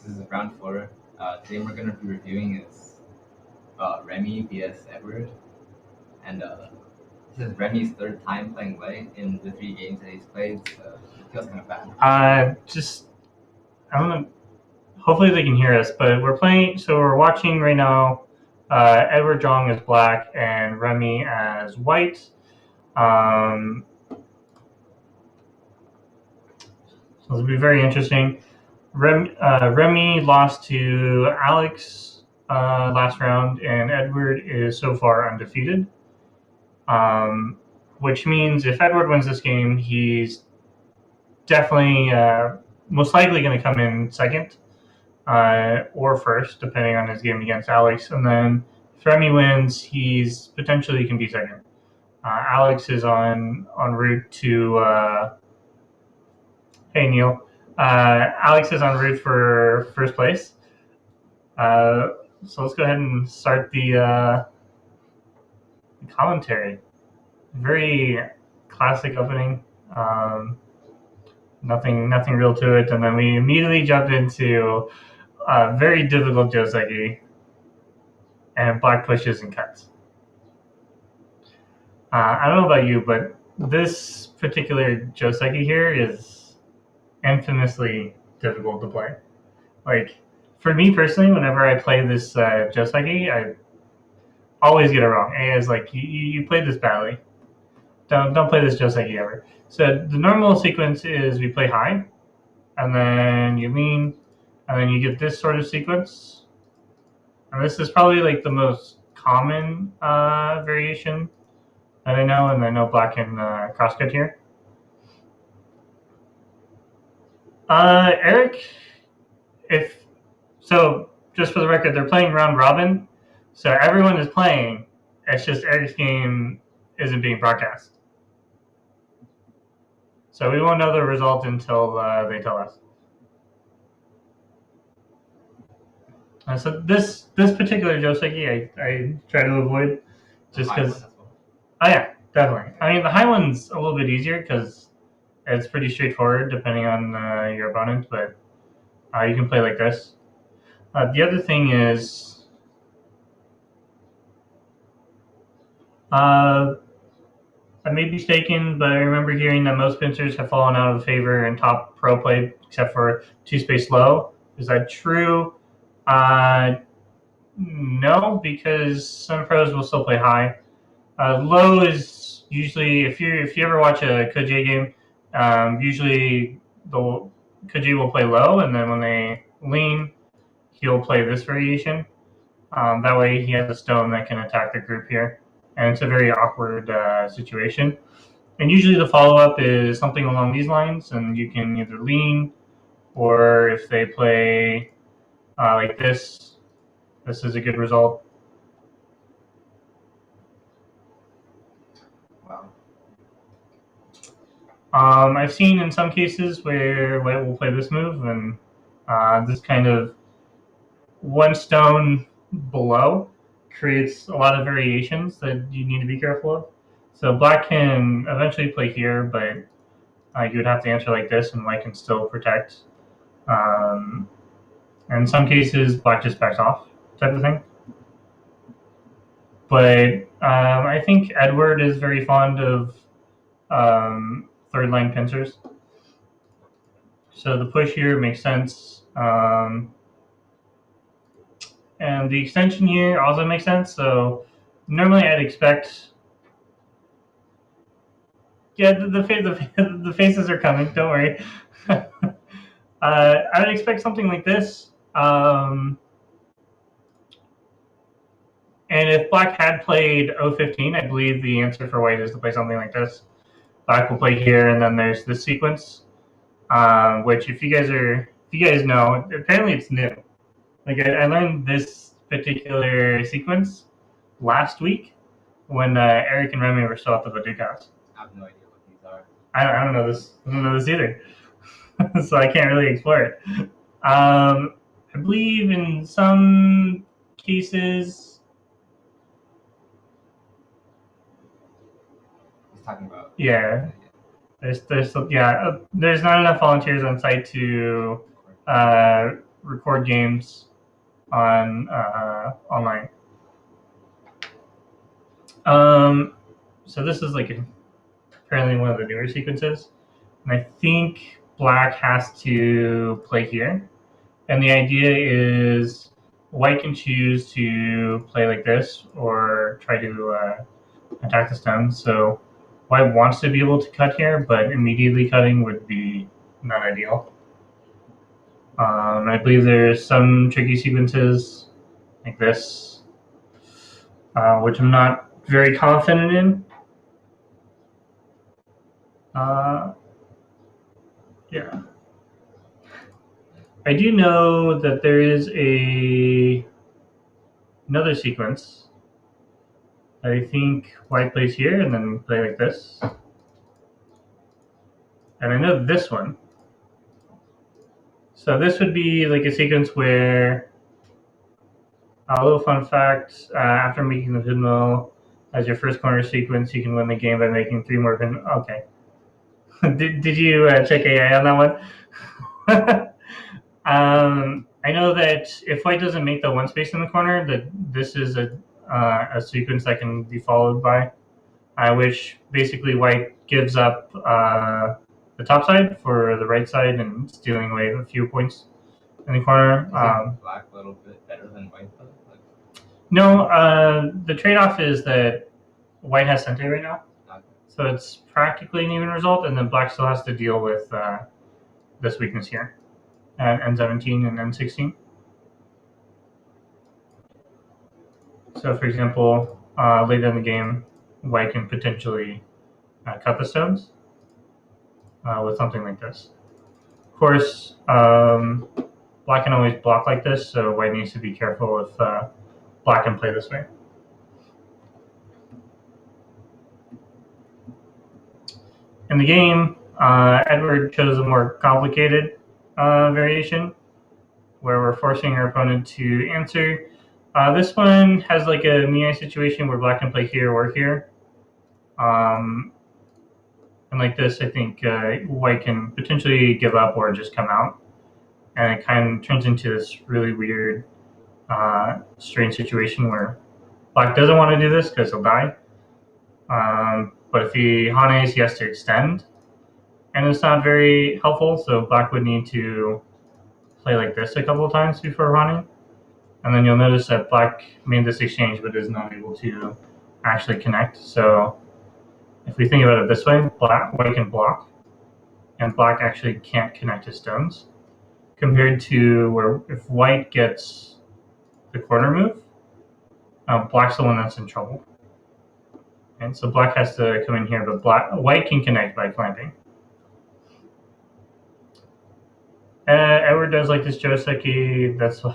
This is round 4. Today we're going to be reviewing is Remi vs Edward, and this is Remi's 3rd time playing white in the 3 games that he's played, so it feels kind of bad. I don't know. Hopefully they can hear us, but we're playing. So we're watching right now. Edward Zhang as black and Remi as white. So this will be very interesting. Remi lost to Alex last round, and Edward is so far undefeated. Which means if Edward wins this game, he's definitely most likely going to come in second or first, depending on his game against Alex. And then if Remi wins, he's potentially can be second. Alex is en route to. Hey Neil. Alex is en route for first place. So let's go ahead and start the commentary. Very classic opening. Nothing real to it, and then we immediately jump into very difficult Joseki and black pushes and cuts. I don't know about you, but this particular Joseki here is infamously difficult to play. Like, for me personally, whenever I play this Joseki, I always get it wrong. Is like, you played this badly. Don't play this Joseki ever. So the normal sequence is we play high, and then you lean, and then you get this sort of sequence. And this is probably like the most common variation that I know, and I know black can crosscut here. Eric, just for the record, they're playing round robin, so everyone is playing. It's just Eric's game isn't being broadcast. So we won't know the result until they tell us. So this particular Joseki, I try to avoid just because. Oh yeah, definitely. I mean, the high one's a little bit easier because it's pretty straightforward depending on your opponent, but you can play like this. The other thing is, I may be mistaken, but I remember hearing that most pincers have fallen out of favor in top pro play except for 2-space low. Is that true? No, because some pros will still play high. Low is usually, if you ever watch a Koji game, usually the Koji will play low, and then when they lean, he'll play this variation. That way he has a stone that can attack the group here, and it's a very awkward situation. And usually the follow-up is something along these lines, and you can either lean, or if they play like this is a good result. Wow. I've seen in some cases where white will play this move, and this kind of one stone below creates a lot of variations that you need to be careful of. So black can eventually play here, but you would have to answer like this, and white can still protect. And in some cases, black just backs off, type of thing. But I think Edward is very fond of third line pincers. So the push here makes sense. And the extension here also makes sense. So normally I'd expect. Yeah, the faces are coming. Don't worry. I would expect something like this. And if black had played 015, I believe the answer for white is to play something like this. Black will play here, and then there's this sequence, which if you guys know, apparently it's new. Like I learned this particular sequence last week when Eric and Remi were still at the Baduk house. I have no idea what these are. I don't know this. I don't know this either, so I can't really explore it. I believe in some cases. He's talking about. Yeah. There's not enough volunteers on site to record games on online. So this is like apparently one of the newer sequences, and I think black has to play here. And the idea is white can choose to play like this or try to attack the stone. So white wants to be able to cut here, but immediately cutting would be not ideal. I believe there's some tricky sequences like this, which I'm not very confident in. Yeah. I do know that there is another sequence that I think white plays here and then play like this. And I know this one. So this would be like a sequence where, a little fun fact, after making the windmill as your first corner sequence, you can win the game by making 3 more windmills. Okay. did you check AI on that one? I know that if white doesn't make the one space in the corner, that this is a sequence that can be followed by, which basically white gives up the top side for the right side and stealing away a few points in the corner. Is black a little bit better than white though? Like, no, the trade-off is that white has Sente right now, okay. so it's practically an even result, and then black still has to deal with this weakness here at N17 and N16. So, for example, later in the game, white can potentially cut the stones with something like this. Of course, black can always block like this, so white needs to be careful if black can play this way. In the game, Edward chose a more complicated variation, where we're forcing our opponent to answer. This one has like a Miai situation where black can play here or here. And like this, I think white can potentially give up or just come out. And it kind of turns into this really weird, strange situation where black doesn't want to do this because he'll die. But if he hanes, he has to extend. And it's not very helpful, so black would need to play like this a couple of times before haning. And then you'll notice that black made this exchange but is not able to actually connect. So if we think about it this way, white can block, and black actually can't connect his stones, compared to where if white gets the corner move, black's the one that's in trouble. And so black has to come in here, but white can connect by clamping. Edward does like this Joseki. That's why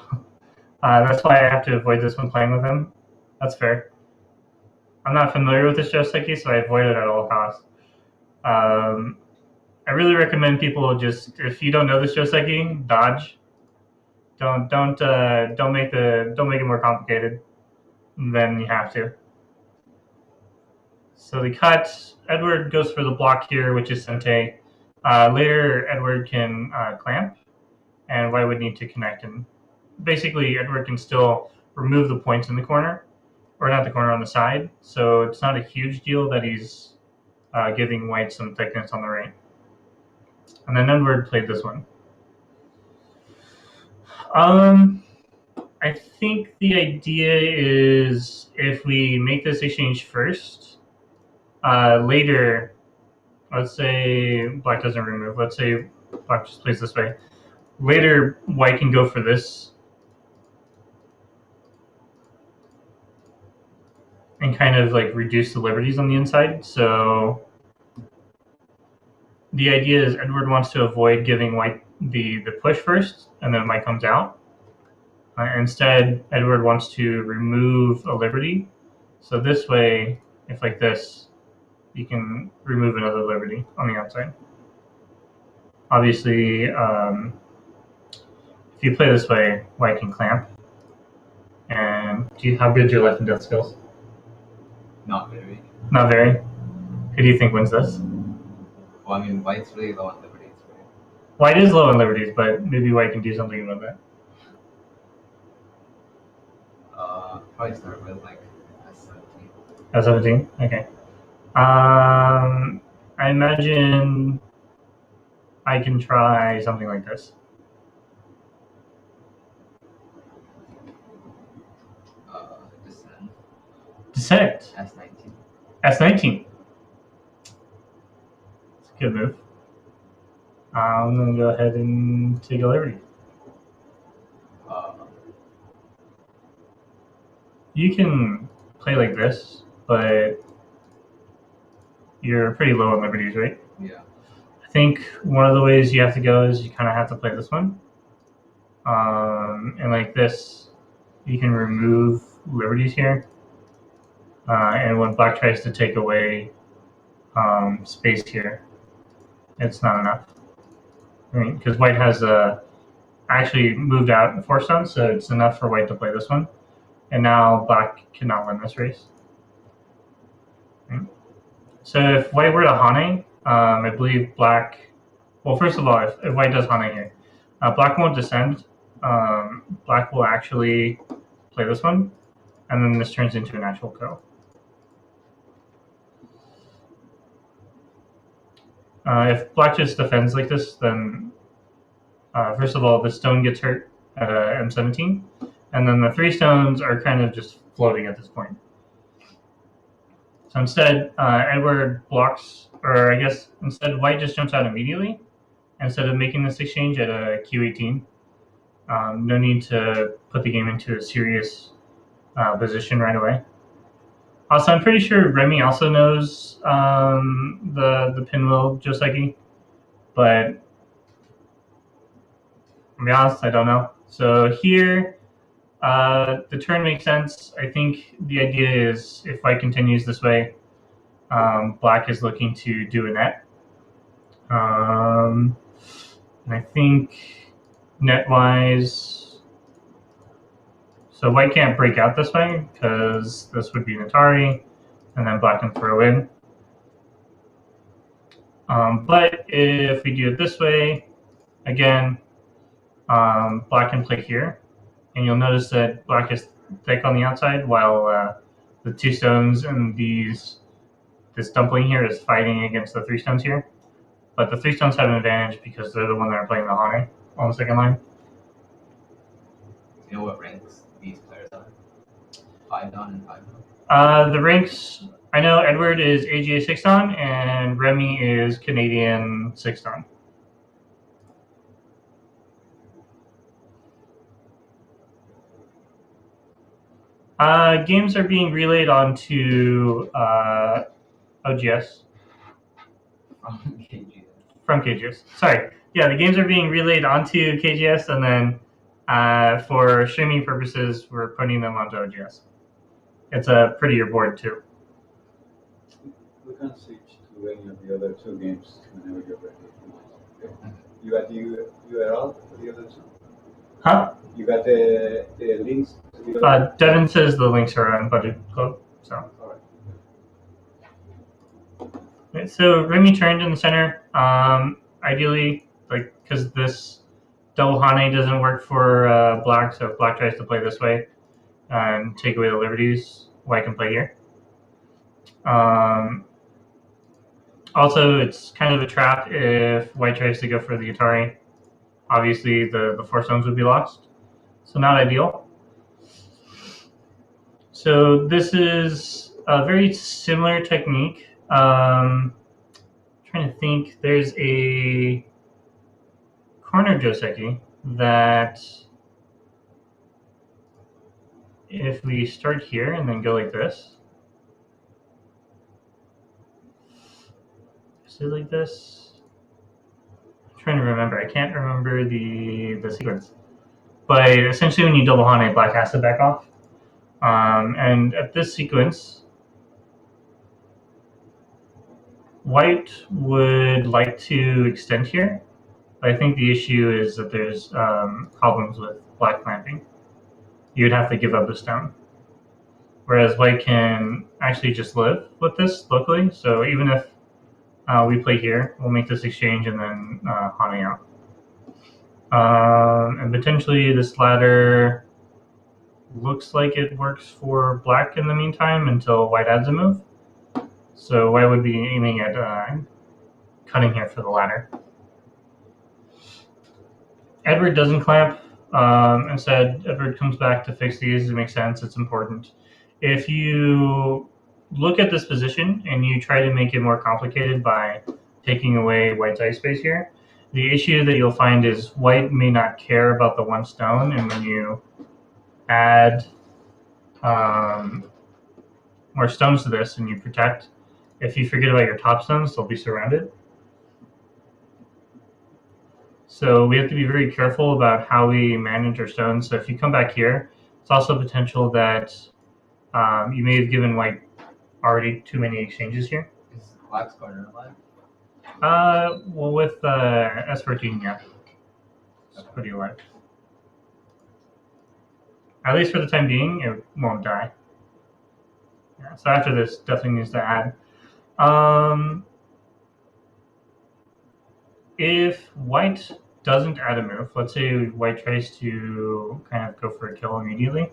I have to avoid this when playing with him. That's fair. I'm not familiar with this Joseki, so I avoid it at all costs. I really recommend people just, if you don't know this Joseki, dodge. Don't make it more complicated than you have to. So the cut, Edward goes for the block here, which is Sente. Later, Edward can clamp, and white would need to connect. And basically, Edward can still remove the points in the corner, or not the corner, on the side. So it's not a huge deal that he's giving white some thickness on the right. And then Edward played this one. I think the idea is if we make this exchange first, later, let's say black doesn't remove, let's say black just plays this way. Later, white can go for this and kind of like reduce the liberties on the inside. So the idea is Edward wants to avoid giving white the push first, and then white comes out. Instead, Edward wants to remove a liberty. So this way, if like this, you can remove another liberty on the outside. Obviously, if you play this way, white can clamp. And how good are your life and death skills? Not very. Not very. Who do you think wins this? Well, I mean, white's really low on liberties, right? White is low on liberties, but maybe white can do something about that. probably start with like S17. S17? Okay. I imagine I can try something like this. Descend. Descent. S19. S19. It's a good move. I'm going to go ahead and take a liberty. You can play like this, but you're pretty low on liberties, right? Yeah. I think one of the ways you have to go is you kind of have to play this one. And like this, you can remove liberties here. And when black tries to take away space here, it's not enough. Right? Because white has actually moved out 4 stones, so it's enough for white to play this one. And now black cannot win this race. Right? So if white were to Hane, I believe black... Well, first of all, if white does Hane here, black won't descend. Black will actually play this one, and then this turns into a natural kill. If black just defends like this, then first of all, the stone gets hurt at M17, and then the 3 stones are kind of just floating at this point. So instead, Edward blocks, or I guess instead white just jumps out immediately, instead of making this exchange at a Q18. No need to put the game into a serious position right away. Also, I'm pretty sure Remi also knows the pinwheel Joseki, but to be honest, I don't know. So here, the turn makes sense. I think the idea is if white continues this way, black is looking to do a net. And I think net-wise, so white can't break out this way because this would be an Atari, and then black can throw in. But if we do it this way, again, black can play here, and you'll notice that black is thick on the outside, while the 2 stones and this dumpling here is fighting against the 3 stones here. But the 3 stones have an advantage because they're the one that are playing the Hane on the second line. You know what ranks these players are? 5 down and 5 down? The ranks, I know Edward is AGA 6 dan and Remi is Canadian 6 dan. Games are being relayed onto OGS. From KGS. Sorry. Yeah, the games are being relayed onto KGS, and then for streaming purposes, we're putting them onto OGS. It's a prettier board, too. We can switch to any of the other 2 games whenever you're ready. Okay. You got the URL for the other 2? Huh? You got the links to the other? Devin says the links are on Budget Club. So. All right. So Remi turned in the center. Ideally, like because this double Hane doesn't work for black, so if black tries to play this way and take away the liberties, white can play here. Also, it's kind of a trap if white tries to go for the Atari. Obviously, the 4 stones would be lost, so not ideal. So this is a very similar technique. Trying to think, there's a corner Joseki that if we start here and then go like this, is it like this? I'm trying to remember. I can't remember the sequence. But essentially when you double Hane, black has to back off. And at this sequence, white would like to extend here. But I think the issue is that there's problems with black clamping. You'd have to give up a stone. Whereas white can actually just live with this locally. So even if we play here, we'll make this exchange and then Hane out. And potentially this ladder looks like it works for black in the meantime until white adds a move. So white would be aiming at cutting here for the ladder. Edward doesn't clamp. Instead, Edward comes back to fix these. It makes sense. It's important. If you look at this position and you try to make it more complicated by taking away white's ice space here, the issue that you'll find is white may not care about the one stone, and when you add more stones to this and you protect, if you forget about your top stones, they'll be surrounded. So we have to be very careful about how we manage our stones. So if you come back here, it's also potential that you may have given white already too many exchanges here. Is black's corner alive? Well, with S14, yeah, it's pretty alive. At least for the time being, it won't die. Yeah, so after this, definitely needs to add. If white doesn't add a move, let's say white tries to kind of go for a kill immediately.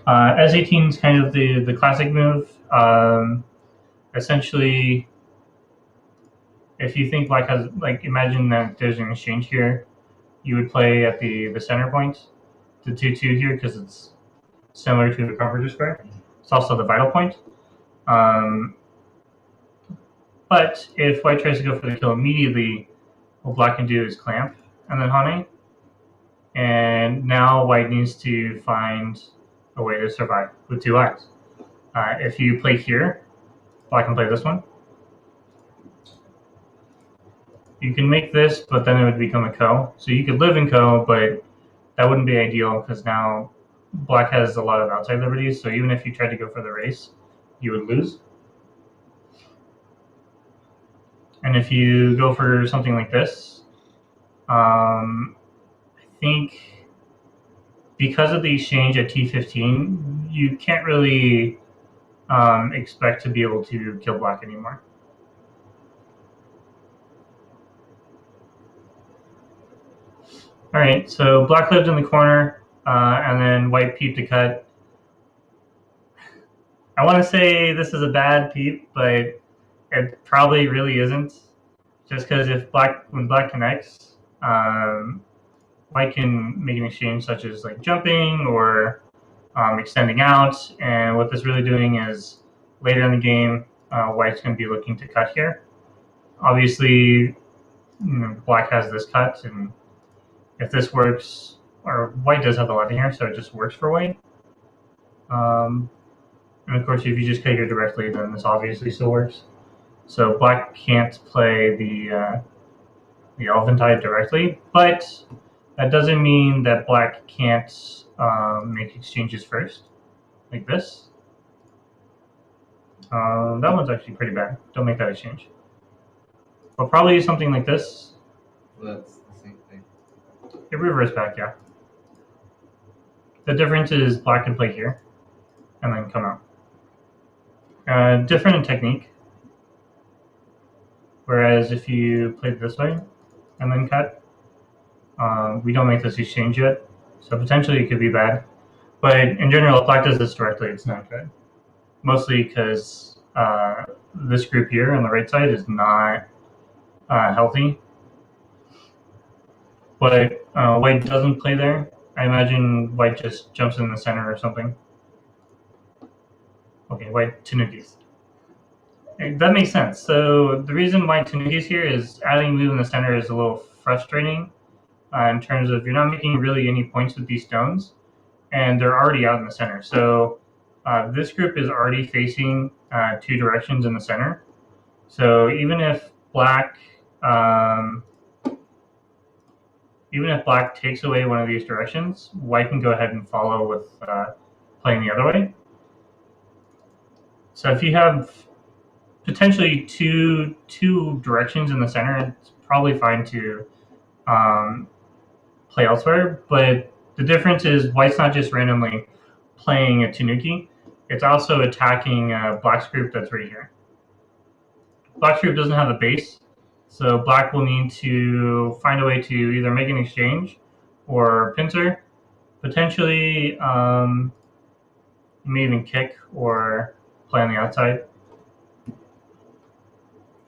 S18 is kind of the classic move. Essentially, if you think black has, like, imagine that there's an exchange here, you would play at the center point, the 2-2 here, because it's similar to the converger square. It's also the vital point. But if white tries to go for the kill immediately, what black can do is clamp and then Hane. And now white needs to find a way to survive with two eyes. If you play here, black can play this one. You can make this, but then it would become a ko. So you could live in ko, but that wouldn't be ideal because now black has a lot of outside liberties. So even if you tried to go for the race, you would lose. And if you go for something like this, I think because of the exchange at T15, you can't really expect to be able to kill black anymore. All right, so black lived in the corner, and then white peeped a cut. I want to say this is a bad peep, but it probably really isn't. Just because when black connects, white can make an exchange such as like jumping or extending out. And what this really doing is later in the game, white's going to be looking to cut here. Obviously, black has this cut, and if this works, or white does have the ladder here, so it just works for white. And of course, if you just cut here directly, then this obviously still works. So black can't play the Elephantine directly, but that doesn't mean that black can't make exchanges first, like this. That one's actually pretty bad. Don't make that exchange. But probably something like this. Well, that's the same thing. It reverse back, yeah. The difference is black can play here and then come out. Different in technique. Whereas if you play it this way and then cut, we don't make this exchange yet. So potentially it could be bad. But in general, if black does this directly, it's not good. Mostly because this group here on the right side is not healthy. But white doesn't play there. I imagine white just jumps in the center or something. Okay, white tanukis. That makes sense. So the reason white tanukis here is adding move in the center is a little frustrating in terms of you're not making really any points with these stones, and they're already out in the center. So this group is already facing two directions in the center. So even if black takes away one of these directions, white can go ahead and follow with playing the other way. So if you have potentially two directions in the center, it's probably fine to play elsewhere. But the difference is white's not just randomly playing a tanuki, it's also attacking black's group that's right here. Black's group doesn't have a base, so black will need to find a way to either make an exchange or pincer. Potentially You may even kick or play on the outside.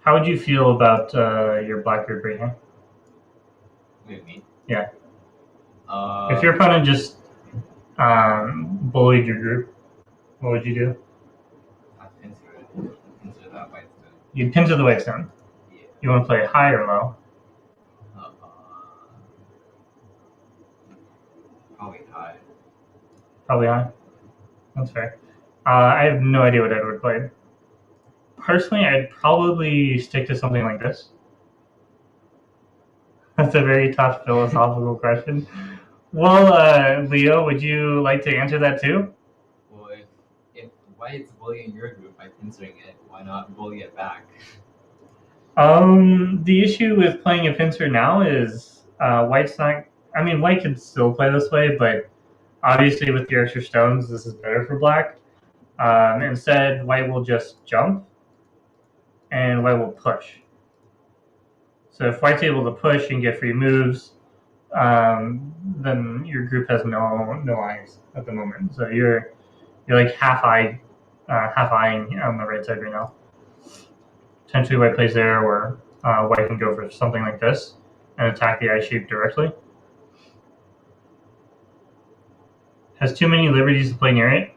How would you feel about your black group right here? With me? Yeah. Uh, If your opponent just bullied your group, what would you do? I pincer it. Pincer that white stone. You'd pincer the white stone. Yeah. You want to play high or low? Probably high. Probably high. That's fair. I have no idea what Edward played. Personally, I'd probably stick to something like this. That's a very tough philosophical question. Well, Leo, would you like to answer that too? Well, if white's bullying your group by pincering it, why not bully it back? The issue with playing a pincer now is white's not. I mean, white could still play this way, but obviously with the extra stones, this is better for black. Instead, white will just jump, and white will push. So if white's able to push and get free moves, then your group has no eyes at the moment. So you're like half eyeing on the right side right now. Potentially white plays there, or white can go for something like this and attack the eye shape directly. Has too many liberties to play near it.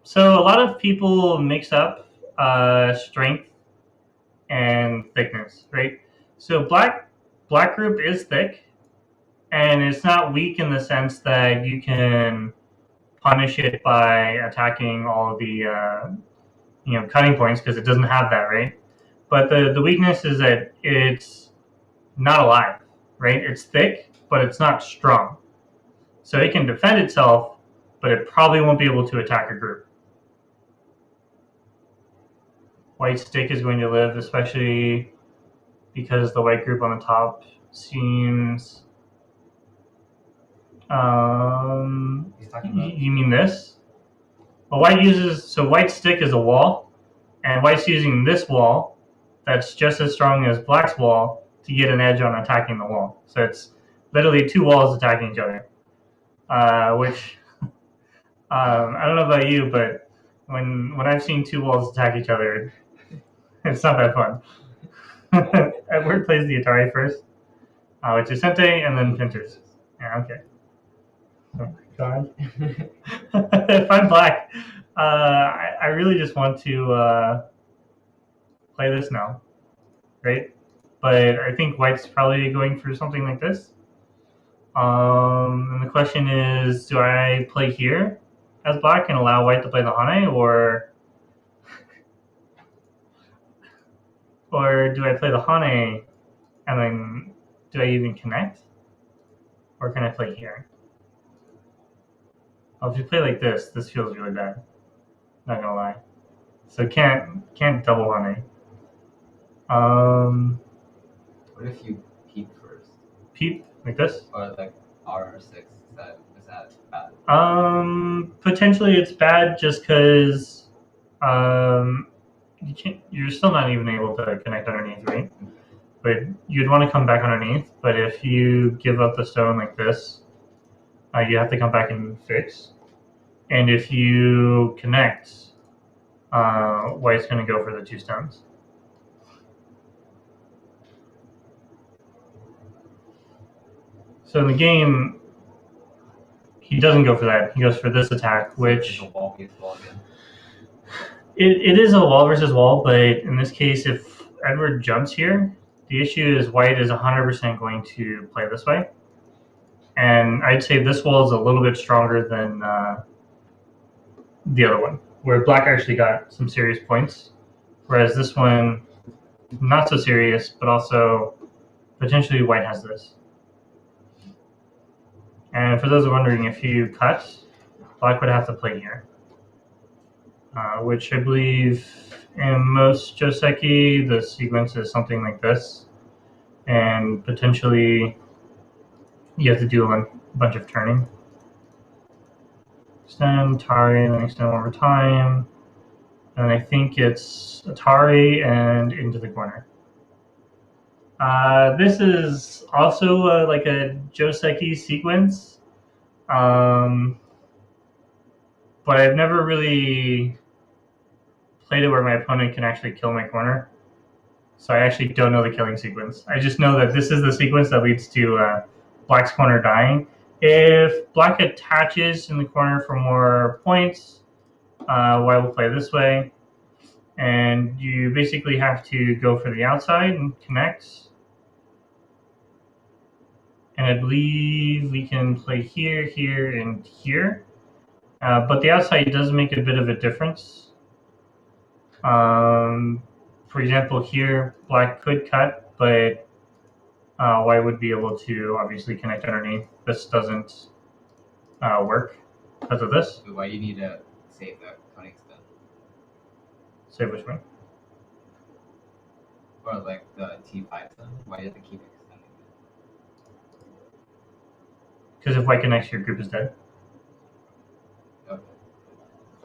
So a lot of people mix up strength and thickness, right? So black group is thick, and it's not weak in the sense that you can punish it by attacking all the cutting points, because it doesn't have that, right? But the weakness is that it's not alive, right? It's thick, but it's not strong. So it can defend itself, but it probably won't be able to attack a group. White stick is going to live, especially because the white group on the top seems... He's talking about. You mean this? Well, white stick is a wall, and white's using this wall that's just as strong as black's wall to get an edge on attacking the wall. So it's literally two walls attacking each other, which I don't know about you, but when I've seen two walls attack each other, it's not that fun. Edward plays the Atari first, which is Sente, and then Pinters. Yeah, okay. Oh my god. If I'm black, I really just want to play this now, right? But I think white's probably going for something like this. And the question is, do I play here as black and allow white to play the Hane, or do I play the Hane and then do I even connect? Or can I play here? Oh, if you play like this feels really bad. Not gonna lie. So can't double Hane. What if you peep first? Peep like this? Or like R6? Is that bad? Potentially it's bad just because you're still not even able to connect underneath, right? But you'd want to come back underneath. But if you give up the stone like this, you have to come back and fix. And if you connect, white's going to go for the two stones. So in the game, he doesn't go for that. He goes for this attack, which... So wall against wall again. It is a wall versus wall, but in this case, if Edward jumps here, the issue is white is 100% going to play this way. And I'd say this wall is a little bit stronger than the other one, where black actually got some serious points, whereas this one, not so serious, but also potentially white has this. And for those wondering, if you cut, black would have to play here. Which I believe in most Joseki, the sequence is something like this. And potentially you have to do a bunch of turning. Extend, Atari, then extend one more time. And I think it's Atari and into the corner. This is also like a Joseki sequence. but I've never really played it where my opponent can actually kill my corner. So I actually don't know the killing sequence. I just know that this is the sequence that leads to Black's corner dying. If Black attaches in the corner for more points, White will play this way. And you basically have to go for the outside and connect. And I believe we can play here, here, and here. But the outside does make a bit of a difference. For example, here, Black could cut, but White would be able to obviously connect underneath. This doesn't work because of this. So why do you need to save the cutting step? Save which one? Or like the T5 step? Why do you have to keep extending it? Because if White connects, your group is dead. Okay.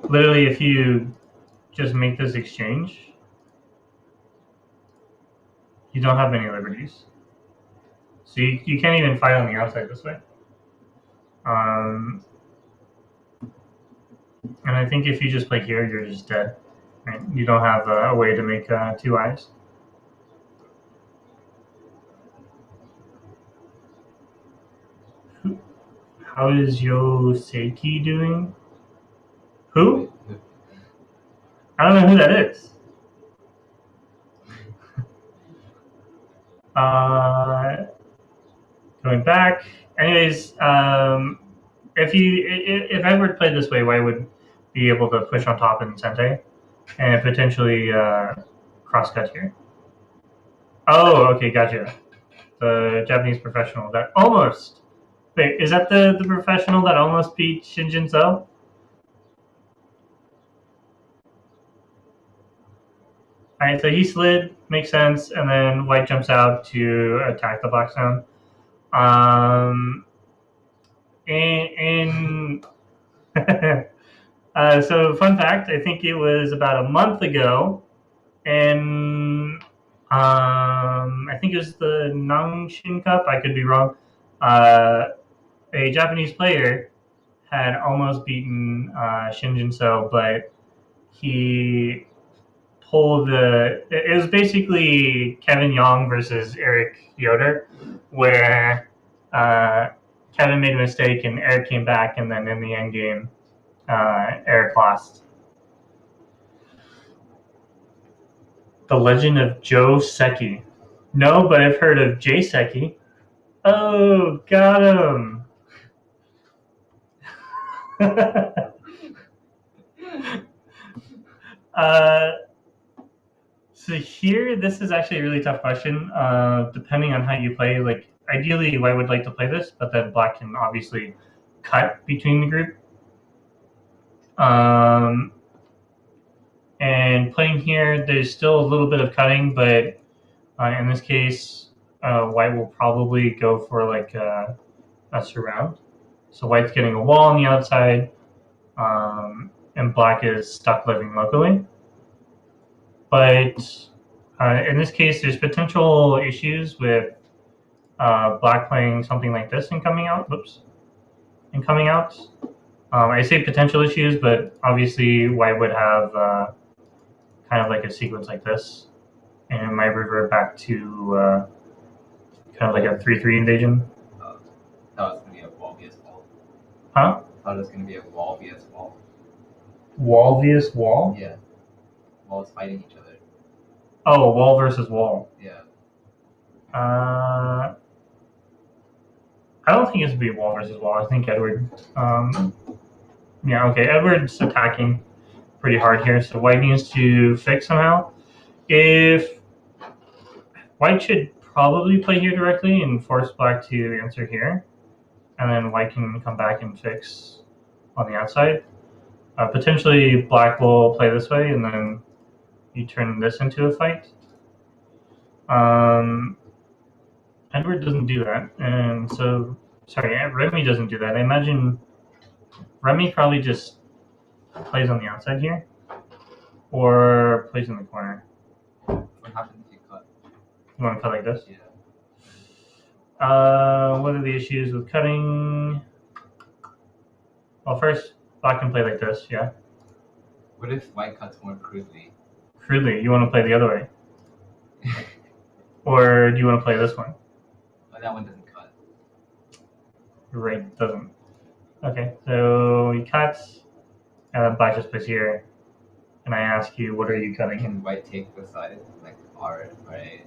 Literally, if you just make this exchange, you don't have many liberties. So you can't even fight on the outside this way. And I think if you just play here, you're just dead. Right? You don't have a way to make two eyes. How is Yoseki doing? Who? I don't know who that is. Going back. Anyways, if Edward played this way, White would be able to push on top in Sente and potentially cross-cut here. Oh, okay, gotcha. The Japanese professional that almost... Wait, is that the professional that almost beat Shinjin So? Alright, so he slid, makes sense, and then White jumps out to attack the black stone. So fun fact, I think it was about a month ago, and I think it was the Nangshin Cup, I could be wrong, a Japanese player had almost beaten Shinjin So, but he pulled it was basically Kevin Young versus Eric Yoder, where Kevin made a mistake and Eric came back, and then in the end game, Eric lost. The Legend of Joe Seki. No, but I've heard of Jay Seki. Oh, got him. So here, this is actually a really tough question. Depending on how you play, like ideally, White would like to play this, but then Black can obviously cut between the group. And playing here, there's still a little bit of cutting, but in this case, White will probably go for like a surround. So White's getting a wall on the outside, and Black is stuck living locally. But in this case, there's potential issues with Black playing something like this and coming out. Whoops. And coming out. I say potential issues, but obviously White would have kind of like a sequence like this, and it might revert back to kind of like a 3-3 invasion. Thought it was going to be a wall vs wall. Huh? Thought it was going to be a wall vs wall. Wall vs wall? Yeah. Walls fighting each other. Oh, wall versus wall. Yeah. I don't think it's going to be wall versus wall. I think Edward. Yeah, okay. Edward's attacking pretty hard here, so White needs to fix somehow. If White should probably play here directly and force Black to answer here, and then White can come back and fix on the outside. Potentially, Black will play this way, and then you turn this into a fight. Edward doesn't do that, and so sorry, Remi doesn't do that. I imagine Remi probably just plays on the outside here, or plays in the corner. What happens if you cut? You want to cut like this? Yeah. What are the issues with cutting? Well, first, Black can play like this, yeah. What if white cuts more crudely? Crudely, you want to play the other way. Or do you want to play this one? Oh, that one doesn't cut. Right, doesn't. Okay, so he cuts, and then black just plays here. And I ask you, what are you cutting? Can white take the side, like R, right?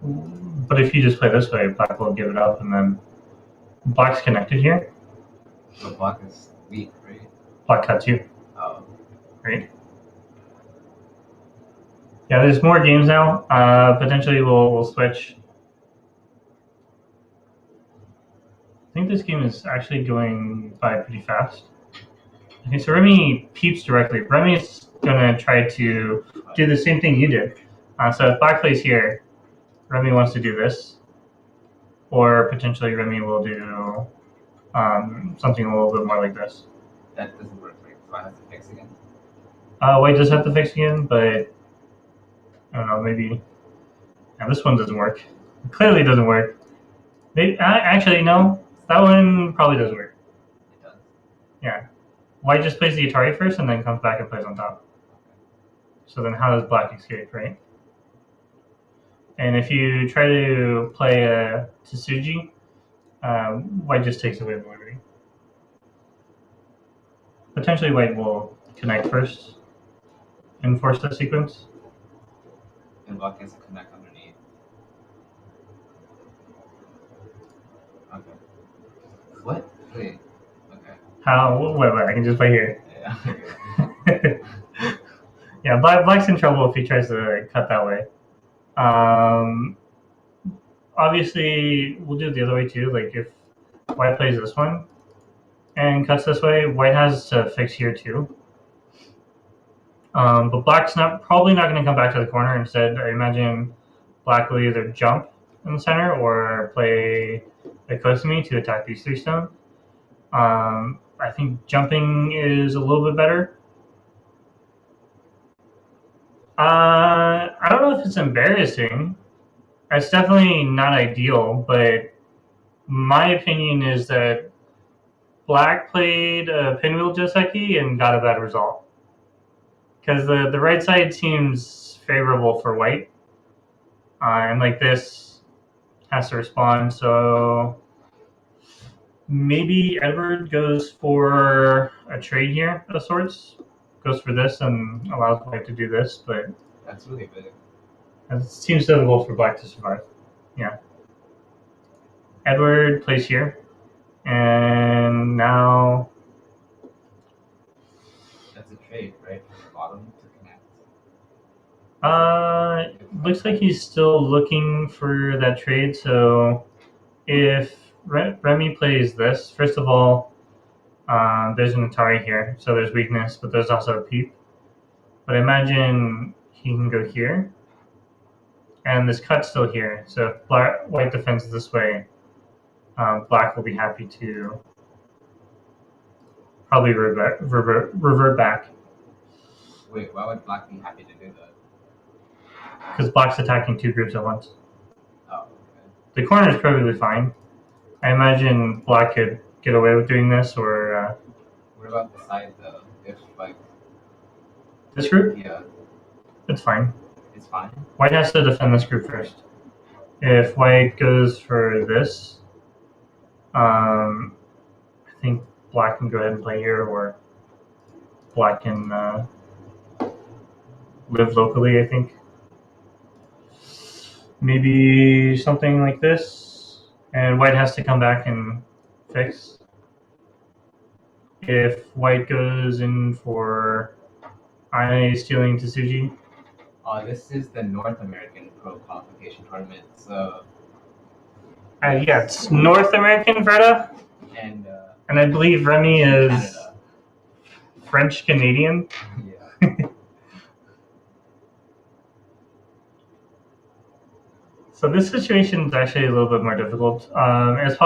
But if you just play this way, black will give it up, and then black's connected here. But black is weak, right? Black cuts you, Oh, right? Yeah, there's more games now. Potentially we'll switch. I think this game is actually going by pretty fast. Okay, so Remi peeps directly. Remi's gonna try to do the same thing you did. So if black plays here, Remi wants to do this, or potentially Remi will do something a little bit more like this. that doesn't work, right? So I have to fix again. White does have to fix again, but I don't know, maybe. Now this one doesn't work. It clearly doesn't work. Maybe, actually, no. That one probably does work. It does. Yeah. White just plays the Atari first and then comes back and plays on top. So then how does black escape, right? And if you try to play a Tsuji, white just takes away the liberty. Potentially white will connect first and force that sequence. And black has to connect underneath. Okay. What? Wait. Okay. How? Wait, I can just play here. Yeah. Yeah, black's in trouble if he tries to cut that way. Obviously, we'll do it the other way too. Like if white plays this one and cuts this way, white has to fix here too. But black's probably not going to come back to the corner. Instead, I imagine black will either jump in the center or play a Kosumi to attack these three stones. I think jumping is a little bit better. I don't know if it's embarrassing. It's definitely not ideal, but my opinion is that black played a pinwheel Joseki and got a bad result. Because the right side seems favorable for white. And like this has to respond, so maybe Edward goes for a trade here of sorts. Goes for this and allows white to do this, but That's really big. it seems difficult for black to survive. Yeah. Edward plays here. And now That's a trade, right? From the bottom to connect. looks like he's still looking for that trade. So if Remi plays this, first of all, there's an Atari here, so there's weakness, but there's also a peep. But imagine he can go here, and this cut's still here. So if white defends this way, black will be happy to probably revert back. Wait, why would black be happy to do that? Because black's attacking two groups at once. Oh, okay. The corner is perfectly fine. I imagine black could get away with doing this, or What about the side though? If like this group? yeah, It's fine. it's fine. White has to defend this group first. If white goes for this, I think black can go ahead and play here, or black can live locally, I think. Maybe something like this, and white has to come back and fix. If white goes in for eye stealing Tsuji. This is the North American Pro Qualification tournament, so Yeah, it's North American Verda, and I believe Remi is Canada. French Canadian. Yeah. So this situation is actually a little bit more difficult. It's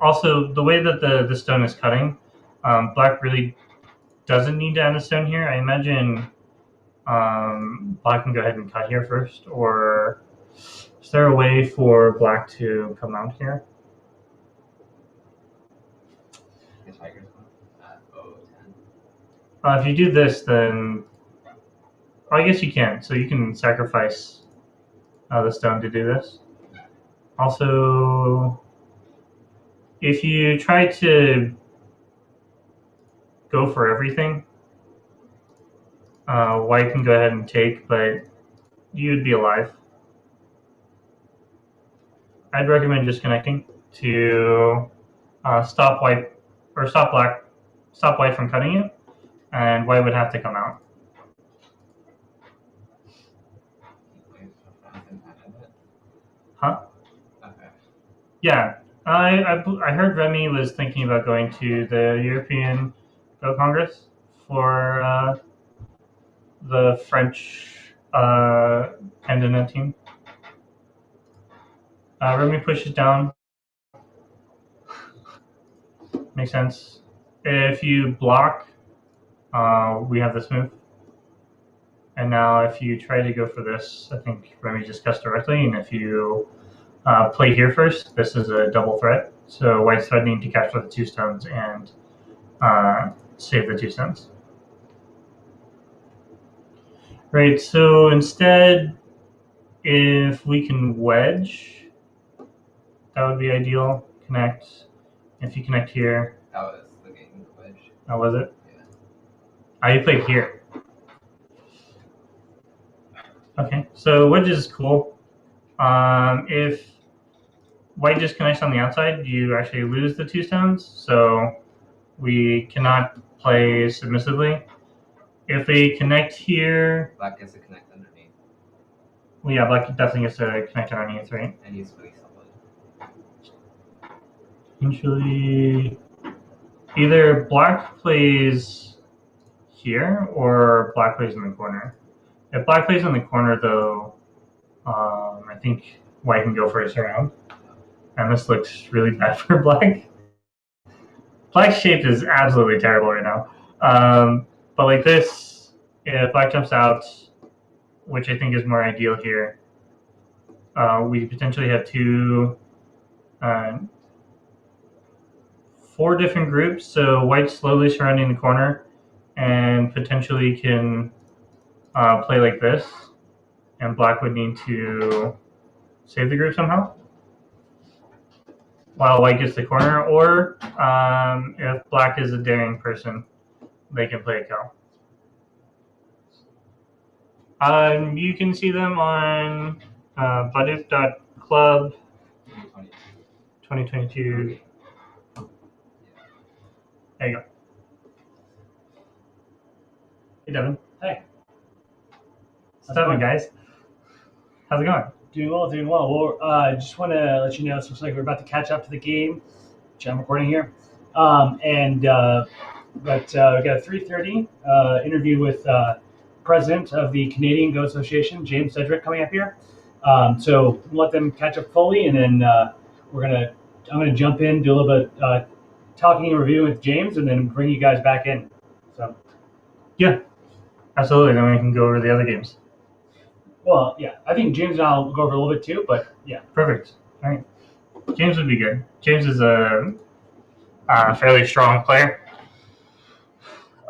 also the way that the stone is cutting. Black really doesn't need to add a stone here. I imagine black can go ahead and cut here first, or is there a way for black to come out here? The Tigers won. If you do this, then I guess you can. So you can sacrifice the stone to do this. Also, if you try to go for everything, white can go ahead and take, but you'd be alive. I'd recommend disconnecting to stop white or stop white from cutting you, and white would have to come out. Huh? Okay. Yeah, I heard Remi was thinking about going to the European Go Congress for the French candidate team. Remi pushes down. Makes sense. If you block, we have this move. And now if you try to go for this, I think Remi just cuts directly. And if you play here first, this is a double threat. So white's threatening to capture the 2 stones and save the 2 stones. Right, so instead, if we can wedge, that would be ideal. Connect. If you connect here. That was the game, the wedge. Oh, was it? Yeah. You played here. Okay, so wedge is cool. If white just connects on the outside, you actually lose the 2 stones, so we cannot play submissively. If we connect here, Black gets to connect underneath. well, yeah, black definitely gets to connect underneath, right? And he's really solid. Usually, either black plays here or black plays in the corner. If black plays in the corner, though, I think white can go for his round. And this looks really bad for black. Black's shape is absolutely terrible right now. But like this, if black jumps out, which I think is more ideal here, we potentially have 4 different groups. So white's slowly surrounding the corner and potentially can play like this. And black would need to save the group somehow while white gets the corner. Or if black is a daring person, they can play a kill. You can see them on Baduk.club 2022. There you go. Hey, Devin. Hey. What's up, guys? How's it going? Doing well, doing well. Well, I just want to let you know, it looks like we're about to catch up to the game, which I'm recording here. But we got a 3:30 interview with President of the Canadian Go Association, James Sedgwick, coming up here. So we'll let them catch up fully, and then I'm gonna jump in, do a little bit talking and reviewing with James, and then bring you guys back in. So. Yeah, absolutely. Then we can go over the other games. Well, yeah, I think James and I will go over a little bit too, but yeah. Perfect. All right. James would be good. James is a fairly strong player.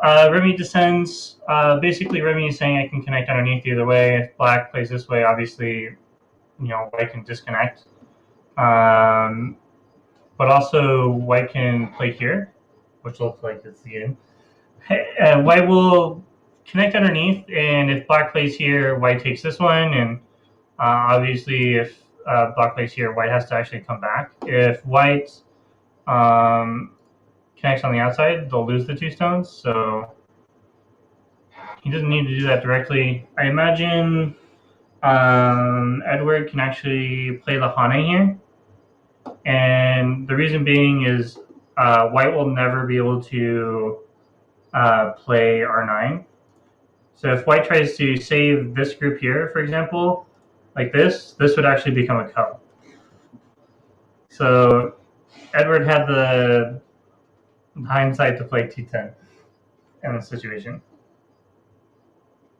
Remi descends. Basically, Remi is saying I can connect underneath either way. If black plays this way, obviously, white can disconnect. But also, white can play here, which looks like it's the game. White will connect underneath, and if black plays here, white takes this one, and obviously if black plays here, white has to actually come back. If white connects on the outside, they'll lose the 2 stones, so he doesn't need to do that directly. I imagine Edward can actually play the Hane here, and the reason being is white will never be able to play R9. So if white tries to save this group here, for example, like this would actually become a co. So Edward had the hindsight to play T10 in this situation.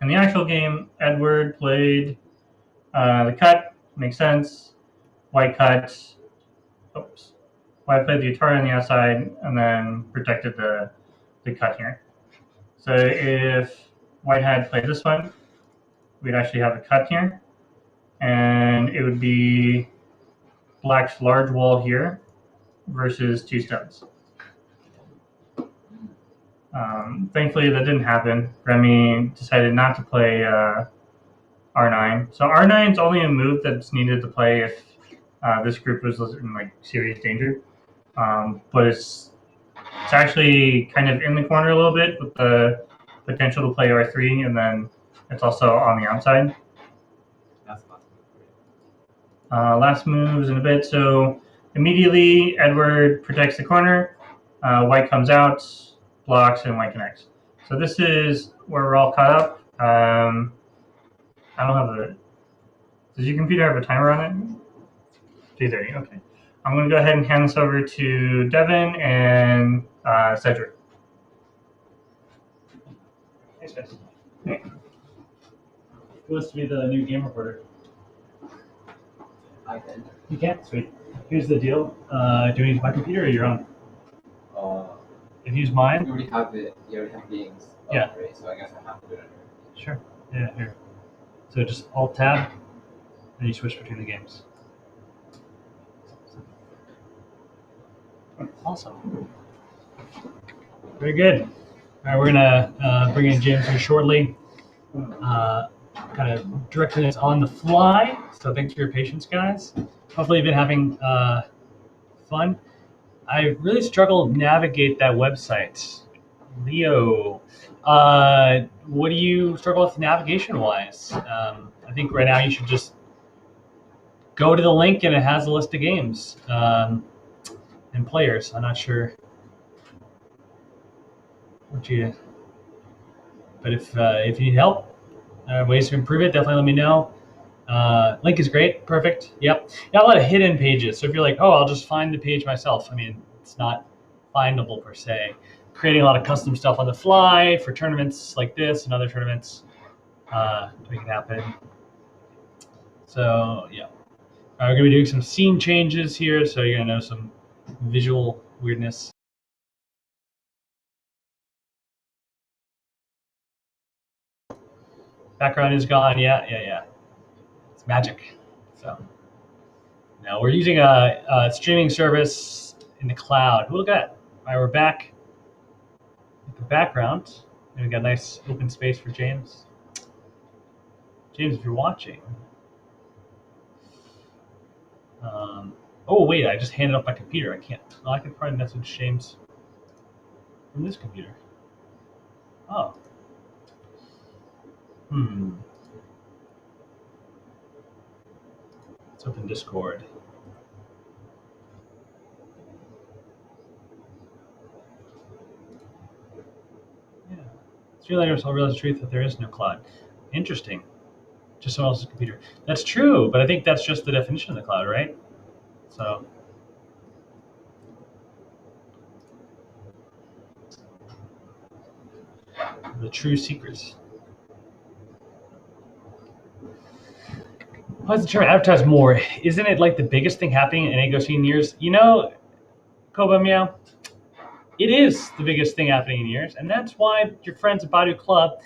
In the actual game, Edward played the cut, makes sense. White cut, oops. White played the Atari on the outside and then protected the cut here. So if white had played this one, we'd actually have a cut here, and it would be black's large wall here versus 2 stones. Thankfully, that didn't happen. Remi decided not to play R9. So R9 is only a move that's needed to play if this group was in like serious danger. But it's actually kind of in the corner a little bit with the potential to play R3, and then it's also on the outside. That's last Last moves in a bit. So immediately, Edward protects the corner. White comes out, blocks, and white connects. So this is where we're all caught up. I don't have a... Does your computer have a timer on it? 2:30, okay. I'm going to go ahead and hand this over to Devin and Sedgwick. Thanks, guys. Who wants to be the new game reporter? I can. You can? Sweet. Here's the deal. Do you use my computer or your own? If you use mine. You already have it. You already have games. Yeah. Right? So I guess I have to do it on your. Sure. Yeah, here. So just Alt-Tab, and you switch between the games. Awesome. Very good. All right, we're gonna bring in James here shortly. Kind of directing this on the fly. So thanks for your patience, guys. Hopefully you've been having fun. I really struggle to navigate that website. Leo, what do you struggle with navigation-wise? I think right now you should just go to the link and it has a list of games and players. I'm not sure what you, but if you need help, ways to improve it, definitely let me know. Link is great, perfect. Yep, got a lot of hidden pages. So if you're like, oh, I'll just find the page myself. I mean, it's not findable per se. Creating a lot of custom stuff on the fly for tournaments like this and other tournaments to make it happen. So yeah, we're gonna be doing some scene changes here, so you're gonna know some visual weirdness. Background is gone. Yeah. It's magic. So now we're using a streaming service in the cloud. Look at that. All right, we're back. The background, and we got a nice open space for James. James, if you're watching. Oh wait, I just handed off my computer. I can't. Oh, I can probably message James from this computer. Oh. Let's open Discord. Yeah. It's really I'll realize the truth that there is no cloud. Interesting. Just someone else's computer. That's true, but I think that's just the definition of the cloud, right? So. The true secrets. Why does the term advertise more? Isn't it like the biggest thing happening in NAGF in years? You know, Koba Meow, it is the biggest thing happening in years, and that's why your friends at Badu Club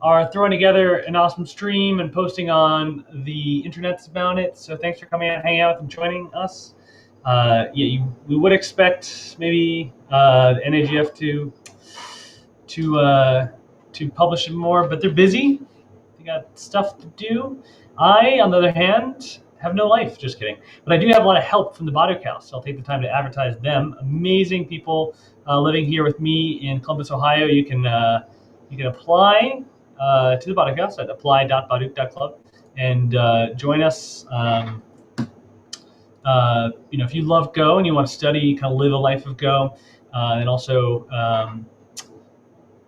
are throwing together an awesome stream and posting on the internets about it. So thanks for coming out, hanging out, and joining us. We would expect maybe NAGF to publish it more, but they're busy. They got stuff to do. I, on the other hand, have no life. Just kidding. But I do have a lot of help from the Badu House, so I'll take the time to advertise them. Amazing people living here with me in Columbus, Ohio. You can apply to the Badu House at apply.baduk.club and join us. If you love Go and you want to study, kind of live a life of Go, and also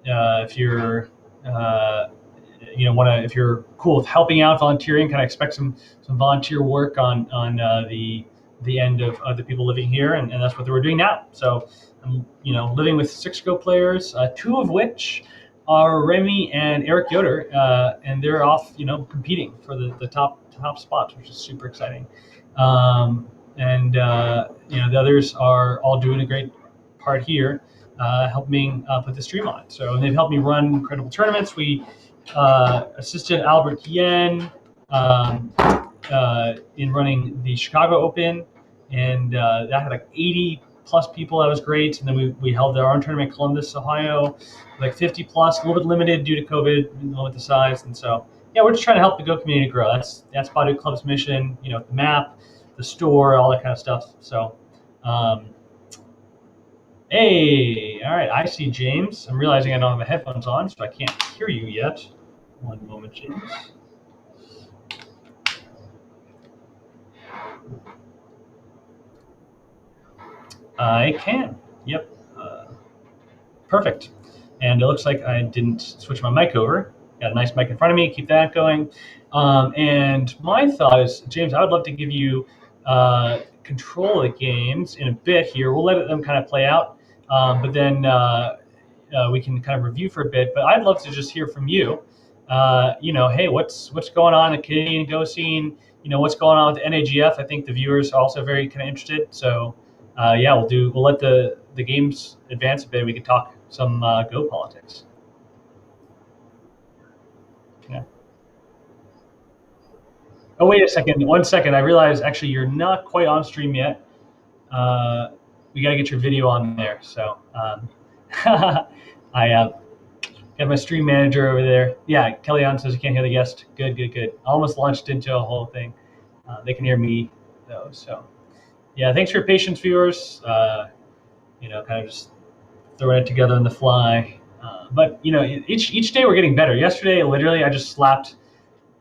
if you're if you're cool with helping out, volunteering, kind of expect some volunteer work on the end of the people living here, and that's what we're doing now. So I'm living with 6 Go players, 2 of which are Remi and Eric Yoder, and they're off competing for the top spots, which is super exciting. The others are all doing a great part here. helped me put the stream on. So they've helped me run incredible tournaments. We assisted Albert Yen in running the Chicago Open, and that had like 80 plus people. That was great. And then we held our own tournament in Columbus, Ohio, like 50 plus, a little bit limited due to COVID, with the size. And so, yeah, we're just trying to help the Go community grow. That's Badu Club's mission, the map, the store, all that kind of stuff. So, hey, all right, I see James. I'm realizing I don't have my headphones on, so I can't hear you yet. One moment, James. I can. Yep. Perfect. And it looks like I didn't switch my mic over. Got a nice mic in front of me. Keep that going. And my thought is, James, I would love to give you control of the games in a bit here. We'll let them kind of play out, but then we can kind of review for a bit. But I'd love to just hear from you. Hey, what's going on in the Canadian Go scene? What's going on with the NAGF? I think the viewers are also very kind of interested. So yeah, we'll let the games advance a bit. We can talk some Go politics. Yeah. Oh, wait a second. 1 second. I realize actually you're not quite on stream yet. We got to get your video on there. So I got my stream manager over there. Yeah, Kellyanne says you can't hear the guest. Good. I almost launched into a whole thing. They can hear me though. So yeah, thanks for your patience, viewers. Kind of just throwing it together on the fly. But each day we're getting better. Yesterday, literally, I just slapped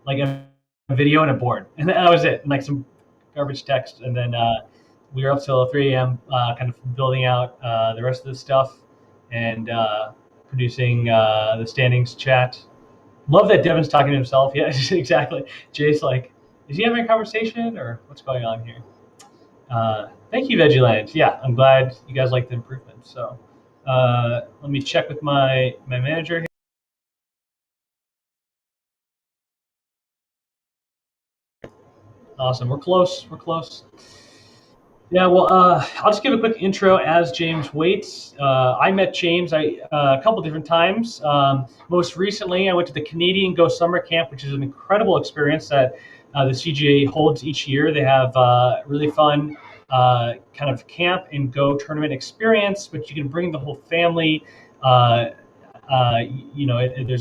like a video and a board, and that was it, and like some garbage text, and then we were up till 3 a.m. Kind of building out the rest of the stuff and producing the standings chat. Love that Devin's talking to himself. Yeah, exactly. Jay's like, is he having a conversation or what's going on here? Thank you, Veggieland. Yeah, I'm glad you guys like the improvement. So let me check with my manager here. Awesome. We're close. Yeah, well, I'll just give a quick intro as James waits. I met James a couple different times. Most recently, I went to the Canadian Go Summer Camp, which is an incredible experience that the CGA holds each year. They have really fun kind of camp and Go tournament experience, which you can bring the whole family. There's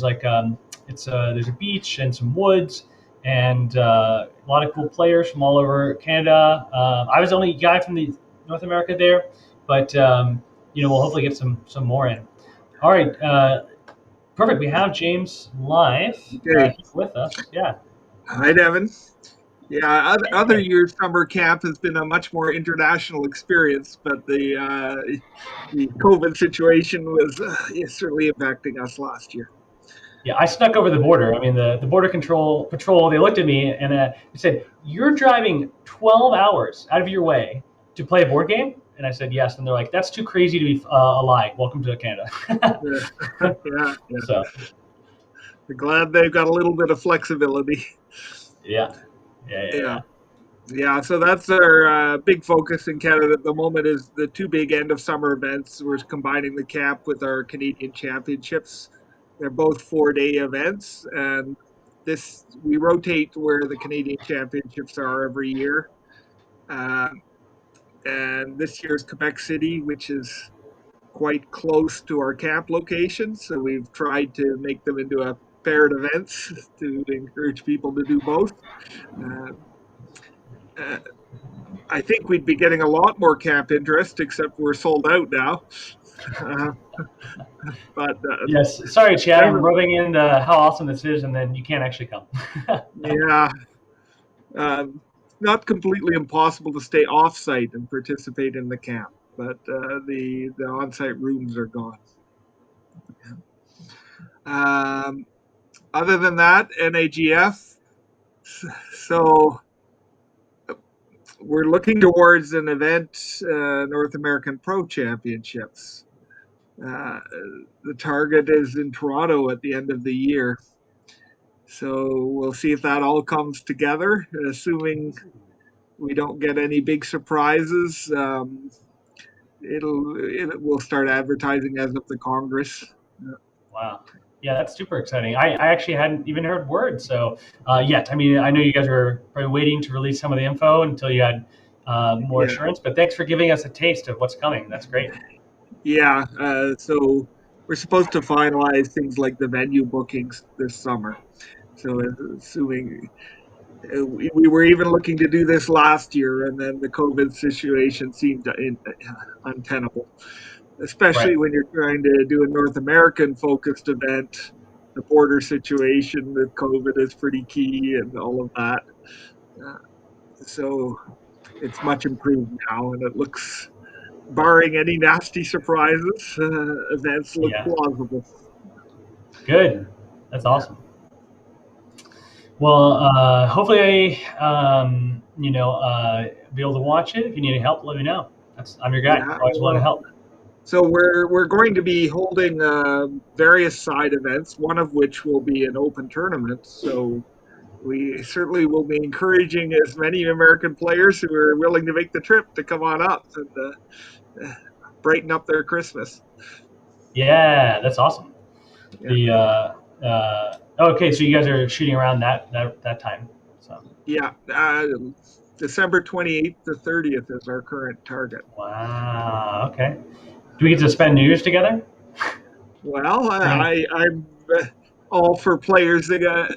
like there's a beach and some woods and a lot of cool players from all over Canada. I was the only guy from the North America there, but we'll hopefully get some more in. All right, perfect. We have James live with us. Yeah. Hi, Devin. Yeah, other years summer camp has been a much more international experience, but the COVID situation was certainly impacting us last year. Yeah, I snuck over the border. I mean, the border control patrol, they looked at me and they said, "You're driving 12 hours out of your way to play a board game?" And I said, "Yes." And they're like, "That's too crazy to be a lie. Welcome to Canada." Yeah. So, we're glad they've got a little bit of flexibility. Yeah. Yeah, so that's our big focus in Canada at the moment is the two big end of summer events. We're combining the camp with our Canadian Championships. They're both 4-day events, and we rotate where the Canadian Championships are every year. And this year's Quebec City, which is quite close to our camp location. So we've tried to make them into a paired events to encourage people to do both. I think we'd be getting a lot more camp interest, except we're sold out now. But yes, sorry, Chad. I'm rubbing in how awesome this is, and then you can't actually come. Yeah, not completely impossible to stay off-site and participate in the camp, but the on-site rooms are gone. Other than that, NAGF. So we're looking towards an event, North American Pro Championships. The target is in Toronto at the end of the year. So we'll see if that all comes together, assuming we don't get any big surprises. it will start advertising as of the Congress. Wow. Yeah, that's super exciting. I actually hadn't even heard word yet. I mean, I know you guys were probably waiting to release some of the info until you had more Yeah. assurance, but thanks for giving us a taste of what's coming. That's great. Yeah. So we're supposed to finalize things like the venue bookings this summer. So assuming we were even looking to do this last year, and then the COVID situation seemed untenable, Right. especially when you're trying to do a North American focused event. The border situation with COVID is pretty key, and all of that. Uh, so it's much improved now, and it looks, barring any nasty surprises, events look Yeah. plausible. Good. That's awesome. Well, hopefully, be able to watch it. If you need any help, let me know. I'm your guy. Yeah. Always want to Well, help. so we're going to be holding various side events, one of which will be an open tournament. So we certainly will be encouraging as many American players who are willing to make the trip to come on up and brighten up their Christmas. Yeah, that's awesome. Yeah. Okay, so you guys are shooting around that time. So Yeah. December 28th to 30th is our current target. wow. Okay. Do we get to spend New Year's together? Well, Right. I'm all for players that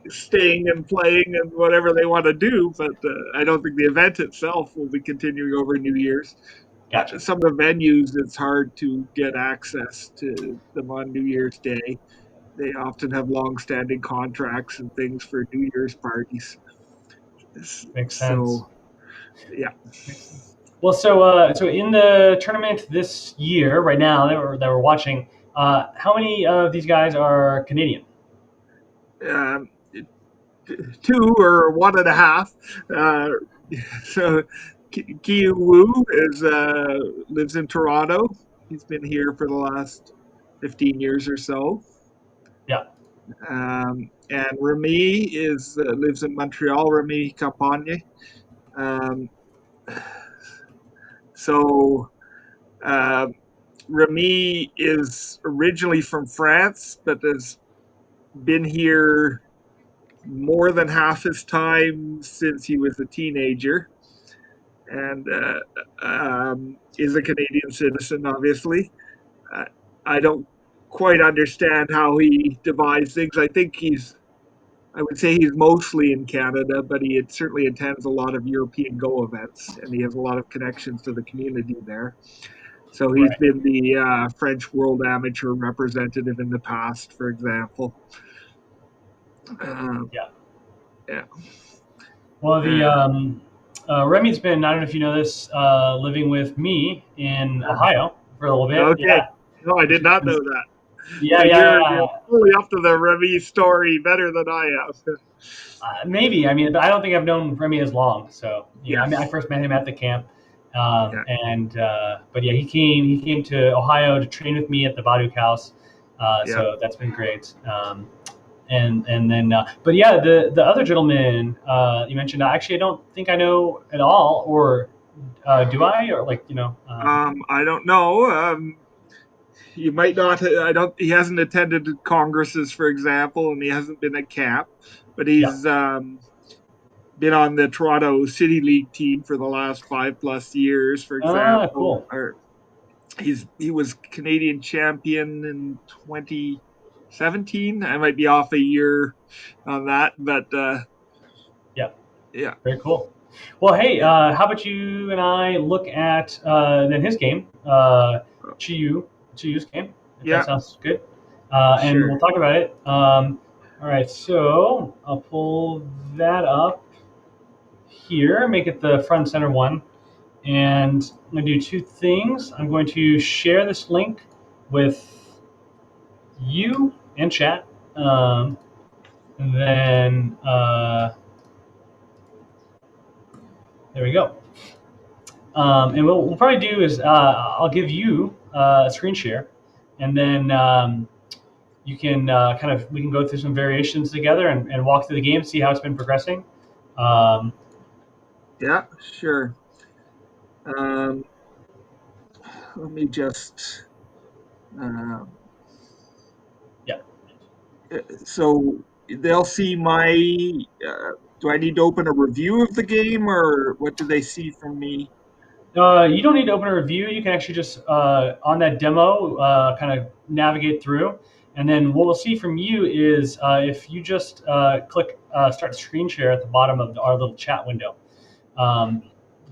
staying and playing and whatever they want to do, but I don't think the event itself will be continuing over New Year's. Gotcha. Some of the venues, it's hard to get access to them on New Year's Day. They often have long-standing contracts and things for New Year's parties. Makes sense. So, yeah. Makes sense. Well, so in the tournament this year, right now that we're watching, how many of these guys are Canadian? Um, two or one and a half. Uh, so Kiyu Wu lives in Toronto. He's been here for the last 15 years or so. Yeah. And Remi lives in Montreal. Remi Campangie. Um, so uh, Remi is originally from France, but has been here more than half his time since he was a teenager, and is a Canadian citizen, obviously. Uh, I don't quite understand how he divides things. I would say he's mostly in Canada, but he certainly attends a lot of European Go events, and he has a lot of connections to the community there. So he's Right. been the French World Amateur representative in the past, for example. Um, Yeah. yeah. Well, the Uh, Remi's been, I don't know if you know this, living with me in uh, Ohio for a little bit. okay. Yeah. No, I Which did has not been, know that. So yeah, yeah, you're yeah. fully up to the Remy story better than I am. Maybe. I mean, I don't think I've known Remi as long. So, I mean, I Yes. first met him at the camp. Yeah. But yeah, he came to Ohio to train with me at the Baduk House. Yeah. So that's been great. And then, but yeah, the other gentleman you mentioned, actually, I don't think I know at all, or do I? Or I don't know. You might not. I don't. He hasn't attended congresses, for example, and he hasn't been at camp. But yeah. he's been on the Toronto City League team for the last 5+ years, for Ah, example. cool. Or he was Canadian champion in 2017. I might be off a year on that, but Yeah. yeah, Very cool. Well, hey, yeah, how about you and I look at then his game, Chiyu, Chiyu's game, if that yeah, sounds good, and sure. we'll talk about it. All right, so I'll pull that up here, make it the front and center one, and I'm going to do two things. I'm going to share this link with you and chat, and then there we go. And what we'll probably do is I'll give you a screen share, and then you can we can go through some variations together and walk through the game, see how it's been progressing. Um, Yeah, sure. Um, let me just. Yeah. So they'll see my. Do I need to open a review of the game, or what do they see from me? You don't need to open a review. You can actually just on that demo kind of navigate through, and then what we'll see from you is if you just click start screen share at the bottom of our little chat window,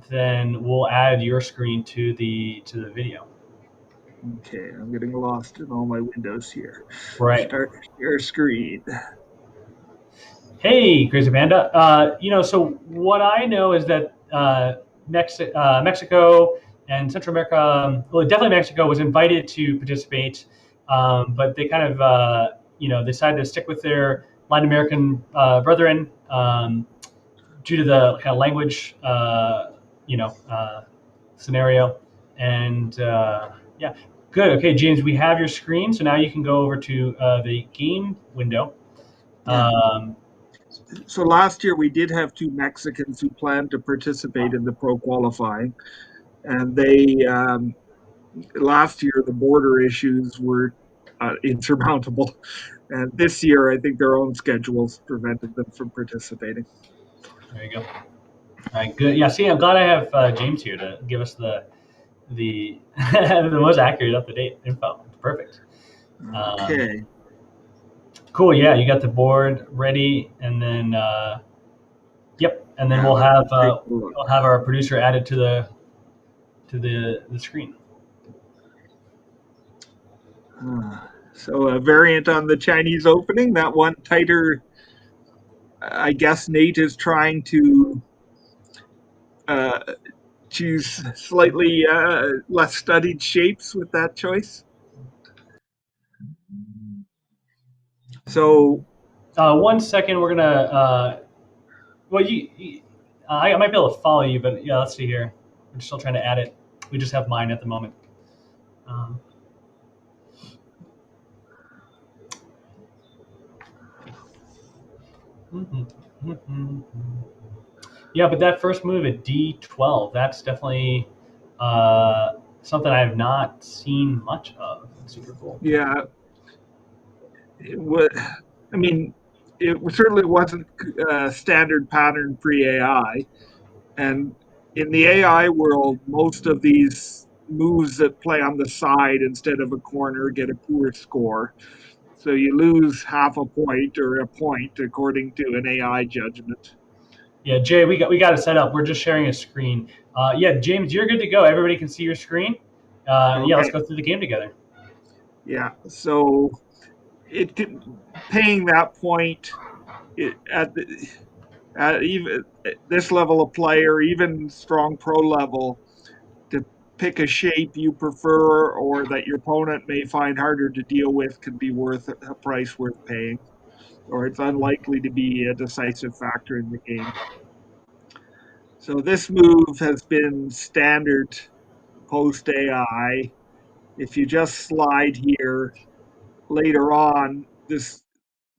then we'll add your screen to the video. Okay, I'm getting lost in all my windows here. Right. Start share screen. Hey, Crazy Panda. So what I know is that Mexico and Central America, well, definitely Mexico was invited to participate, but they kind of, decided to stick with their Latin American brethren due to the kind of language, scenario. And yeah, good. Okay, James, we have your screen, so now you can go over to the game window. Yeah. So last year we did have 2 Mexicans who planned to participate in the pro qualifying, and they last year the border issues were insurmountable, and this year I think their own schedules prevented them from participating. There you go. All right, good. Yeah, see, I'm glad I have James here to give us the the most accurate, up to date info. It's perfect. Okay. Cool. Yeah, you got the board ready, and then yep, and then Yeah, we'll let's have take a look. our producer added to the screen. So a variant on the Chinese opening, that one tighter. I guess Nate is trying to choose slightly less studied shapes with that choice. So 1 second, we're gonna. Well, I might be able to follow you, but yeah, let's see here. We're still trying to add it. We just have mine at the moment. Yeah, but that first move at D12, that's definitely something I have not seen much of. It's super cool. yeah, it would. I mean, it certainly wasn't a standard pattern pre-AI, and in the AI world, most of these moves that play on the side instead of a corner get a poor score. So you lose half a point or a point according to an AI judgment. Yeah, Jay, we got it set up. We're just sharing a screen. Yeah, James, you're good to go. Everybody can see your screen. Yeah, let's Okay. go through the game together. Yeah. So paying that point at even this level of player, even strong pro level, to pick a shape you prefer or that your opponent may find harder to deal with could be worth a price worth paying, or it's unlikely to be a decisive factor in the game. So this move has been standard post AI. If you just slide here later on, this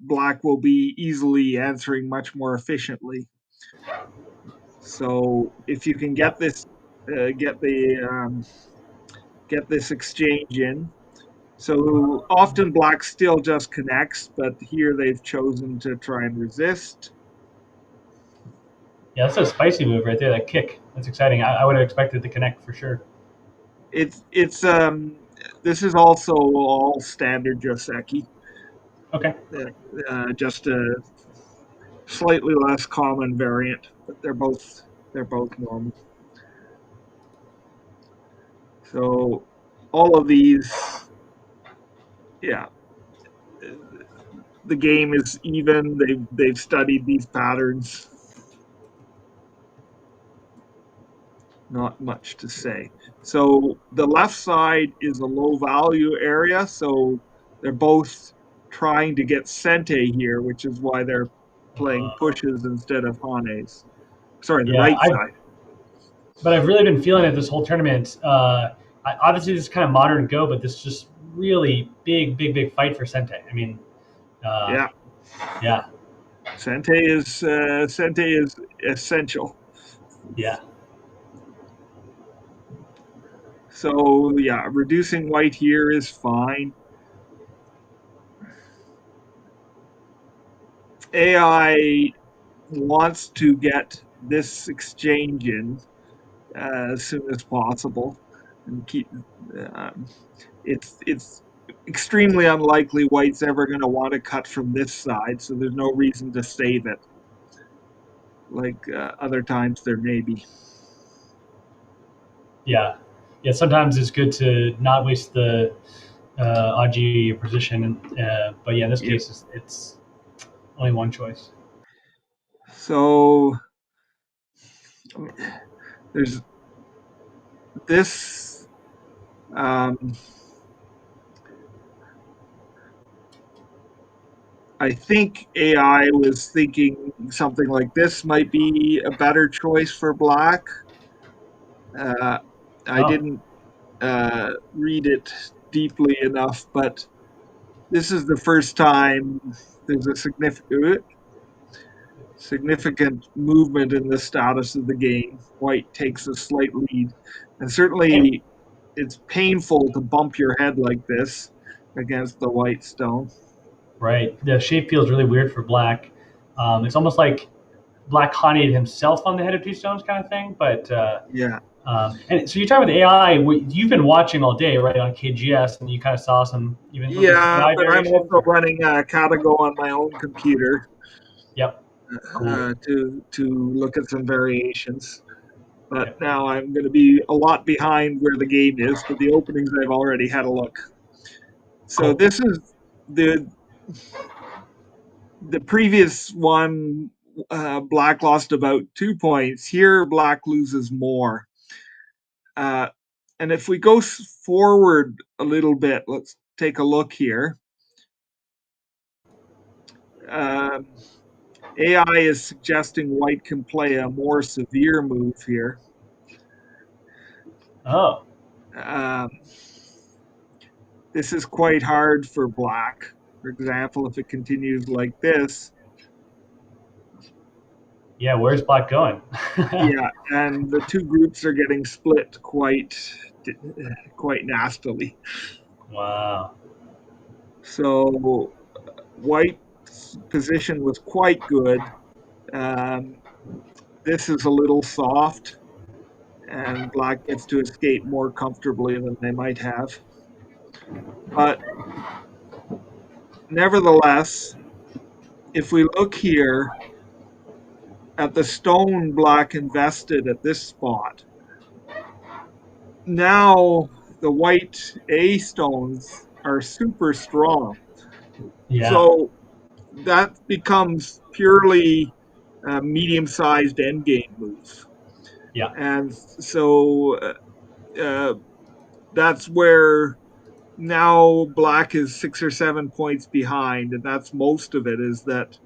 black will be easily answering much more efficiently. So if you can get this, get this exchange in. So often black still just connects, but here they've chosen to try and resist. Yeah, that's a spicy move right there. That kick. That's exciting. I would have expected to connect for sure. It's this is also all standard Joseki, Okay. just a slightly less common variant, but they're both normal. So all of these, yeah, the game is even. They've studied these patterns. Not much to say. So the left side is a low value area. So they're both trying to get Sente here, which is why they're playing pushes instead of Hanes. Sorry, the Yeah, right side. but I've really been feeling it this whole tournament. Obviously, this is kind of modern Go, but this is just really big fight for Sente. I mean, Yeah, yeah, Sente is essential. yeah. So yeah, reducing white here is fine. AI wants to get this exchange in as soon as possible, and keep. It's extremely unlikely white's ever going to want to cut from this side, so there's no reason to save it. Like other times there may be. Yeah, sometimes it's good to not waste the RG position, but yeah, in this Yeah. case, it's only one choice. So there's this. I think AI was thinking something like this might be a better choice for black. I Oh, didn't read it deeply enough, but this is the first time there's a significant movement in the status of the game. White takes a slight lead, and and certainly it's painful to bump your head like this against the white stone. right. The shape feels really weird for black. It's almost like black haunted himself on the head of two stones kind of thing. But Yeah, and so you're talking about the AI. You've been watching all day, right, on KGS, and you kind of saw some even little bit of yeah, AI but I'm variations. also running Catago on my own computer Yep. Cool. to look at some variations. But Yep. now I'm going to be a lot behind where the game is, but the openings I've already had a look. So Cool. this is the previous one. Black lost about 2 points. Here, black loses more. Uh, and if we go forward a little bit, let's take a look here. AI is suggesting white can play a more severe move here. Oh, Um, this is quite hard for black. For example, if it continues like this, yeah. Where's black going? yeah, and the two groups are getting split quite nastily. Wow. So white's position was quite good. Um, this is a little soft, and black gets to escape more comfortably than they might have. But nevertheless, if we look here at the stone black invested at this spot, now the white A stones are super strong. Yeah. So that becomes purely a medium-sized endgame move. Yeah. And so that's where now black is 6 or 7 points behind, and that's most of it. Is that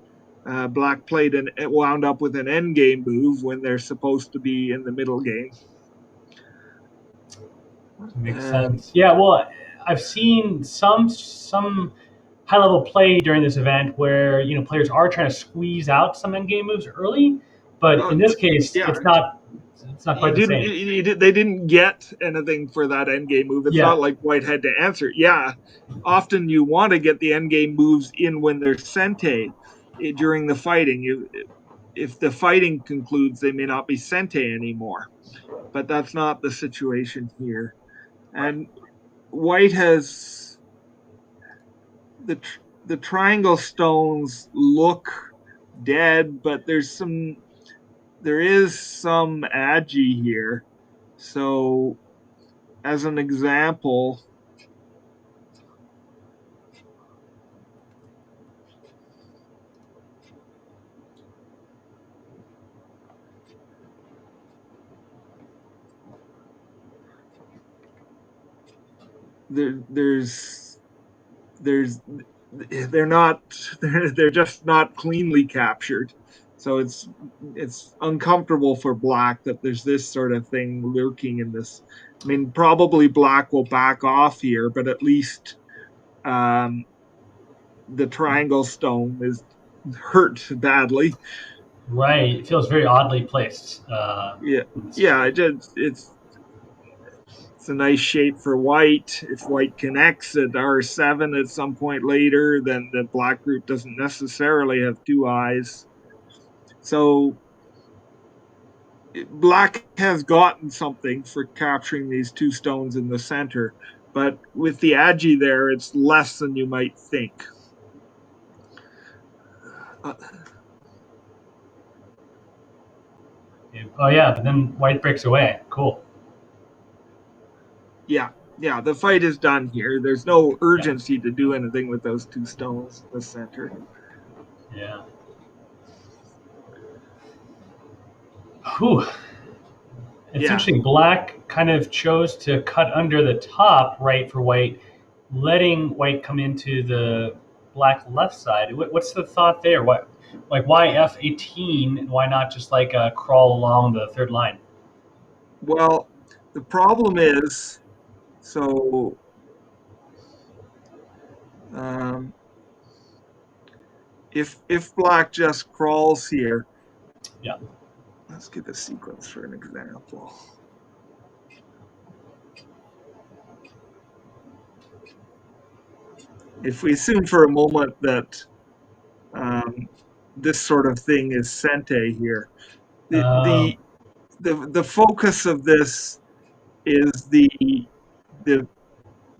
black played and it wound up with an end game move when they're supposed to be in the middle game. Makes And sense. Yeah. Well, I've seen some high level play during this event where players are trying to squeeze out some end game moves early, but in this case, yeah, it's not quite the same. they didn't get anything for that end game move. It's Yeah. not like white had to answer. Yeah, often you want to get the end game moves in when they're sente during the fighting. If the fighting concludes, they may not be sente anymore. But that's not the situation here. Right. And white has the triangle stones look dead, but there is some agi here. So as an example, there's they're not they're just not cleanly captured. So it's uncomfortable for black that there's this sort of thing lurking in this. I mean, probably black will back off here, but at least um, the triangle stone is hurt badly. Right. It feels very oddly placed Yeah, in the yeah. situation. It's It's a nice shape for white. If white connects at R7 at some point later, then the black group doesn't necessarily have two eyes. So black has gotten something for capturing these two stones in the center, but with the agi there, it's less than you might think. Oh yeah, but then white breaks away. Cool. Yeah, the fight is done here. There's no urgency to do anything with those two stones in the center. Yeah. Whew. It's interesting. Black kind of chose to cut under the top right for white, letting white come into the black left side. What's the thought there? Why F18 and why not just like crawl along the third line? Well, the problem is, so if black just crawls here, yeah. Let's give a sequence for an example. If we assume for a moment that this sort of thing is sente here, the focus of this is the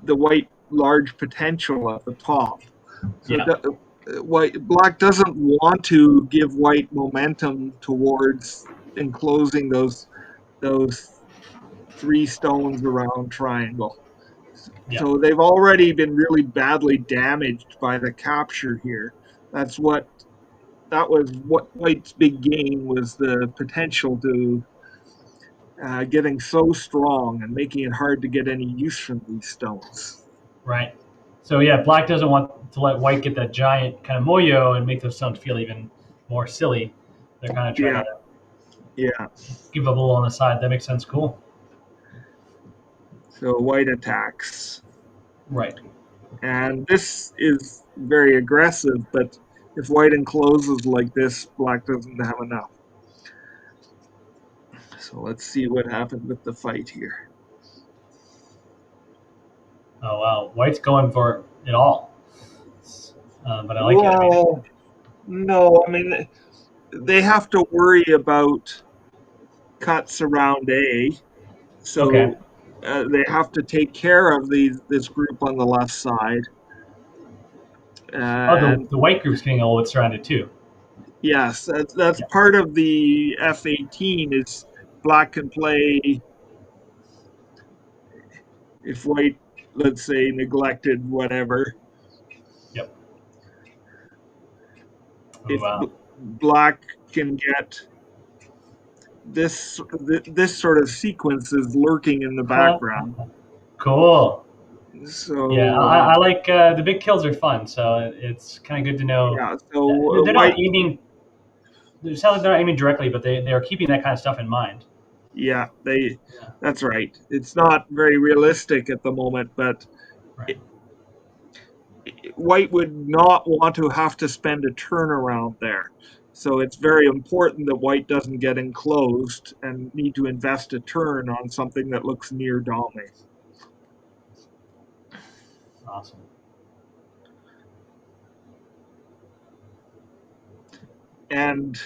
white large potential at the top. So black doesn't want to give white momentum towards enclosing those three stones around triangle. So they've already been really badly damaged by the capture here. That was what white's big gain was, the potential to getting so strong and making it hard to get any use from these stones. Right. So yeah, black doesn't want to let white get that giant kind of moyo and make those stones feel even more silly. They're kind of trying to give up a little on the side. That makes sense. Cool. So white attacks. Right. And this is very aggressive, but if white encloses like this, black doesn't have enough. So let's see what happened with the fight here. Oh wow, white's going for it all. But I like it. I mean, no, I mean they have to worry about cuts around A, so they have to take care of this group on the left side. The white group's getting all surrounded too. Yes, that's part of the F18 is black can play if white, let's say, neglected whatever. Yep. Oh, if wow. black can get this sort of sequence is lurking in the background. Cool. So yeah, I like the big kills are fun. So it's kind of good to know. Yeah. So they're not aiming. It sounds like they're not aiming directly, but they are keeping that kind of stuff in mind. Yeah, that's right. It's not very realistic at the moment, but white would not want to have to spend a turnaround there. So it's very important that white doesn't get enclosed and need to invest a turn on something that looks near Donley. Awesome. And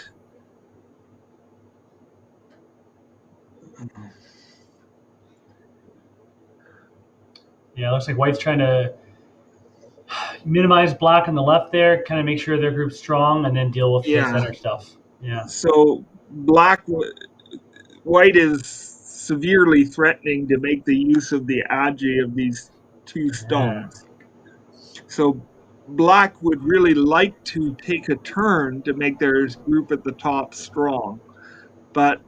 yeah, it looks like white's trying to minimize black on the left there, kind of make sure their group's strong, and then deal with the center stuff. Yeah. So white is severely threatening to make the use of the agi of these two stones. So black would really like to take a turn to make their group at the top strong, but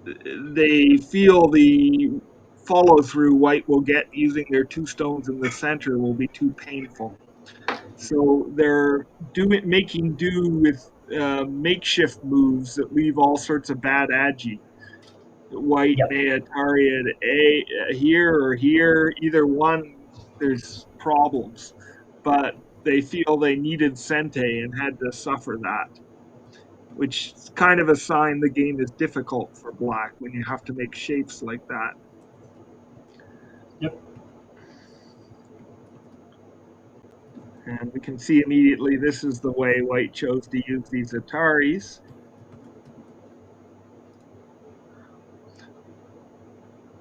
they feel the follow through white will get using their two stones in the center will be too painful. So they're making do with makeshift moves that leave all sorts of bad agi. White may Atari at here or here, either one, there's problems. But they feel they needed Sente and had to suffer that, which is kind of a sign the game is difficult for black when you have to make shapes like that. And we can see immediately this is the way white chose to use these Ataris.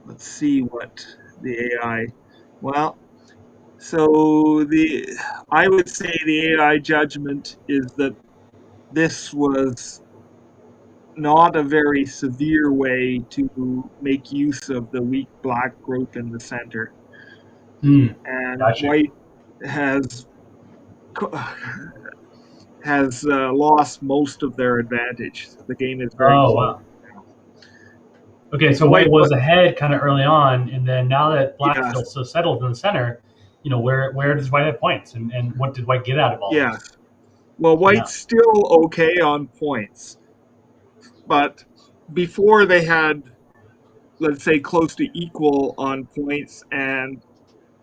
Let's see what the AI, well, so I would say the AI judgment is that this was not a very severe way to make use of the weak black group in the center. And Gotcha. white has lost most of their advantage. The game is very Oh, close. wow. Okay, so white was ahead kind of early on, and then now that black Yeah. feels so settled in the center, where does white have points, and what did white get out of all Yeah. this? Well, white's still okay on points, but before they had, let's say, close to equal on points and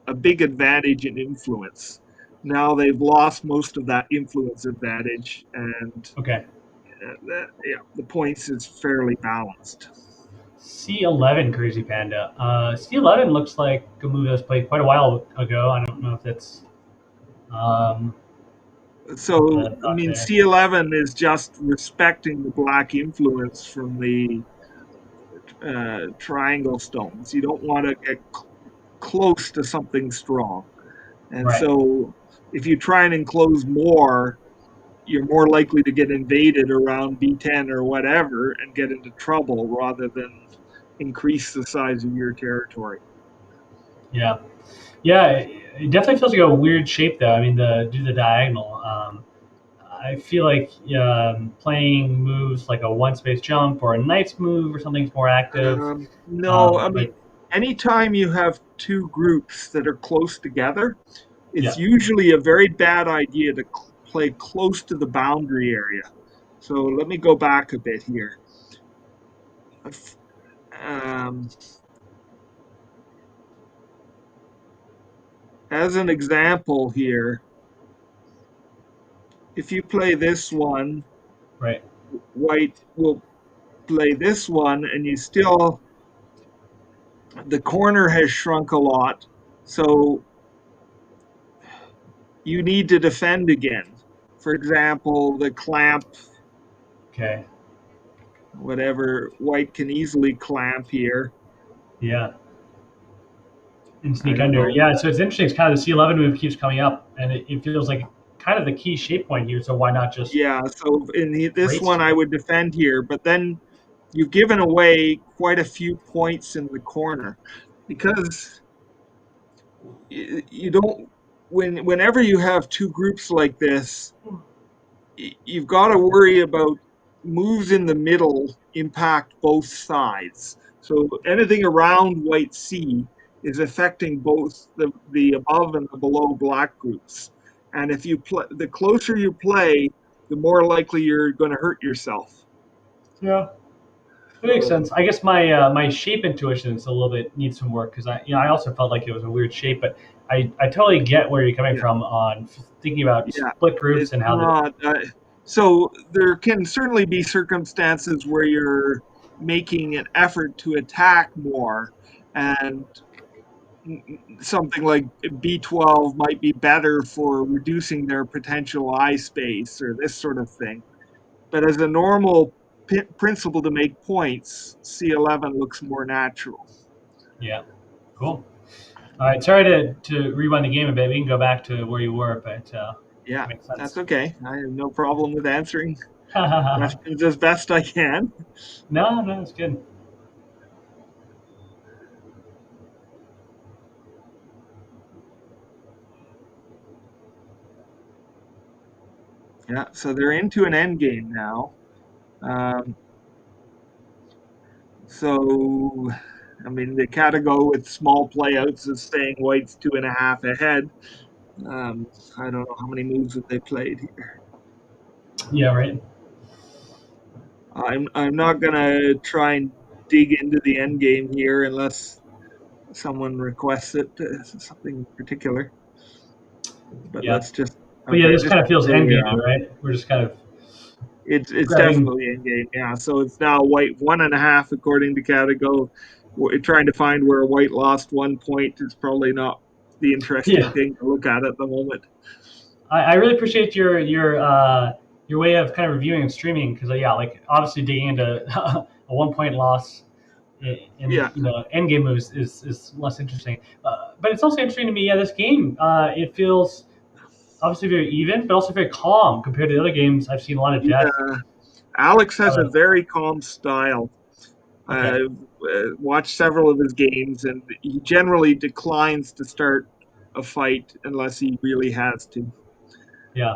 a big advantage in influence. Now they've lost most of that influence advantage, and Okay. the points is fairly balanced. C11 Crazy Panda. C11 looks like a move that was played quite a while ago. I don't know if that's So, the I thought mean, there. C11 is just respecting the black influence from the triangle stones. You don't want to get close to something strong. And Right. so, if you try and enclose more, you're more likely to get invaded around B10 or whatever and get into trouble rather than increase the size of your territory. Yeah. Yeah. It definitely feels like a weird shape, though. I mean, do the diagonal. I feel like playing moves like a one space jump or a knight's move or something's more active. No, I But mean, anytime you have two groups that are close together, it's yeah. usually a very bad idea to play close to the boundary area. So let me go back a bit here. Um, as an example here, if you play this one, Right. white will play this one, and you still, the corner has shrunk a lot. So you need to defend again. For example, the clamp, Okay. whatever, white can easily clamp here. Yeah. And I sneak don't under. know. Yeah. So it's interesting. It's kind of the C11 move keeps coming up, and it feels like kind of the key shape point here. So why not just Yeah, so in this race one, to I it? would defend here, but then you've given away quite a few points in the corner because you don't, whenever you have two groups like this, you've got to worry about moves in the middle impact both sides. So anything around white C is affecting both the above and the below black groups. And if you play, the closer you play, the more likely you're going to hurt yourself. Yeah. It makes sense. I guess my shape intuition is a little bit needs some work because I also felt like it was a weird shape, but I totally get where you're coming Yeah, from on thinking about yeah, split groups it's and how the not. So there can certainly be circumstances where you're making an effort to attack more, and something like B12 might be better for reducing their potential eye space or this sort of thing. But as a normal principle to make points, C11 looks more natural. yeah, cool. All right, sorry to rewind the game a bit. We can go back to where you were, but Yeah, it makes that's sense. okay. I have no problem with answering No, questions as best I can. no, it's good. Yeah, so they're into an end game now. Um, so, I mean, the category with small playouts is saying white's 2.5 ahead. I don't know how many moves have they played here. Yeah, right. I'm not gonna try and dig into the end game here unless someone requests it, something particular. But Yeah, let's just but yeah, okay, this just kind of feels where we endgamey, are. right? We're just kind of It's grabbing. definitely end game, yeah. So it's now white 1.5 according to Catago. We're trying to find where white lost 1 point is probably not the interesting Yeah, thing to look at the moment. I really appreciate your way of kind of reviewing and streaming because yeah, like obviously digging into a 1 point loss in Yeah. end game moves is less interesting. But it's also interesting to me. Yeah, this game it feels obviously very even, but also very calm compared to the other games. I've seen a lot of death. Yeah. Alex has a Uh, very calm style. okay. I've watched several of his games, and he generally declines to start a fight unless he really has to. Yeah.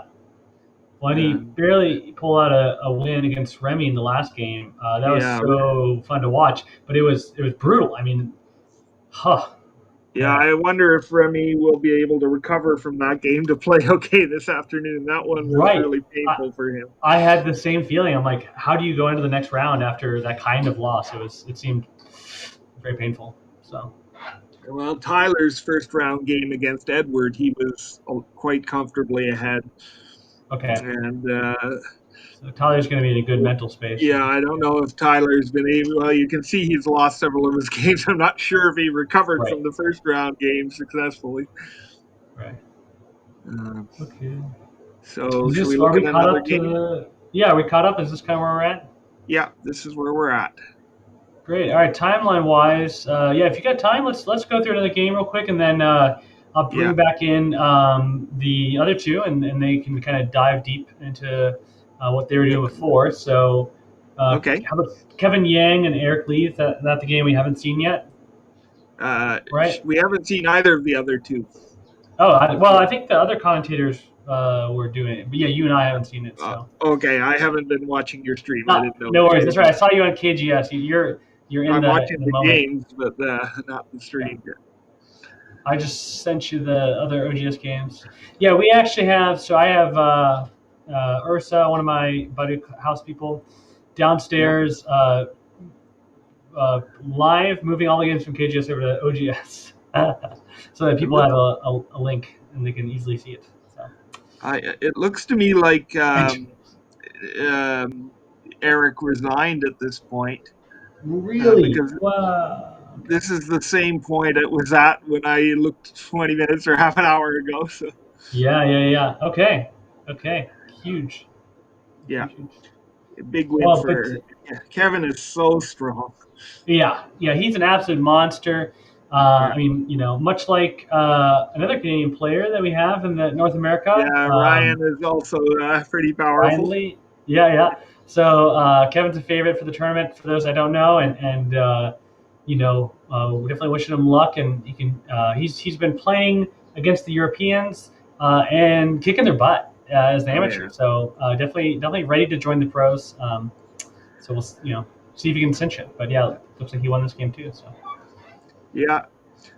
Well, and he Um, barely pulled out a win against Remi in the last game. That was yeah, so fun to watch, but it was brutal. I mean, huh, yeah. man. I wonder if Remy will be able to recover from that game to play okay this afternoon. That one was Right. really painful for him. I had the same feeling. I'm like, how do you go into the next round after that kind of loss? It seemed very painful. So Well, Tyler's first round game against Edward, he was quite comfortably ahead, okay. and So Tyler's going to be in a good mental space. yeah, I don't know if Tyler's been able. Well, you can see he's lost several of his games. I'm not sure if he recovered Right. from the first round game successfully. Right. Um, Okay. so, Is should we this? Are look we at caught another up to game? the? Yeah, are we caught up? Is this kind of where we're at? Yeah, this is where we're at. Great. All right. Timeline wise, yeah. If you got time, let's go through another game real quick, and then I'll Yeah, bring back in the other two, and they can kind of dive deep into what they were doing before. So, okay. how about Kevin Yang and Eric Lee? Is that the game we haven't seen yet? Right. We haven't seen either of the other two. Oh, well, I think the other commentators were doing it, but yeah, you and I haven't seen it, so. Okay, I haven't been watching your stream. I didn't know No you worries. That's did. right. I saw you on KGS. You're in I'm the watching the moment. games, but not the Yeah. stream yet. I just sent you the other OGS games. Yeah, we actually have. So I have Ursa, one of my buddy house people, Yeah. downstairs, live moving all the games from KGS over to OGS, so that people have a link and they can easily see it. So. It looks to me like Eric resigned at this point Really? because Wow. this is the same point it was at when I looked 20 minutes or half an hour ago. So Yeah. Okay. Huge. yeah, Huge. big win Well, but for Kevin is so strong. yeah, he's an absolute monster. Yeah, I mean, much like another Canadian player that we have in the North America, yeah. Ryan is also pretty Ryan powerful. Lee. Yeah. So Kevin's a favorite for the tournament. For those I don't know, and we're definitely wishing him luck. And he can. He's been playing against the Europeans and kicking their butt as an Oh amateur. yeah, So definitely ready to join the pros. So we'll see if he can cinch it. But yeah, looks like he won this game too. So. yeah.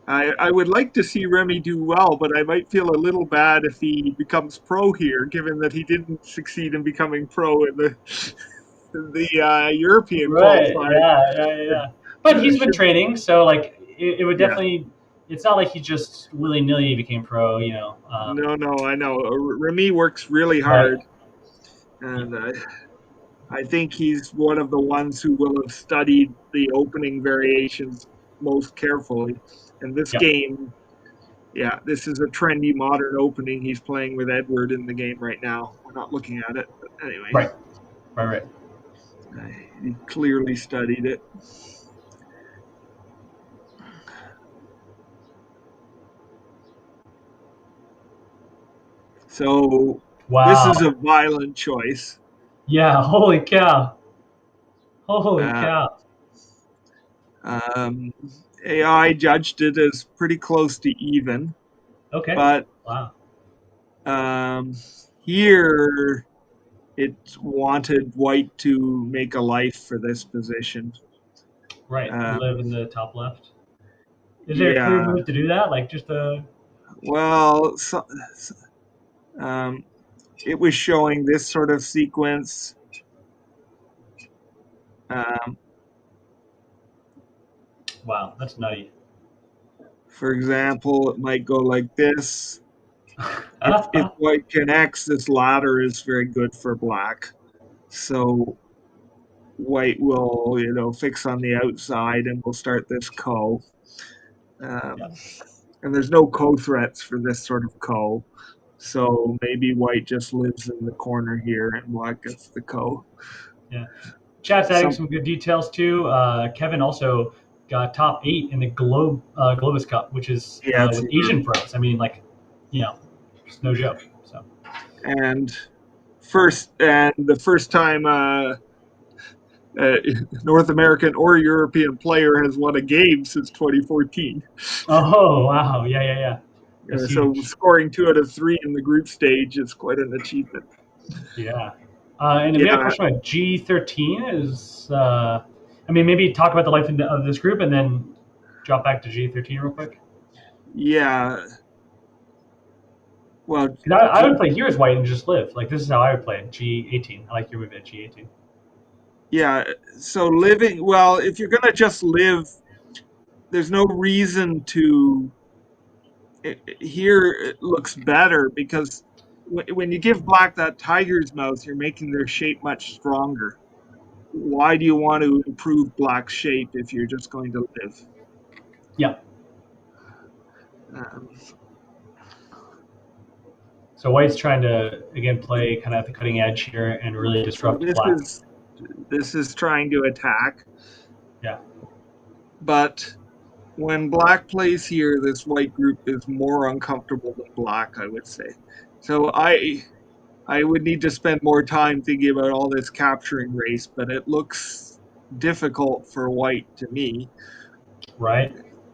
I would like to see Remy do well, but I might feel a little bad if he becomes pro here, given that he didn't succeed in becoming pro in the European Right. qualifier. Yeah. But he's been Should, training, so like it would yeah, definitely. It's not like he just willy nilly became pro. no, I know. Remy works really Right. hard, and I think he's one of the ones who will have studied the opening variations most carefully. And this Yeah. game, yeah, this is a trendy modern opening. He's playing with Edward in the game right now. We're not looking at it, but anyway, Right. he clearly studied it. So this is a Wow. violent choice. Yeah. Holy cow. Holy Uh, cow. um, AI judged it as pretty close to even, Okay. but Wow. um, here it wanted white to make a life for this position. Right. Um, Live in the top left. Is there a clear yeah, move to do that? Like just a. well, um, it was showing this sort of sequence. Um, Wow. That's nutty. for example, it might go like this. If white connects, this ladder is very good for black. So white will, fix on the outside and we'll start this Yeah. and there's no co threats for this sort of co. So maybe white just lives in the corner here and black gets the ko. Chat's adding some good details too. Kevin also got top 8 in the Globus Cup, which is with Asian pros. I mean, like, it's no joke. So. And the first time North American or European player has won a game since 2014. Oh wow! Yeah. So scoring 2 out of 3 in the group stage is quite an achievement. Yeah. And we have a question about G13. Maybe talk about the life of this group and then drop back to G13 real quick. Yeah. Well, I would play here as white and just live. Like, this is how I would play G18. I like your move at G18. Yeah. So living, well, if you're going to just live, there's no reason to. Here it looks better because when you give black that tiger's mouth, you're making their shape much stronger. Why do you want to improve black's shape if you're just going to live? Yeah. So white's trying to, again, play kind of at the cutting edge here and really disrupt black. This is trying to attack. Yeah. But when black plays here, this white group is more uncomfortable than black, I would say. So I would need to spend more time thinking about all this capturing race, but it looks difficult for white to me. Right.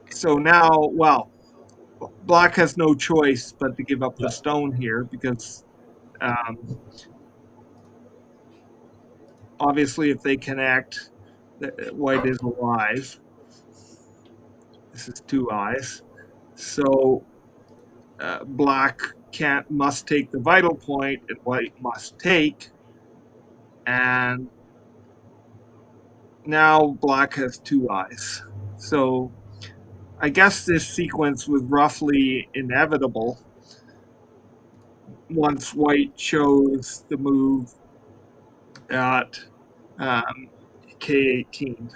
So now, well, black has no choice but to give up the stone here because obviously if they connect, white is alive. This is 2 eyes. So black must take the vital point and white must take. And now black has 2 eyes. So I guess this sequence was roughly inevitable once white chose the move at K18.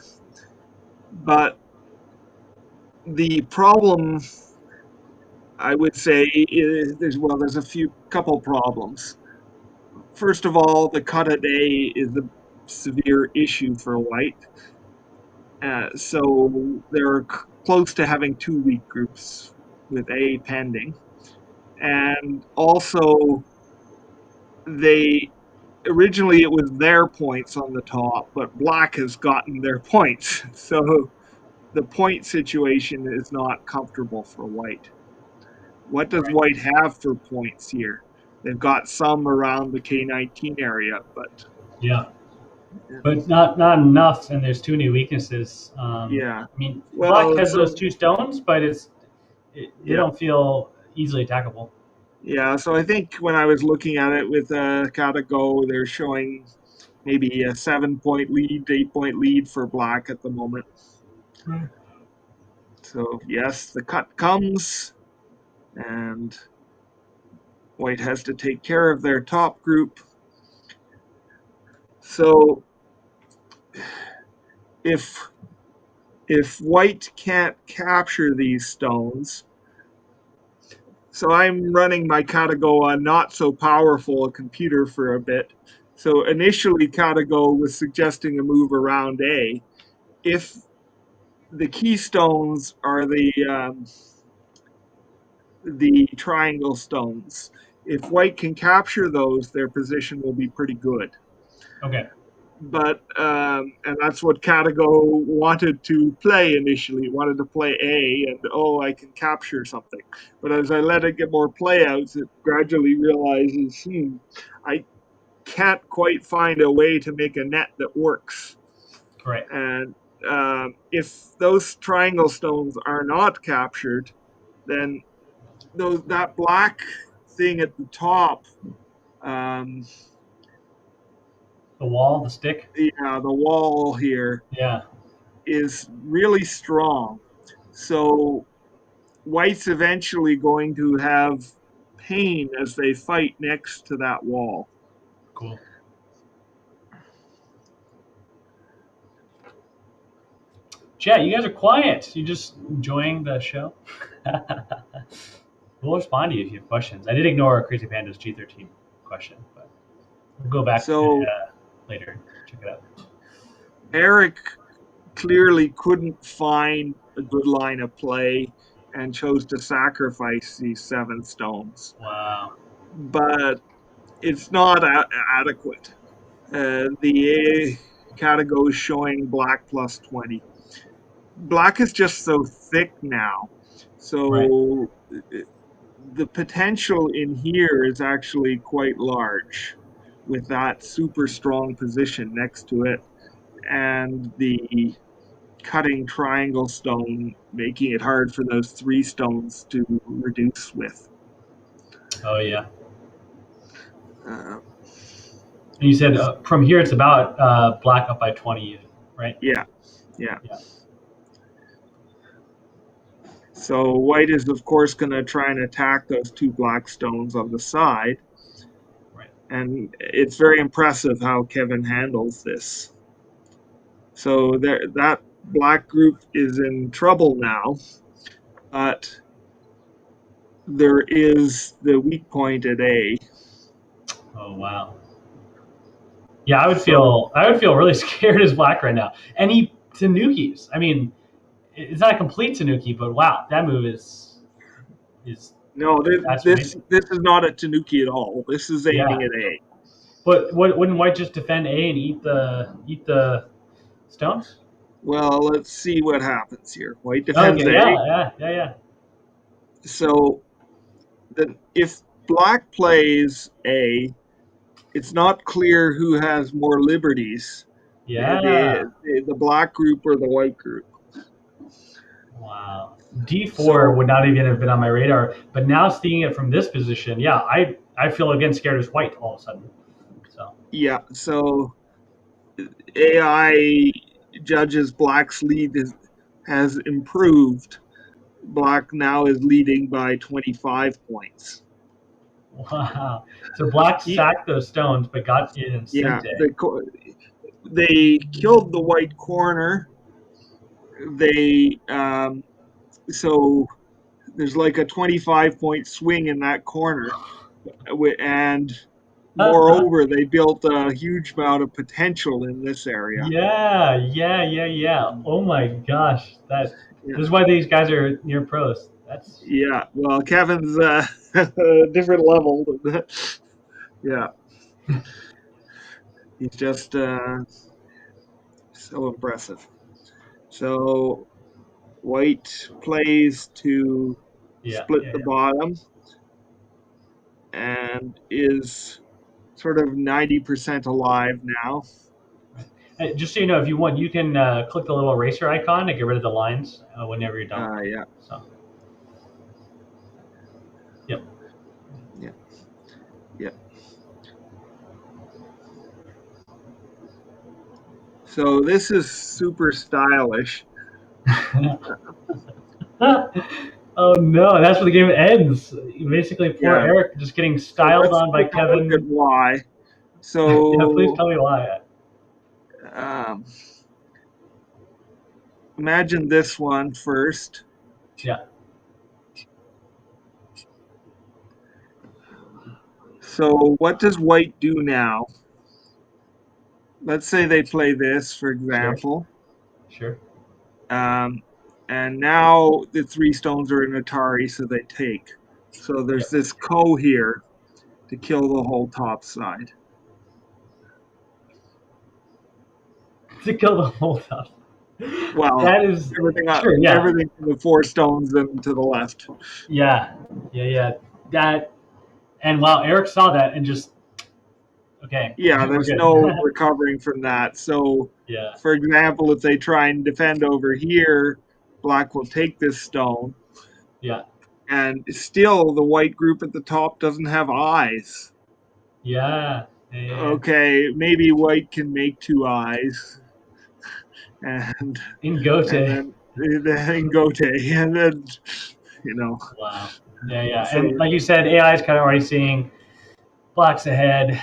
But the problem, I would say, is there's a couple problems. First of all, the cut at A is a severe issue for white. So they're close to having 2 weak groups with A pending. And also, originally it was their points on the top, but black has gotten their points. So the point situation is not comfortable for white. What does white have for points here? They've got some around the K19 area, but but not enough, and there's too many weaknesses. Black has those 2 stones, but they don't feel easily attackable. Yeah, so I think when I was looking at it with Kata Go, they're showing maybe a 7-point lead, 8-point lead for black at the moment. So yes, the cut comes, and white has to take care of their top group. So if white can't capture these stones, so I'm running my Katago on not so powerful a computer for a bit. So initially Katago was suggesting a move around A. If the keystones are the triangle stones, if white can capture those, their position will be pretty good. Okay. But and that's what Katago wanted to play initially. It wanted to play A, and I can capture something. But as I let it get more playouts, it gradually realizes, I can't quite find a way to make a net that works. Right. And if those triangle stones are not captured, then that black thing at the top. The wall, the stick? Yeah, the wall here is really strong. So white's eventually going to have pain as they fight next to that wall. Cool. Chat, you guys are quiet. You just enjoying the show? We'll respond to you if you have questions. I did ignore Crazy Panda's G13 question, but we'll go back So later. Check it out. Eric clearly couldn't find a good line of play and chose to sacrifice these 7 stones. Wow. But it's not adequate. The category is showing black plus 20. Black is just so thick now. So the potential in here is actually quite large with that super strong position next to it and the cutting triangle stone making it hard for those 3 stones to reduce with. Oh yeah. Uh, And you said from here it's about black up by 20, right? yeah. So white is of course going to try and attack those 2 black stones on the side. Right. And it's very impressive how Kevin handles this. So that black group is in trouble now, but there is the weak point at A. Oh wow. Yeah, I would feel really scared as black right now. And he Tanukis. I mean, it's not a complete Tanuki, but wow, that move is no. that's This amazing. is not a Tanuki at all. This is aiming at A. But wouldn't white just defend A and eat the stones? Well, let's see what happens here. White defends Okay, A. yeah. So then if black plays A, it's not clear who has more liberties. Yeah. The black group or the white group. Wow. D4 So- would not even have been on my radar, but now seeing it from this position, yeah, I feel again scared as white all of a sudden. So Yeah, so AI judges black's lead has improved. Black now is leading by 25 points. wow. So black sacked those stones, but got it in Yeah, Sinte. they killed the white corner. They so there's like a 25-point swing in that corner, and moreover, they built a huge amount of potential in this area. Yeah. Oh my gosh, this is why these guys are near pros. That's well, Kevin's a different level. Yeah, he's just so impressive. So white plays to split the bottom and is sort of 90% alive now. Hey, just so you know, if you want, you can click the little eraser icon to get rid of the lines whenever you're done. Yeah. So. Yep. So this is super stylish. Oh no, that's where the game ends. Basically, poor Eric just getting styled on by Kevin. Look at why. So yeah, please tell me why. Imagine this one first. Yeah. So what does white do now? Let's say they play this, for example. Sure. And now the 3 stones are in Atari, so they take. So there's this ko here to kill the whole top side. To kill the whole top. Well, that is everything. Everything from the 4 stones and to the left. Yeah. That, and wow, Eric saw that and just okay. Yeah, there's no recovering from that. So, for example, if they try and defend over here, black will take this stone. Yeah. And still, the white group at the top doesn't have eyes. Yeah. Okay, maybe white can make 2 eyes. And in Gote. And then, Wow. Yeah. So, and like you said, AI is kind of already seeing black's ahead.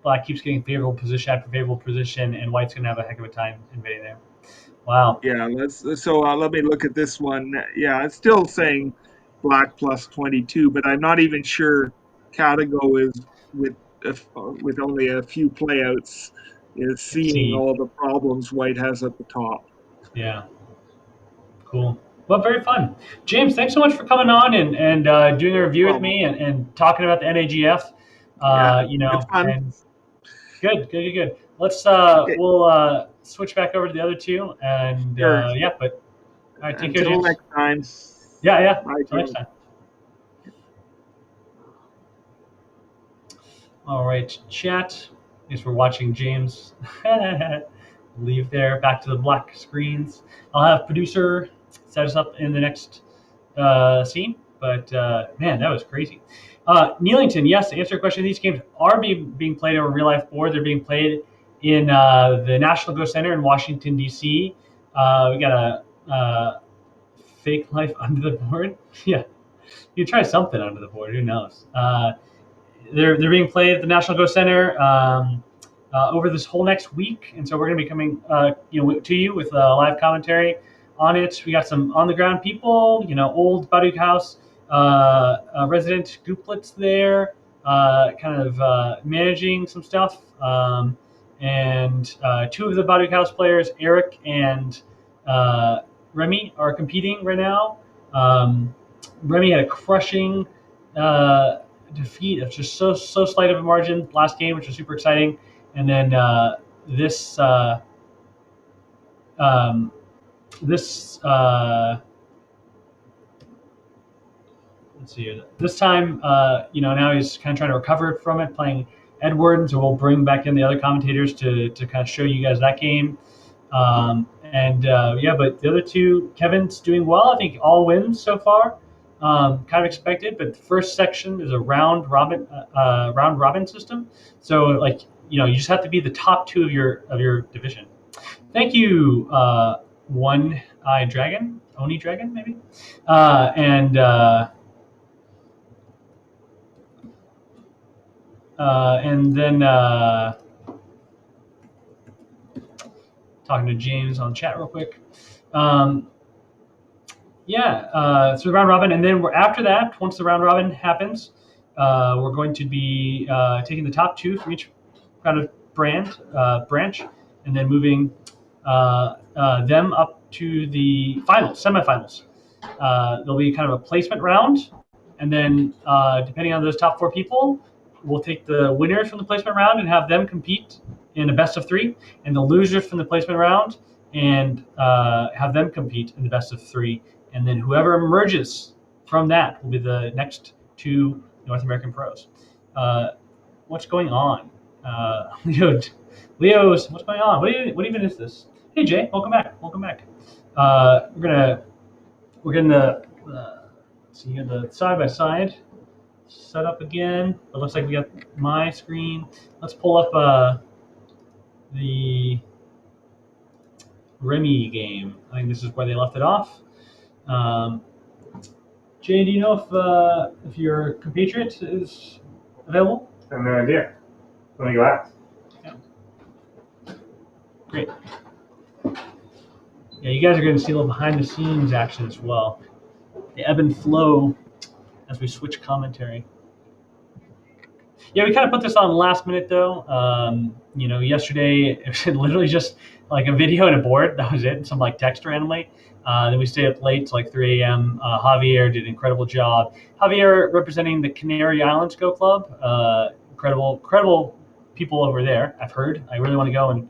Black keeps getting favorable position after favorable position, and white's going to have a heck of a time invading there. Wow. Yeah, let me look at this one. Yeah, it's still saying black plus 22, but I'm not even sure Cadigo is with only a few playouts is seeing all the problems white has at the top. Yeah. Cool. Well, very fun. James, thanks so much for coming on and doing a review with me and talking about the NAGF. It's fun. And good. Let's Okay. we'll switch back over to the other two and Sure. but all right, take care, Until James. next time. Yeah. Bye, Until next James. time. All right, chat. Thanks for watching, James. Leave there. Back to the black screens. I'll have producer set us up in the next scene. But man, that was crazy. Neelington, yes, to answer your question, these games are being played over real life board. They're being played in the National Go Center in Washington, D.C. We got a fake life under the board. Yeah, you try something under the board. Who knows? They're being played at the National Go Center over this whole next week, and so we're going to be coming to you with live commentary on it. We got some on the ground people, old Baduk House resident Gooplets there, kind of managing some stuff, and two of the Baduk House players, Eric and Remi, are competing right now. Remi had a crushing defeat of just so slight of a margin last game, which was super exciting. And then this let's see. This time, now he's kind of trying to recover from it, playing Edward. So we'll bring back in the other commentators to kind of show you guys that game. But the other two, Kevin's doing well. I think all wins so far. Kind of expected, but the first section is a round robin system. So you just have to be the top two of your division. Thank you, One Eye Dragon, Oni Dragon, maybe, and then talking to James on chat real quick. So the round robin, and then after that, once the round robin happens, we're going to be taking the top two from each kind of branch, and then moving them up to the semifinals. There'll be kind of a placement round, and then depending on those top four people, we'll take the winners from the placement round and have them compete in a best of three, and the losers from the placement round and have them compete in the best of three. And then whoever emerges from that will be the next two North American pros. What's going on? Leo's, what's going on? What even is this? Hey Jay, welcome back. We're gonna see here the side by side set up again. It looks like we got my screen. Let's pull up the Remi game. I think this is where they left it off. Jay, do you know if your compatriot is available? I have no idea. Let me go ask. Yeah. Great. Yeah, you guys are going to see a little behind the scenes action as well. The ebb and flow as we switch commentary. Yeah, we kind of put this on last minute though. Yesterday it was literally just like a video and a board. That was it. Some text randomly. Then we stayed up late till 3 a.m. Javier did an incredible job. Javier representing the Canary Islands Go Club. Incredible people over there. I've heard. I really want to go and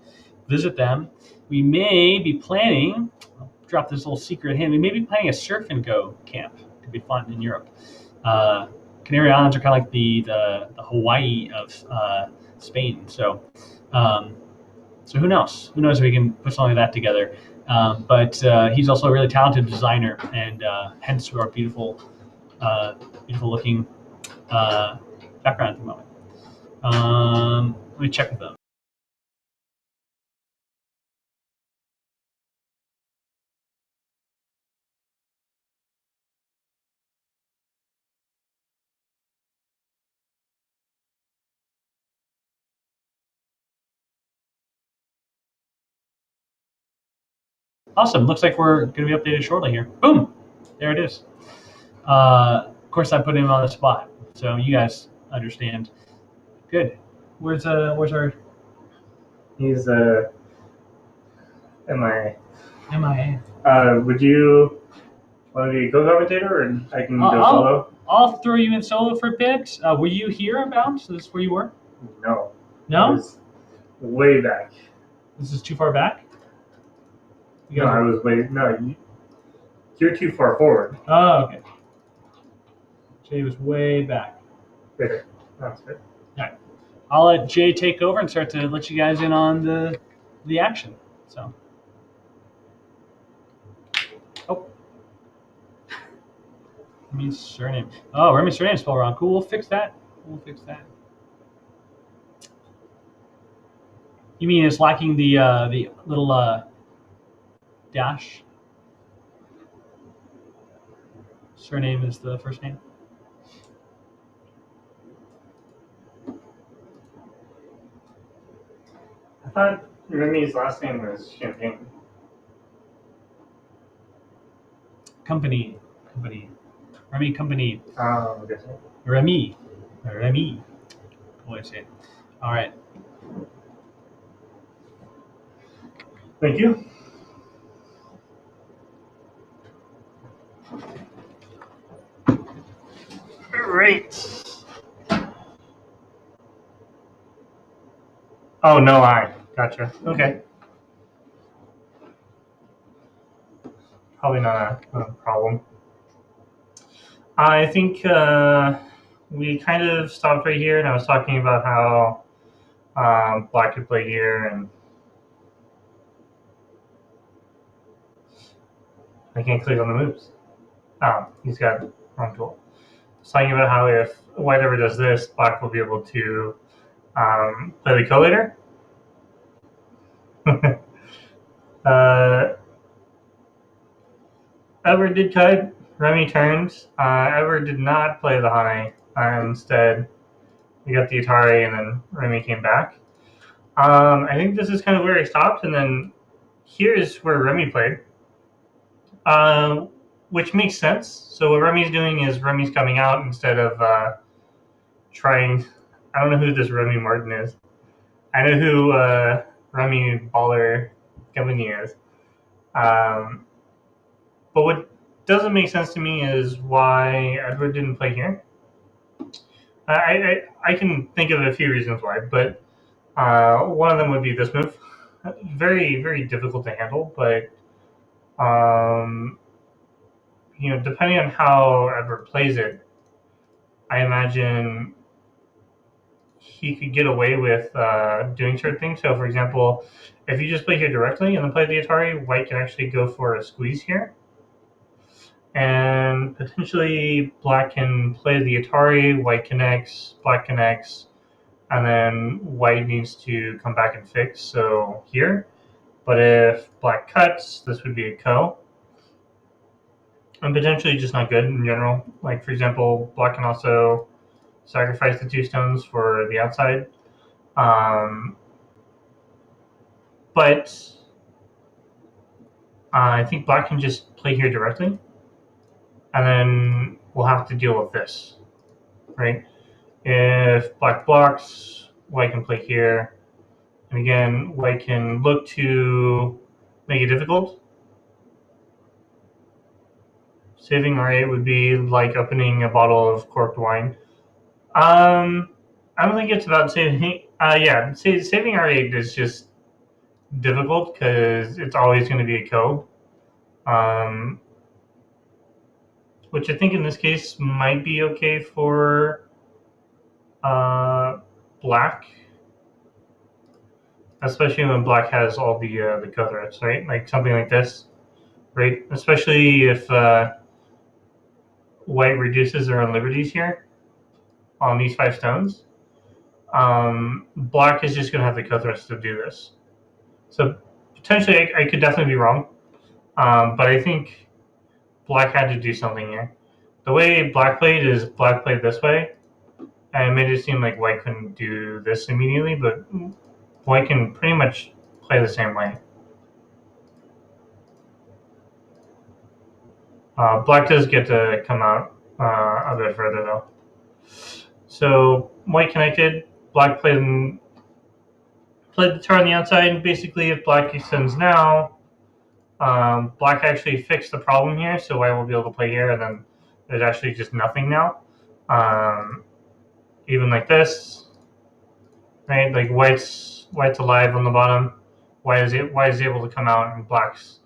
visit them. We may be planning. I'll drop this little secret hint. We may be planning a surf and go camp. Could be fun in Europe. Canary Islands are kind of like the Hawaii of Spain. So who knows? Who knows if we can put something like that together? But he's also a really talented designer, and hence our beautiful looking background at the moment. Let me check with them. Awesome. Looks like we're going to be updated shortly here. Boom. There it is. Of course, I put him on the spot, so you guys understand. Good. Where's our He's MIA. MIA? Would you want to be a co-commentator, or I can go solo? I'll throw you in solo for a bit. Were you here about? So this is where you were? No. No? I was way back. This is too far back? You No, guys I are- was way. No, you're too far forward. Oh, okay. Jay was way back. There. That's good. I'll let Jay take over and start to let you guys in on the action. So. Oh. Remi's surname. Oh, Remi's surname spelled wrong. Cool. We'll fix that. You mean it's lacking the little dash? Surname is the first name. I thought Remi's last name was Champagne. Company. Remi Company. Oh, okay. Remi. What do I say? All right. Thank you. Great. Oh, no, I. Gotcha. Okay. Probably not a problem. I think we kind of stopped right here, and I was talking about how Black could play here, and I can't click on the moves. Oh, he's got wrong tool. I was talking about how if White ever does this, Black will be able to play the collator. Edward did cut. Remi turned. Edward did not play the Hane. Instead, he got the Atari, and then Remi came back. I think this is kind of where he stopped, and then here's where Remi played, which makes sense. So what Remi's doing is Remi's coming out instead of trying. I don't know who this Remi Martin is. I know who Remi Baller Campangie is. But what doesn't make sense to me is why Edward didn't play here. I can think of a few reasons why, but one of them would be this move. Very, very difficult to handle, but depending on how Edward plays it, I imagine he could get away with doing certain things. So, for example, if you just play here directly and then play the Atari, White can actually go for a squeeze here. And potentially Black can play the Atari, White connects, Black connects, and then White needs to come back and fix, so here. But if Black cuts, this would be a co. And potentially just not good in general. Like, for example, Black can also sacrifice the 2 stones for the outside. But I think Black can just play here directly. And then we'll have to deal with this, right? If Black blocks, White can play here. And again, White can look to make it difficult. Saving R8 would be like opening a bottle of corked wine. I don't think it's about saving. Saving R8 is just difficult because it's always going to be a co. Which I think in this case might be okay for Black, especially when Black has all the co threats, right? Like something like this, right? Especially if White reduces their own liberties here on these 5 stones. Black is just going to have the co threats to do this. So potentially, I could definitely be wrong, but I think Black had to do something here. The way Black played is Black played this way, and it made it seem like White couldn't do this immediately, but White can pretty much play the same way. Black does get to come out a bit further though. So white connected, black played the turn on the outside. Basically, if black extends now, black actually fixed the problem here, so white will be able to play here, and then there's actually just nothing now. Even like this, right? Like white's alive on the bottom. White is able to come out, and black's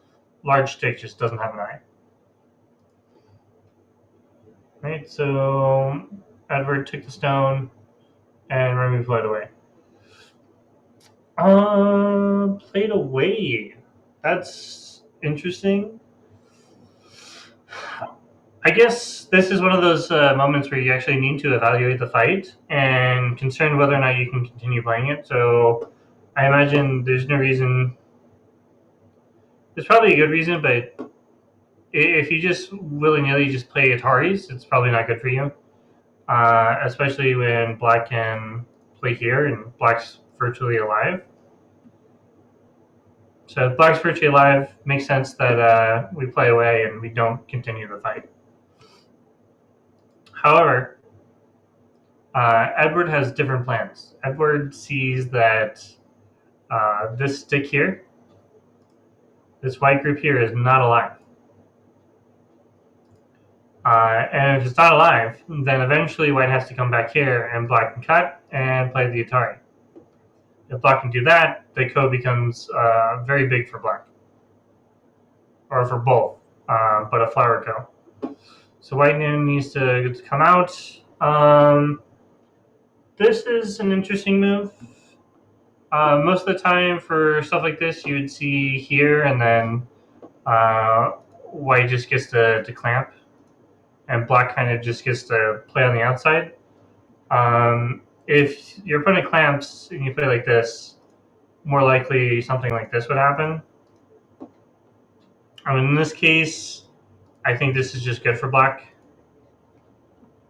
large stick just doesn't have an eye. Right, so Edward took the stone, and Remi played away. Played away. That's interesting. I guess this is one of those moments where you actually need to evaluate the fight and concern whether or not you can continue playing it. So I imagine there's no reason. There's probably a good reason, but if you just willy-nilly just play Ataris, it's probably not good for you. Especially when black can play here and black's virtually alive. So if black's virtually alive, makes sense that we play away and we don't continue the fight. However, Edward has different plans. Edward sees that this stick here, this white group here, is not alive. And if it's not alive, then eventually white has to come back here and black can cut and play the Atari. If black can do that, the code becomes very big for black. Or for both, but a flower co. So white needs to come out. This is an interesting move. Most of the time for stuff like this, you would see here, and then white just gets to clamp, and black kind of just gets to play on the outside. If your opponent clamps and you play like this, more likely something like this would happen. I mean, in this case, I think this is just good for black,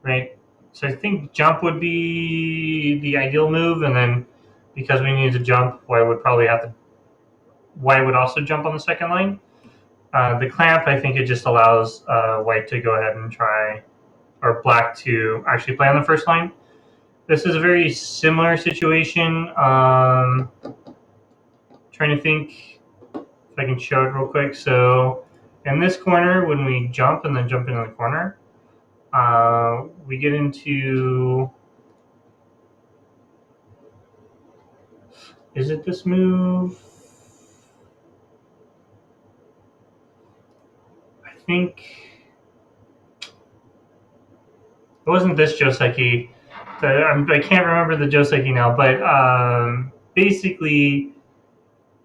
right? So I think jump would be the ideal move, and then because we need to jump, white would probably have to. White would also jump on the second line. The clamp, I think it just allows white to go ahead and try, or black to actually play on the first line. This is a very similar situation. Trying to think if I can show it real quick. So in this corner, when we jump and then jump into the corner, we get into, is it this move? I think it wasn't this Joseki. I can't remember the Joseki now, but basically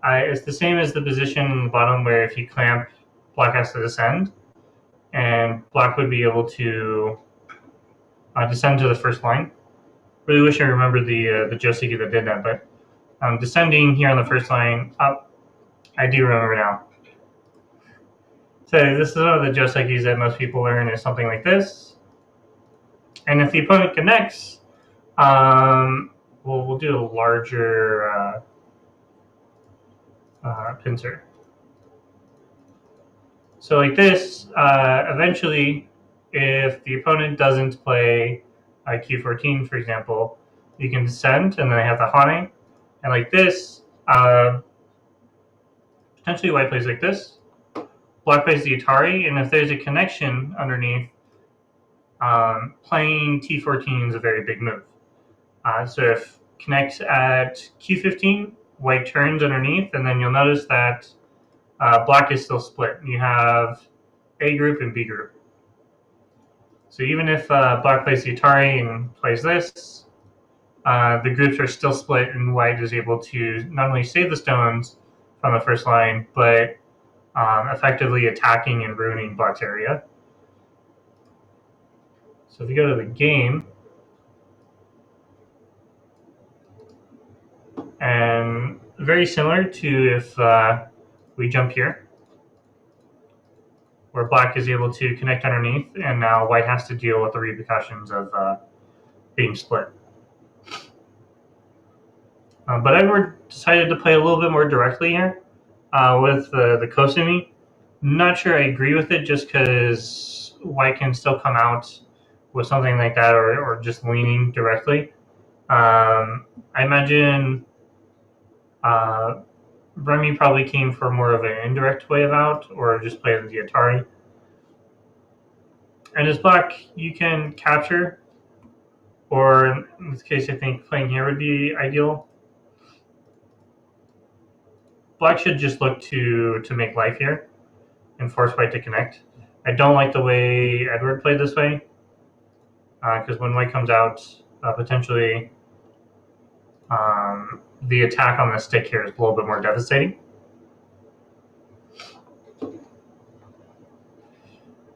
it's the same as the position in the bottom where if you clamp, black has to descend, and black would be able to descend to the first line. Really wish I remembered the Joseki that did that, but descending here on the first line up, I do remember now. So this is one of the Josekis that most people learn is something like this. And if the opponent connects, we'll do a larger pincer. So like this, eventually, if the opponent doesn't play Q14, for example, you can descend, and then I have the Hane. And like this, potentially white plays like this. Black plays the Atari, and if there's a connection underneath, playing T14 is a very big move. So if connects at Q15, white turns underneath, and then you'll notice that black is still split. You have A group and B group. So even if black plays the Atari and plays this, the groups are still split, and white is able to not only save the stones from the first line, but effectively attacking and ruining black's area. So if you go to the game, and very similar to if we jump here, where black is able to connect underneath, and now white has to deal with the repercussions of being split. But Edward decided to play a little bit more directly here with the Kosumi. Not sure I agree with it, just because white can still come out with something like that, or just leaning directly. I imagine Remi probably came for more of an indirect way of out, or just play the Atari. And as black, you can capture, or in this case, I think playing here would be ideal. Black should just look to make life here and force white to connect. I don't like the way Edward played this way, because when white comes out, potentially the attack on the stick here is a little bit more devastating.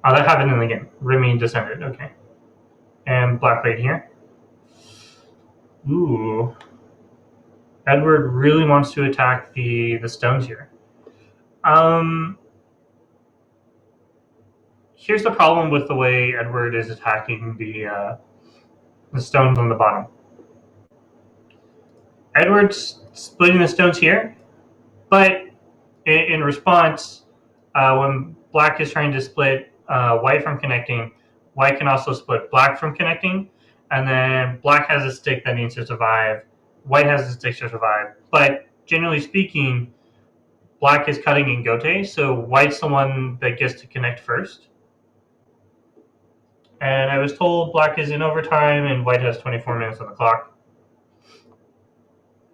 Oh, that happened in the game. Remi descended, okay. And black played here. Ooh. Edward really wants to attack the stones here. Here's the problem with the way Edward is attacking the stones on the bottom. Edward's splitting the stones here, but in response, when black is trying to split white from connecting, white can also split black from connecting, and then black has a stick that needs to survive, white has a stick to survive. But generally speaking, black is cutting in Gote, so white's the one that gets to connect first. And I was told black is in overtime and white has 24 minutes on the clock.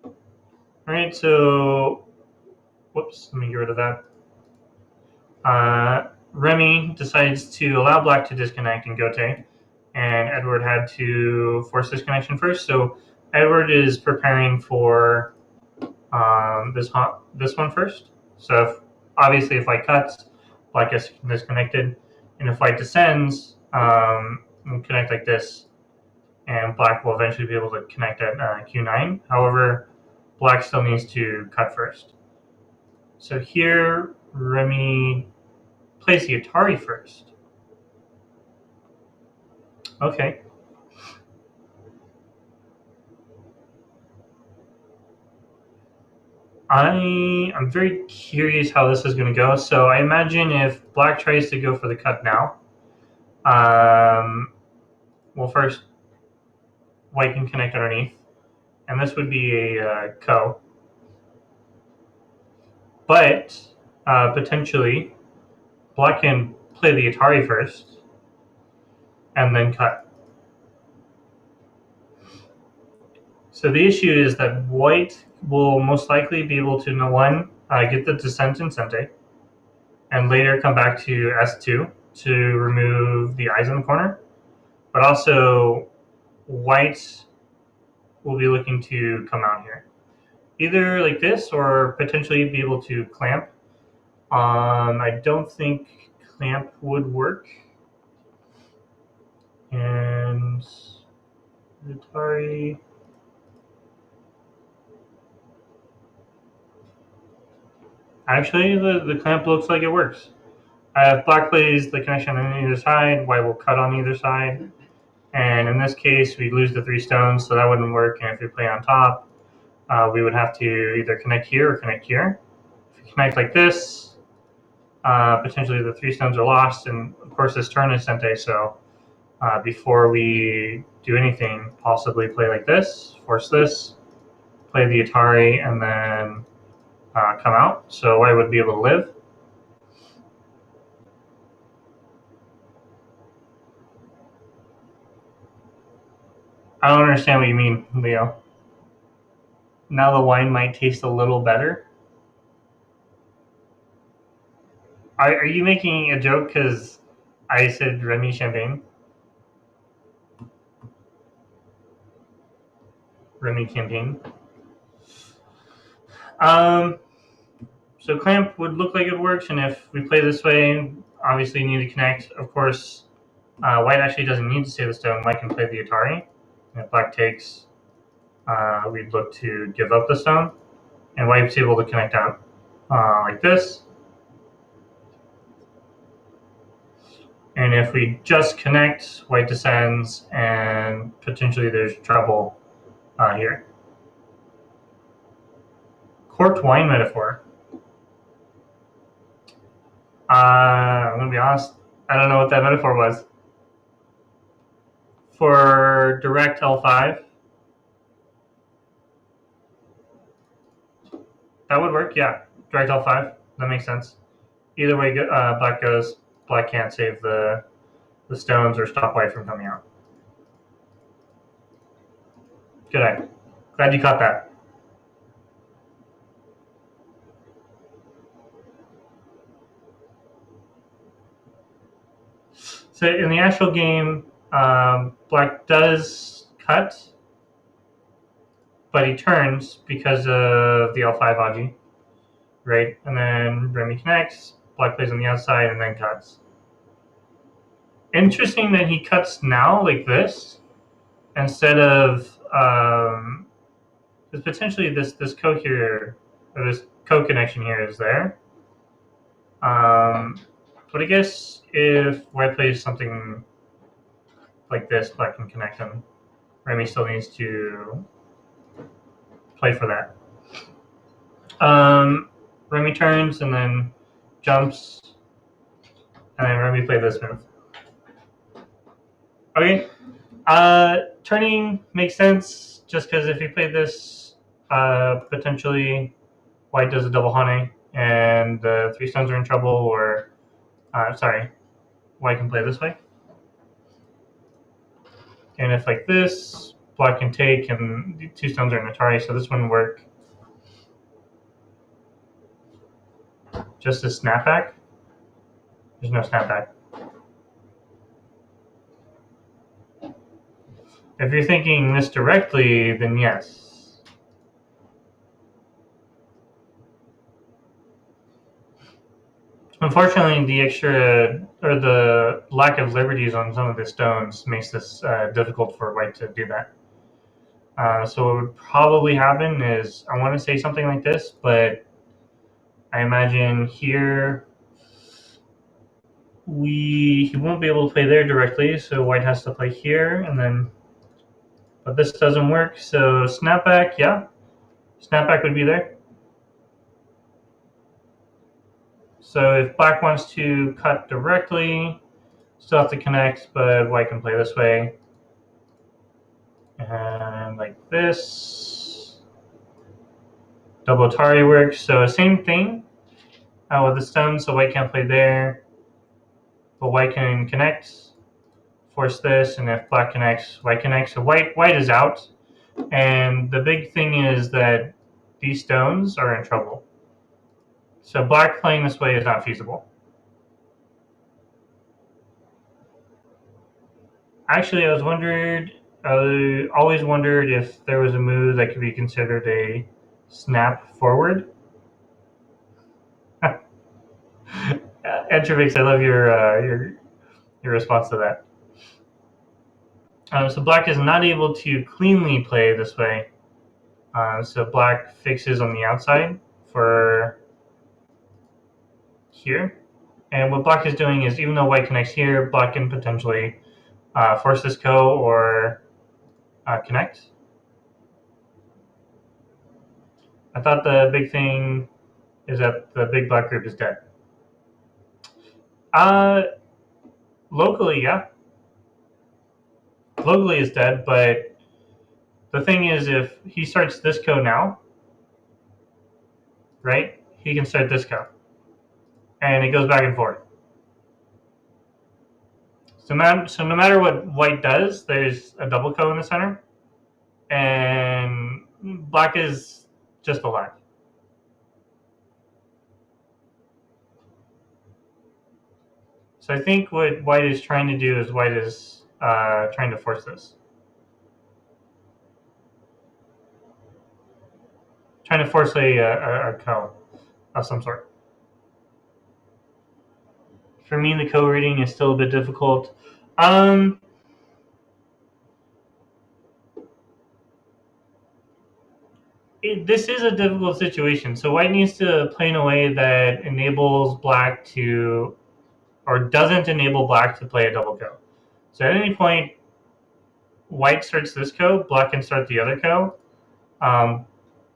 All right, so, whoops, let me get rid of that. Remi decides to allow black to disconnect in Gote, and Edward had to force this connection first. So Edward is preparing for this one first. So obviously if white cuts, black gets disconnected, and if white descends, we'll connect like this, and black will eventually be able to connect at Q9. However, black still needs to cut first. So here, Remi plays the Atari first. Okay. I'm very curious how this is going to go. So I imagine if black tries to go for the cut now, well, first, white can connect underneath, and this would be a ko. But potentially, black can play the Atari first, and then cut. So the issue is that white will most likely be able to, one, get the descent in Sente, and later come back to S2 to remove the eyes in the corner. But also, white will be looking to come out here. Either like this, or potentially be able to clamp. I don't think clamp would work. And Atari... Actually, the clamp looks like it works. If black plays the connection on either side, white will cut on either side. And in this case, we lose the 3 stones, so that wouldn't work. And if we play on top, we would have to either connect here or connect here. If we connect like this, potentially the 3 stones are lost. And of course, this turn is Sente, so before we do anything, possibly play like this, force this, play the Atari, and then come out. So white would be able to live. I don't understand what you mean, Leo. Now the wine might taste a little better. Are you making a joke because I said Remi Champagne? Remi Campaign. So clamp would look like it works, and if we play this way, obviously you need to connect. Of course, white actually doesn't need to stay the stone. White can play the Atari. And if black takes, we'd look to give up the stone, and white's able to connect out like this. And if we just connect, white descends, and potentially there's trouble here. Corked wine metaphor. I'm going to be honest, I don't know what that metaphor was. for direct L5. That would work, yeah. Direct L5. That makes sense. Either way, black goes. Black can't save the stones or stop white from coming out. Good eye. Glad you caught that. So in the actual game, black does cut, but he turns because of the L5 Aji, right? And then Remi connects, black plays on the outside, and then cuts. Interesting that he cuts now like this instead of because potentially this co here or this co connection here is there. But I guess if white plays something like this, black can connect him. Remi still needs to play for that. Remi turns and then jumps, and then Remi play this move. Okay. Turning makes sense just because if he played this, potentially white does a double hane and the 3 stones are in trouble, or white can play this way. And if like this, black can take and the 2 stones are in Atari, so this wouldn't work. Just a snapback? There's no snapback. If you're thinking this directly, then yes. Unfortunately, the extra or the lack of liberties on some of the stones makes this difficult for white to do that. So what would probably happen is, I want to say something like this, but I imagine here he won't be able to play there directly, so white has to play here, and then, but this doesn't work, so snapback, yeah. Snapback would be there. So if black wants to cut directly, still have to connect, but white can play this way. And like this. Double Atari works, so same thing with the stone, so white can't play there. But white can connect, force this, and if black connects, white connects. So white is out. And the big thing is that these stones are in trouble. So black playing this way is not feasible. Actually, I always wondered if there was a move that could be considered a snap forward. Entrovix, I love your response to that. So black is not able to cleanly play this way. So black fixes on the outside for here. And what black is doing is, even though white connects here, black can potentially force this co or connect. I thought the big thing is that the big black group is dead. Locally, yeah. Locally is dead, but the thing is, if he starts this co now, right, he can start this co. And it goes back and forth. So no matter what white does, there's a double co in the center. And black is just alive. So I think what white is trying to do is white is trying to force this. Trying to force a co of some sort. For me, the co-reading is still a bit difficult. This is a difficult situation. So white needs to play in a way that enables black to, or doesn't enable black to play a double co. So at any point, white starts this co, black can start the other co.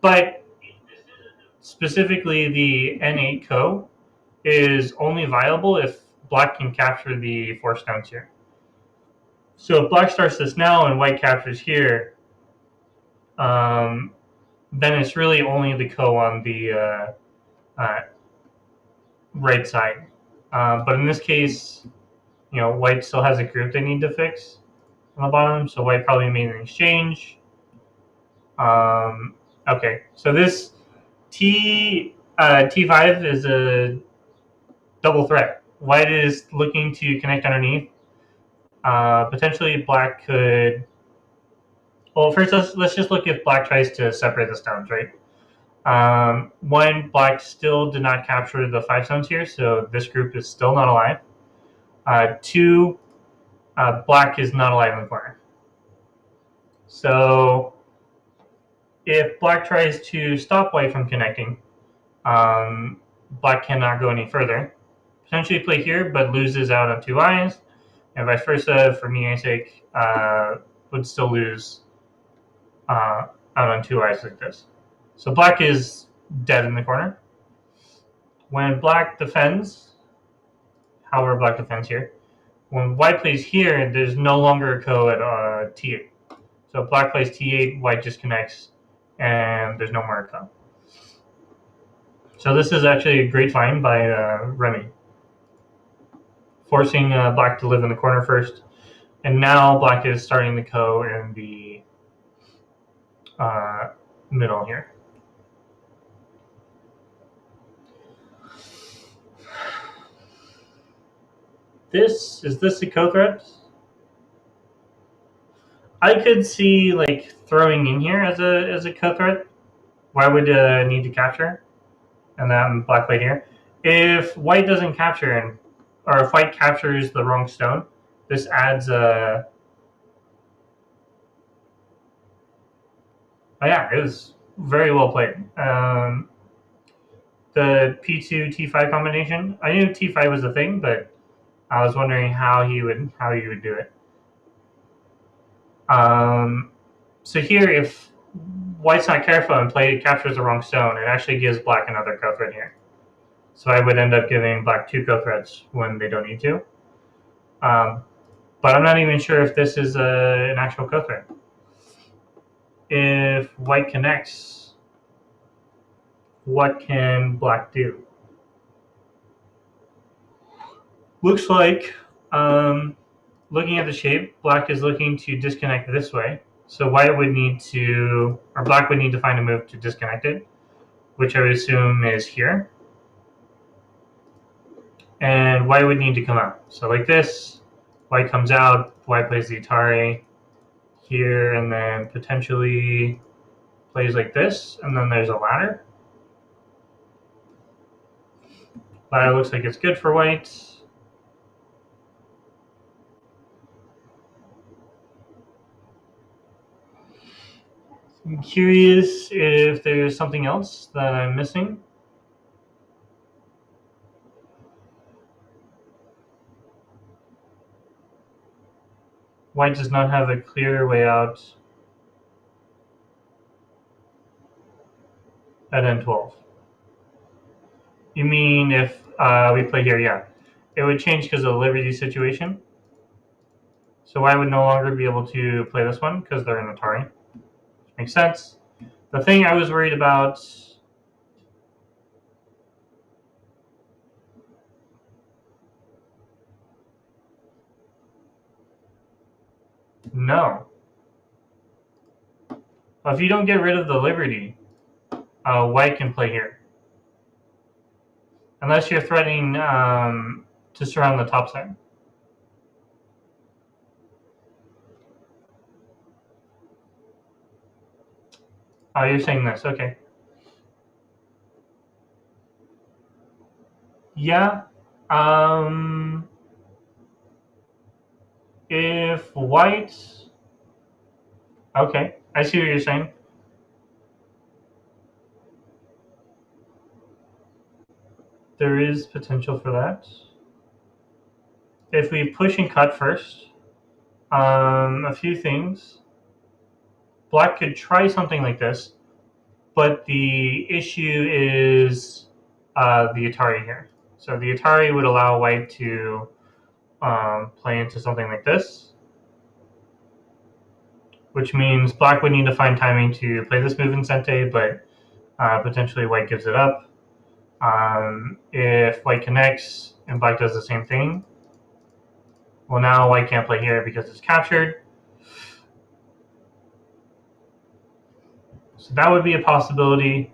But specifically the N8 co is only viable if black can capture the 4 stones here. So if black starts this now and white captures here, then it's really only the ko on the right side. But in this case, white still has a group they need to fix on the bottom, so white probably made an exchange. Okay, so this T5 is a double threat. White is looking to connect underneath. Potentially black could... Well, first let's just look if black tries to separate the stones, right? One, black still did not capture the 5 stones here, so this group is still not alive. Two, black is not alive in the corner. So if black tries to stop white from connecting, black cannot go any further. Potentially play here, but loses out on 2 eyes, and vice versa. For me, sake, would still lose out on 2 eyes like this. So black is dead in the corner. When black defends, however black defends here, when white plays here, there's no longer a ko at T8. So if black plays T8, white disconnects, and there's no more ko. So this is actually a great find by Remi, forcing black to live in the corner first. And now black is starting the ko in the middle here. Is this a ko threat? I could see like throwing in here as a ko threat. Why would need to capture? And then black played here. If white doesn't capture, or if white captures the wrong stone, this adds a... Oh yeah, it was very well played. The P2 T5 combination. I knew T5 was a thing, but I was wondering how he would do it. So here, if white's not careful and captures the wrong stone, it actually gives black another ko threat here. So I would end up giving black 2 ko threats when they don't need to. But I'm not even sure if this is an actual ko threat. If white connects, what can black do? Looks like, looking at the shape, black is looking to disconnect this way. So white would need to, or black would need to find a move to disconnect it, which I would assume is here. And white would need to come out. So like this, white comes out, white plays the Atari here, and then potentially plays like this, and then there's a ladder. Ladder looks like it's good for white. I'm curious if there's something else that I'm missing. White does not have a clear way out at N12. You mean if we play here? Yeah. It would change because of the Liberty situation. So I would no longer be able to play this one because they're in Atari. Makes sense. The thing I was worried about... No. If you don't get rid of the Liberty, white can play here. Unless you're threatening to surround the top side. Oh, you're saying this. Okay. Yeah. If white... Okay, I see what you're saying. There is potential for that. If we push and cut first, a few things. Black could try something like this, but the issue is the Atari here. So the Atari would allow white to play into something like this. which means black would need to find timing to play this move in Sente, but potentially white gives it up. If white connects and black does the same thing, well, now white can't play here because it's captured. So that would be a possibility,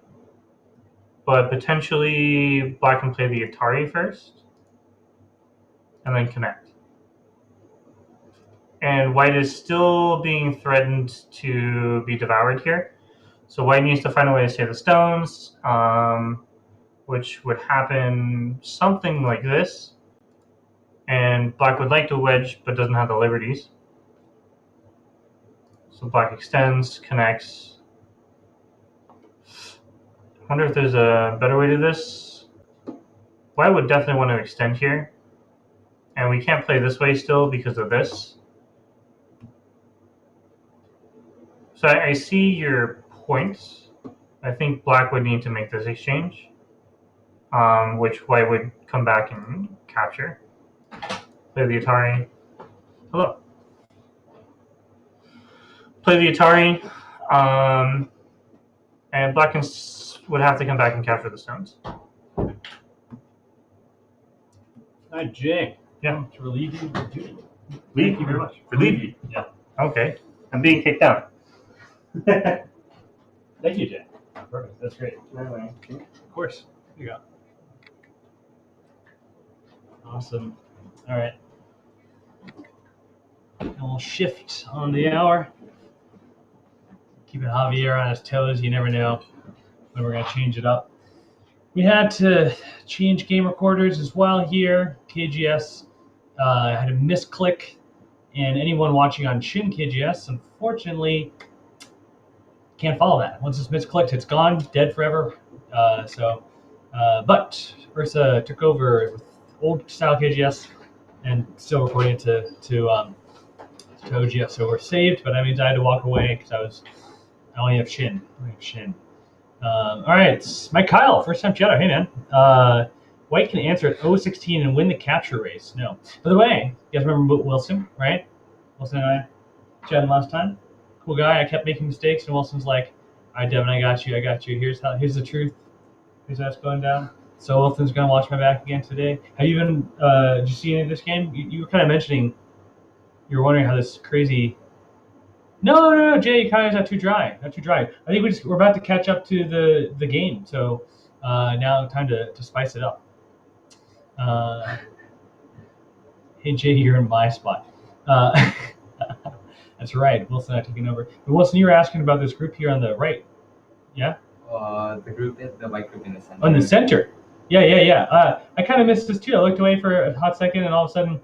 but potentially black can play the Atari first and then connect. And white is still being threatened to be devoured here. So white needs to find a way to save the stones, which would happen something like this. And black would like to wedge, but doesn't have the liberties. So black extends, connects. I wonder if there's a better way to this. White would definitely want to extend here. And we can't play this way still because of this. So I see your points. I think black would need to make this exchange, which white would come back and capture. Play the Atari. Hello. Play the Atari. And black would have to come back and capture the stones. Hi, Jay. Yeah. To relieve you of duty. Thank you very much. Relieve you? Yeah. Okay. I'm being kicked out. Thank you, Jay. Perfect. That's great. Of course. Here you go. Awesome. All right. And we'll shift on the hour. Keeping Javier on his toes. You never know when we're going to change it up. We had to change game recorders as well here. KGS had a misclick, and anyone watching on Shin KGS, unfortunately, can't follow that. Once it's misclicked, it's gone, dead forever. But Ursa took over with old style KGS and still recording it to OGS. So we're saved, but that means I had to walk away because I only have Shin. All right, Mike Kyle, first time chatter. Hey man, white can answer at 0-16 and win the capture race. No. By the way, you guys remember Wilson, right? Wilson and I chatted last time. Cool guy. I kept making mistakes, and Wilson's like, "All right, Devin, I got you. Here's the truth. Here's how it's going down." So Wilson's gonna watch my back again today. Have you been? Did you see any of this game? You were kind of mentioning. You were wondering how this crazy. No, Jay, Kaya's not too dry. I think we're about to catch up to the game. So now time to spice it up. Hey Jay, you're in my spot. That's right. Wilson and I taking over. But Wilson, you were asking about this group here on the right. Yeah? The white group in the center. On the center. Yeah. I kind of missed this too. I looked away for a hot second, and all of a sudden,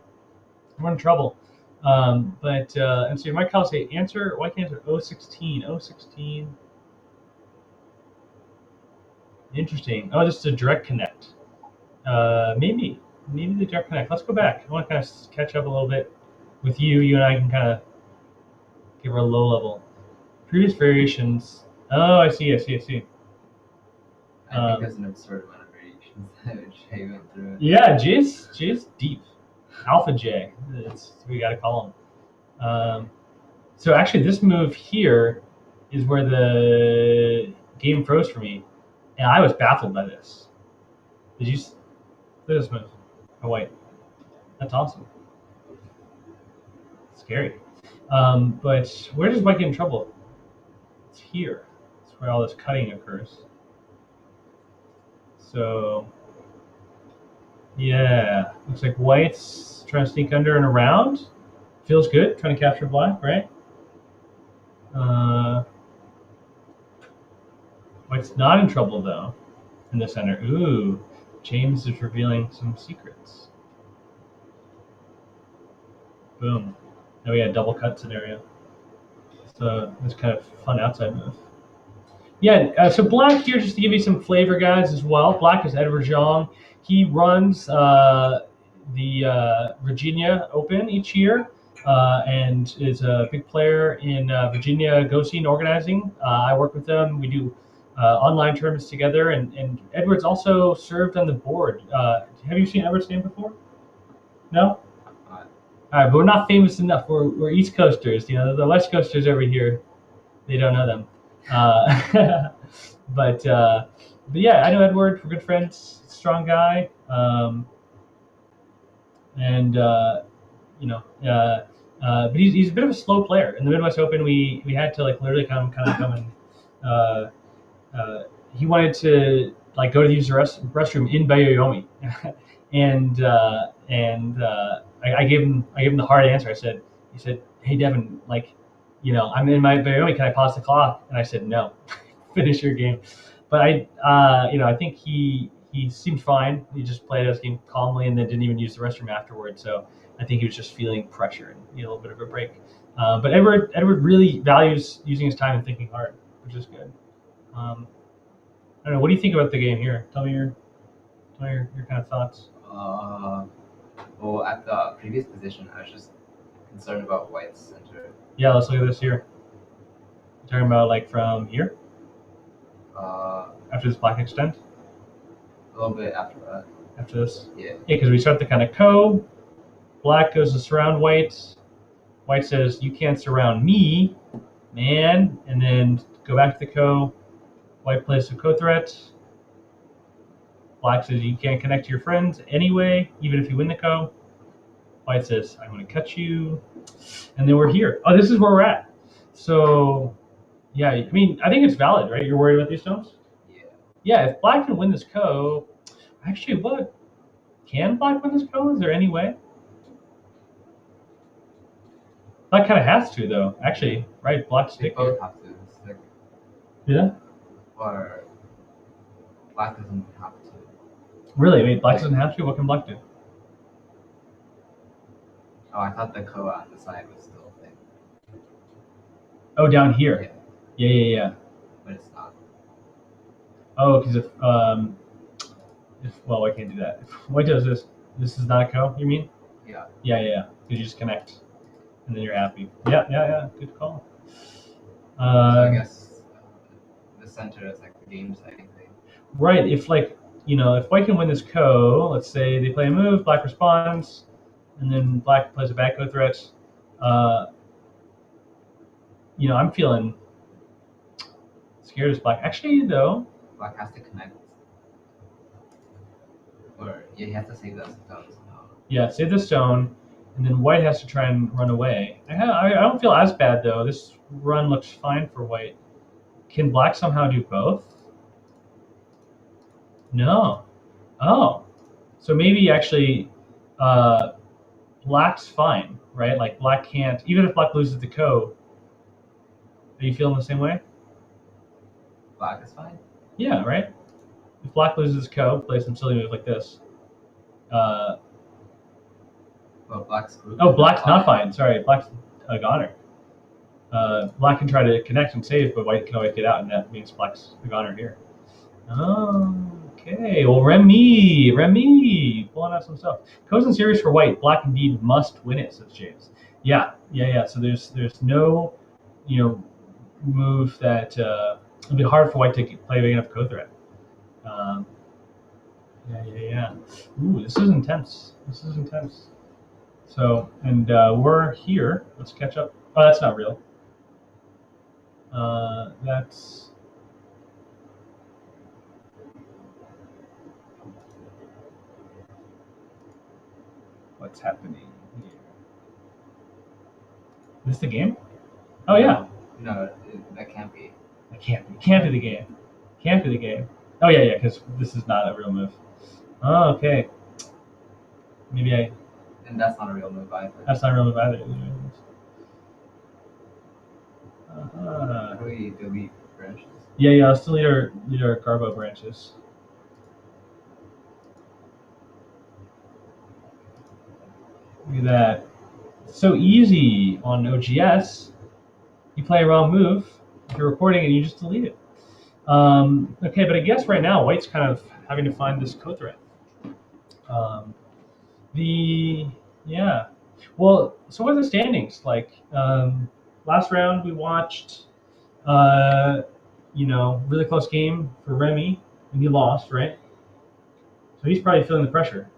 we're in trouble. And so Mike Kyle say answer. Why can't answer 0-16? 0-16. Interesting. Oh, just a direct connect. Maybe the direct connect. Let's go back. I want to kind of catch up a little bit with you. You and I can kind of give her a low level. Previous variations. Oh, I see. I think there's an absurd amount of variations that Jay went through. Yeah, Jay's deep. Alpha J. We got to call him. So actually, this move here is where the game froze for me, and I was baffled by this. Did you? Look at this move. Oh white. That's awesome. Scary. But where does white get in trouble? It's here. It's where all this cutting occurs. So, yeah, looks like white's trying to sneak under and around. Feels good, trying to capture black, right? White's not in trouble though, in the center. Ooh, James is revealing some secrets. Boom. Now we had a double cut scenario. So this kind of fun outside move. Yeah, so black here, just to give you some flavor, guys, as well. Black is Edward Zhang. He runs the Virginia Open each year and is a big player in Virginia Go Scene organizing. I work with them. We do online tournaments together. And Edward's also served on the board. Have you seen Edward's name before? No? right, but we're not famous enough. We're East Coasters. You know, the West Coasters over here, they don't know them. But yeah, I know Edward. We're good friends. Strong guy. And but he's a bit of a slow player. In the Midwest Open, we had to like literally come and uh, he wanted to like go to use the restroom in Bayoyomi, I gave him the hard answer. He said, "Hey Devin, like, I'm in my Bayoyomi. Can I pause the clock?" And I said, "No, finish your game." But I think he seemed fine. He just played his game calmly and then didn't even use the restroom afterwards. So I think he was just feeling pressure and need a little bit of a break. But Edward really values using his time and thinking hard, which is good. I don't know. What do you think about the game here? Tell me your kind of thoughts. Well, at the previous position, I was just concerned about White's center. Yeah, let's look at this here. You're talking about like from here after this black extent. A little bit after that. After this. Yeah. Yeah, because we start the kind of co. Black goes to surround white. White says, "You can't surround me, man," and then go back to the co. White plays the co threat. Black says, "You can't connect to your friends anyway, even if you win the co." White says, "I'm going to cut you." And then we're here. Oh, this is where we're at. So, yeah, I mean, I think it's valid, right? You're worried about these stones? Yeah. Yeah, if Black can win this co, actually, what? Can Black win this co? Is there any way? Black kind of has to, though. Actually, right? Black's They stick. both have to stick. Yeah? Or Black doesn't have to. Really? I mean, Black doesn't have to? What can Black do? Oh, I thought the co on the side was still a thing. Oh, down here. Yeah. But it's not. Oh, because if well, I can't do that. If White does this, this is not a co, you mean? Yeah. Yeah. You just connect, and then you're happy. Yeah. Good call. So I guess the center is like the game setting thing. Right. If if White can win this co, let's say they play a move, Black responds, and then Black plays a back co threat. I'm feeling scared as Black. Actually, though. Black has to connect. Or yeah, he has to save that stone somehow. Yeah, save the stone, and then White has to try and run away. I don't feel as bad though. This run looks fine for White. Can Black somehow do both? No. Oh, so maybe actually, Black's fine, right? Like Black can't, even if Black loses the co. Are you feeling the same way? Black is fine. Yeah, right. If Black loses co, plays some silly move like this. Well, Black's group. Oh, Black's not fine. Sorry, Black's a goner. Black can try to connect and save, but White can always get out, and that means Black's a goner here. Okay. Well, Remi, pulling out some stuff. Co's in series for White. Black indeed must win it, says James. Yeah. So there's no, move that it'll be hard for White to play big enough co threat. Yeah. Ooh, this is intense. So, and we're here. Let's catch up. Oh, that's not real. That's. What's happening here? Is this the game? Oh, yeah. No, that can't be. It can't be the game. Can't be the game. Oh, yeah, because this is not a real move. Oh, okay. Maybe And that's not a real move either. That's not a real move either. How do we delete branches? Yeah. Let's delete our Garbo branches. Look at that. It's so easy on OGS. You play a wrong move, if you're recording, and you just delete it. Okay, but I guess right now White's kind of having to find this co threat. Well, so what are the standings like? Last round we watched, really close game for Remi, and he lost, right? So he's probably feeling the pressure.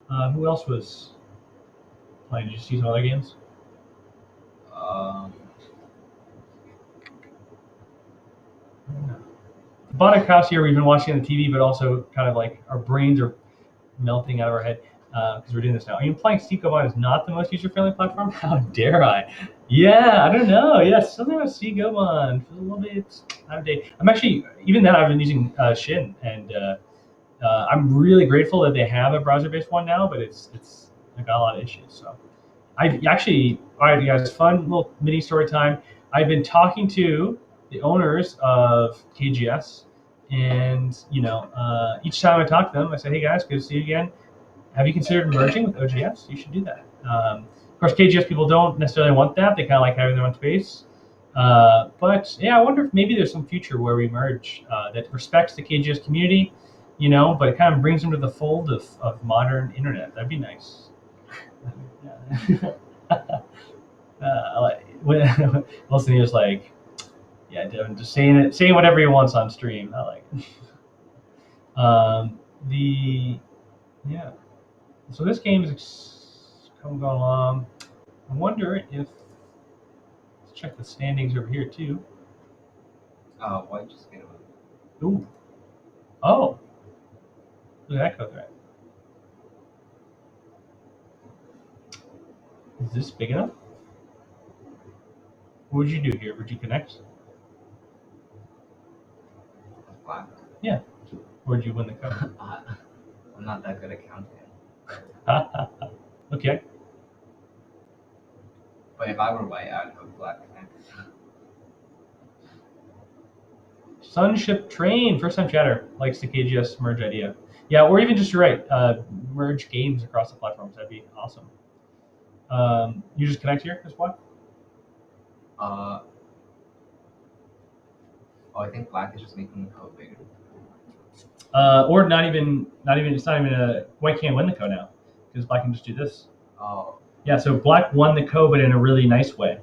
Who else was Like, did you see some other games? Um, The bottom cross here, we've been watching on the TV, but also kind of like our brains are melting out of our head because we're doing this now. Are you implying Seagobon is not the most user-friendly platform? How dare I? Yeah, I don't know. Yeah, something about Seagobon feels a little bit out of date. I'm actually, even then, I've been using Shin, and I'm really grateful that they have a browser-based one now, but it's I got a lot of issues. So I actually, all right, you guys, fun little mini story time. I've been talking to the owners of KGS, and each time I talk to them, I say, "Hey guys, good to see you again. Have you considered merging with OGS? You should do that." Of course, KGS people don't necessarily want that; they kind of like having their own space. But yeah, I wonder if maybe there's some future where we merge that respects the KGS community, but it kind of brings them to the fold of modern internet. That'd be nice. Yeah. Wilson was like, "Yeah, Devin, just saying whatever he wants on stream." I like it. The yeah. So this game is going along. I wonder if let's check the standings over here too. White just get away. Ooh. Oh. Look at that code thread. Is this big enough? What would you do here? Would you connect? Black. Yeah. Or would you win the code? I'm not that good at counting. Okay. But if I were white, I'd hope black connects. Sunship Train, first time chatter, likes the KGS merge idea. Yeah, or even just right, merge games across the platforms. That'd be awesome. You just connect here, this one? I think black is just making the code bigger. Or not even. It's not even a. White can't win the code now because black can just do this. Oh. Yeah, so black won the code, but in a really nice way.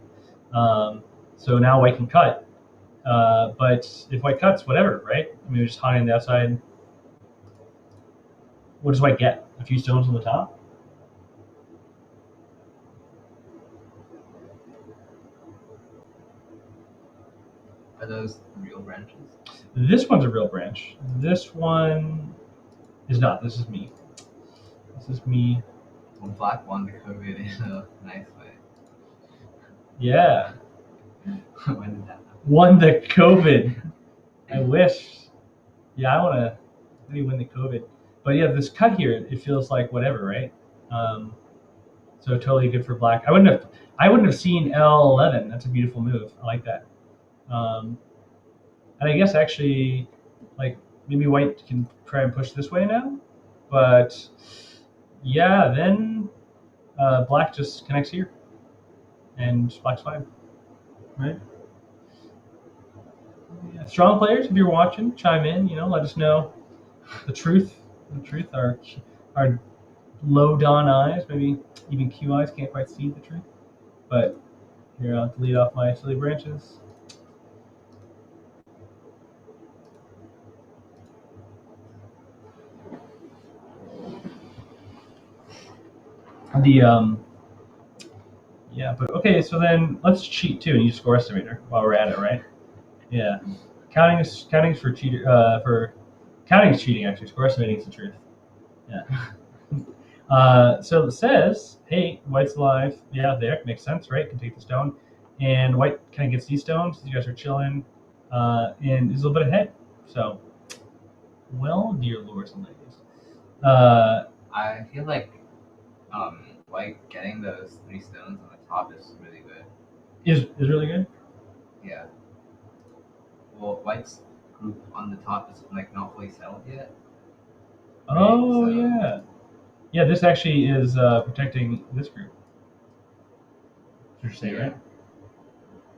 So now white can cut. But if white cuts, whatever, right? I mean, we're just hiding the outside. What does white get? A few stones on the top? Are those real branches? This one's a real branch. This one is not. This is me. This is me. Well, black won the code in a nice way. Yeah. When did that happen? Won the COVID. I wish. Yeah, I want to maybe win the COVID. But yeah, this cut here, it feels like whatever, right? So totally good for black. I wouldn't have seen L11. That's a beautiful move. I like that. And I guess actually, like maybe white can try and push this way now, but yeah, then black just connects here, and black's fine, right? Yeah. Strong players, if you're watching, chime in. Let us know the truth. Our low dawn eyes, maybe even Q eyes can't quite see the truth. But here, I'll delete off my silly branches. Yeah, but okay, so then let's cheat too and use score estimator while we're at it, right? Yeah, counting is for cheater for counting is cheating actually. Score estimating is the truth. Yeah. So it says, hey, white's alive. Yeah, there makes sense, right? Can take the stone, and white kind of gets these stones. You guys are chilling, and is a little bit ahead. So, well, dear lords and ladies, I feel like white getting those 3 stones on the top is really good. is really good. Yeah. Well, white's group on the top is like not fully settled yet. Oh Right, so- yeah, yeah. This actually is protecting this group. Should you say, Yeah. right?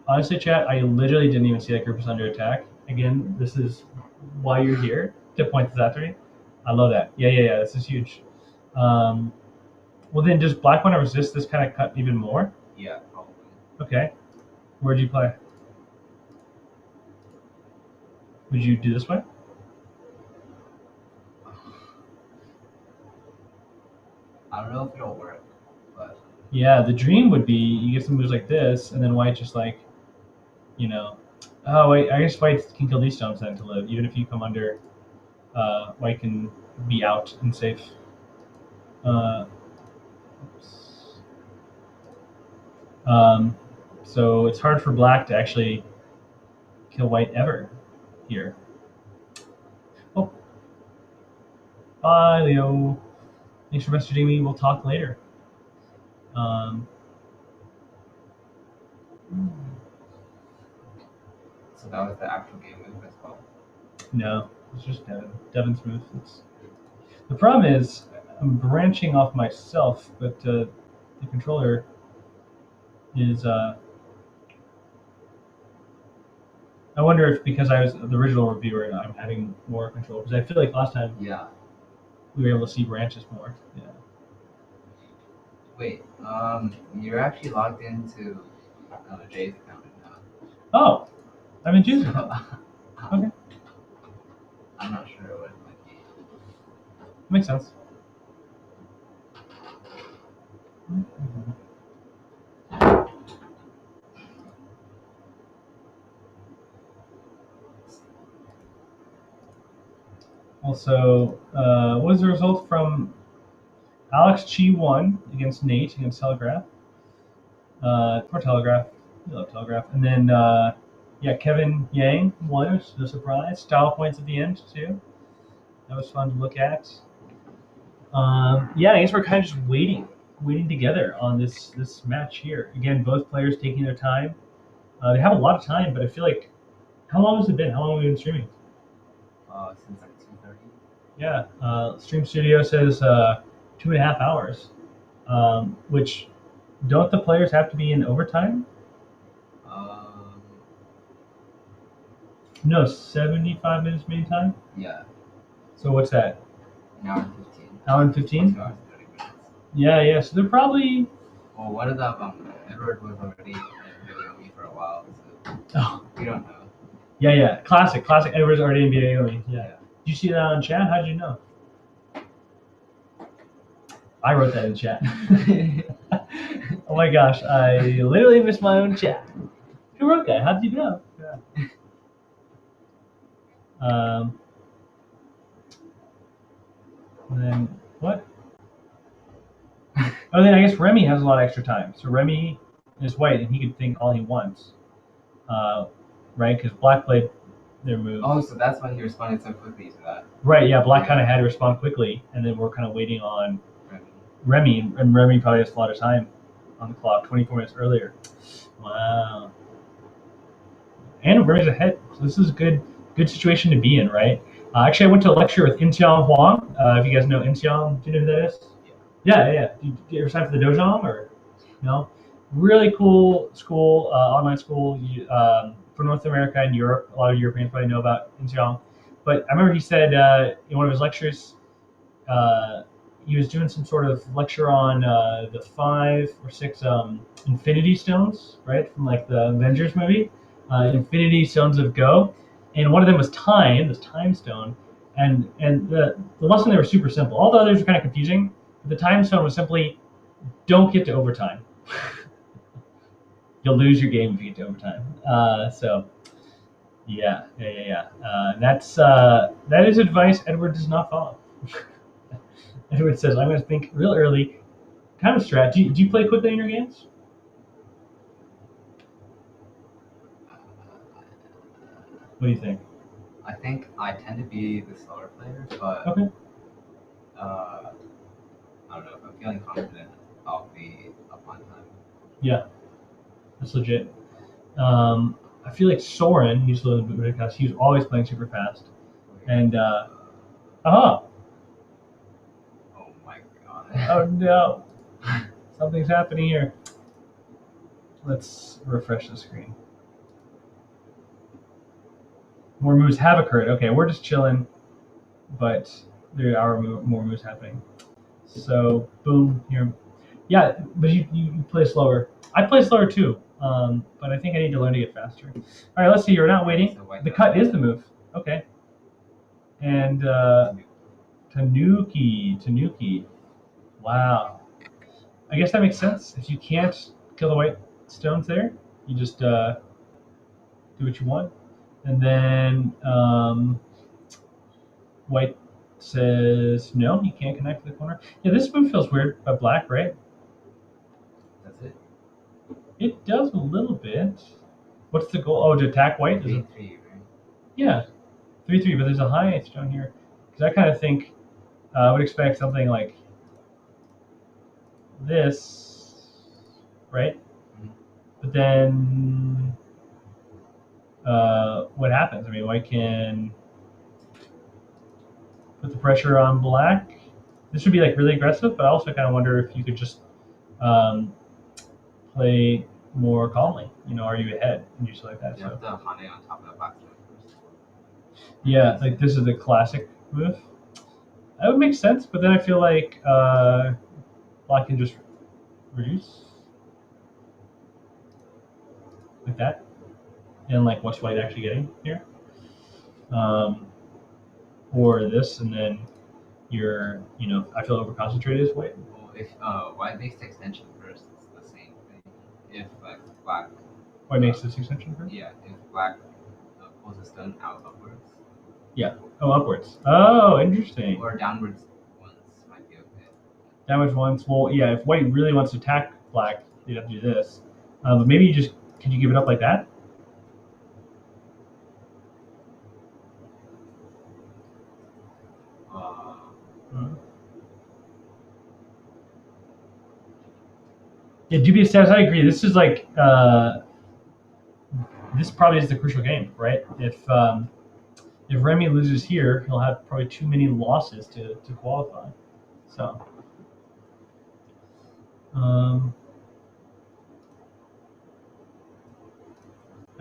Honestly, chat, I literally didn't even see that group was under attack. Again, this is why you're here to point this out to me. I love that. Yeah. This is huge. Well, then does black want to resist this kind of cut even more? Yeah, probably. Okay. Where'd you play? Would you do this way? I don't know if it'll work, but Yeah, the dream would be you get some moves like this, and then white just like, oh wait, I guess white can kill these stones then to live, even if you come under. White can be out and safe. Oops. So it's hard for black to actually kill white ever here. Oh, bye, Leo. Thanks for messaging me. We'll talk later. So that was the actual game move as well. No, it's just Devin's move. The problem is I'm branching off myself, but the controller is. I wonder if because I was the original reviewer, I'm having more control. Because I feel like last time Yeah. we were able to see branches more. Yeah. Wait, you're actually logged into Jay's account now. Oh, I'm in June. So, Okay, I'm not sure what it might be. makes sense. Also, what was the result from Alex Chi won against Nate against Telegraph? Poor Telegraph. We love Telegraph. And then, Kevin Yang won. Which is no surprise. Style points at the end too. That was fun to look at. I guess we're kind of just waiting together on this match here. Again, both players taking their time. They have a lot of time, but I feel like, how long has it been? How long have we been streaming? Since like 2:30. Yeah, Stream Studio says 2.5 hours, which don't the players have to be in overtime? No, 75 minutes main time. Yeah, So what's that? an hour and 15. Hour and 15? 2 hours and 30 minutes. Yeah. So they're probably. Well, what about Edward was already videoing me for a while, so Oh, we don't know. yeah. Classic. Edwards already NBA only. Yeah. Did you see that on chat? How'd you know? I wrote that in chat. Oh my gosh, I literally missed my own chat. Who wrote that? How did you know? Yeah. And then what? Oh, then I guess Remi has a lot of extra time. So Remi is white, and he could think all he wants, right? Because black played their move. Oh, so that's why he responded so quickly to that. Right. Yeah. Black kind of had to respond quickly, and then we're kind of waiting on Remi, and Remi probably has a lot of time on the clock, 24 minutes earlier. Wow. And Remi's ahead. So this is a good situation to be in, right? Actually, I went to a lecture with Intiong Huang. If you guys know Intiong, do you know who that is? Yeah. Do you ever sign for the Dojang or no? Really cool school, online school for North America and Europe. A lot of Europeans probably know about Intiong. But I remember he said in one of his lectures, he was doing some sort of lecture on the 5 or 6 Infinity Stones, right, from like the Avengers movie, Infinity Stones of Go, and one of them was time, this time stone, and the lesson there was super simple. All the others were kind of confusing. But the time stone was simply, don't get to overtime. You'll lose your game if you get to overtime. Yeah. That is advice Edward does not follow. Edward says, I'm going to think real early. Kind of strat. Do you play quickly in your games? What do you think? I think I tend to be the slower player, but Okay. I don't know if I'm feeling confident. I'll be up on time. Yeah, that's legit. I feel like Soren, he's the Budapest, he was always playing super fast. And Oh my god. Oh no, something's happening here. Let's refresh the screen. More moves have occurred. Okay, we're just chilling, but there are more moves happening. So boom here. Yeah, but you play slower. I play slower too, but I think I need to learn to get faster. All right, let's see. You're not waiting. The cut is the move. Okay. And Tanuki. Wow. I guess that makes sense. If you can't kill the white stones there, you just do what you want. And then white says, no, you can't connect to the corner. Yeah, this move feels weird by black, right? That's it. It does a little bit. What's the goal? Oh, to attack white? Is it? 3-3, right? Yeah, 3-3, but there's a high stone here. Because I kind of think I would expect something like this, right? Mhm. But then what happens? I mean, white can put the pressure on black. This would be like really aggressive, but I also kind of wonder if you could just play more calmly. You know, are you ahead and usually like that? You have the Hane on top of the black stone first. Yeah, like this is the classic move. That would make sense, but then I feel like black can just reduce like that, and like what's white actually getting here, or this, and then you're, you know, I feel over concentrated as white. Well, if white makes the extension first, it's the same thing. If like black, White makes this extension first. yeah, if black pulls a stone out upwards Oh, upwards. Oh, interesting. or downwards ones might be okay. Damage once. Well, yeah. If white really wants to attack black, you'd have to do this. But maybe you just could you give it up like that? Yeah, dubious status. I agree. This is like this probably is the crucial game, right? If Remi loses here, he'll have probably too many losses to qualify. So, I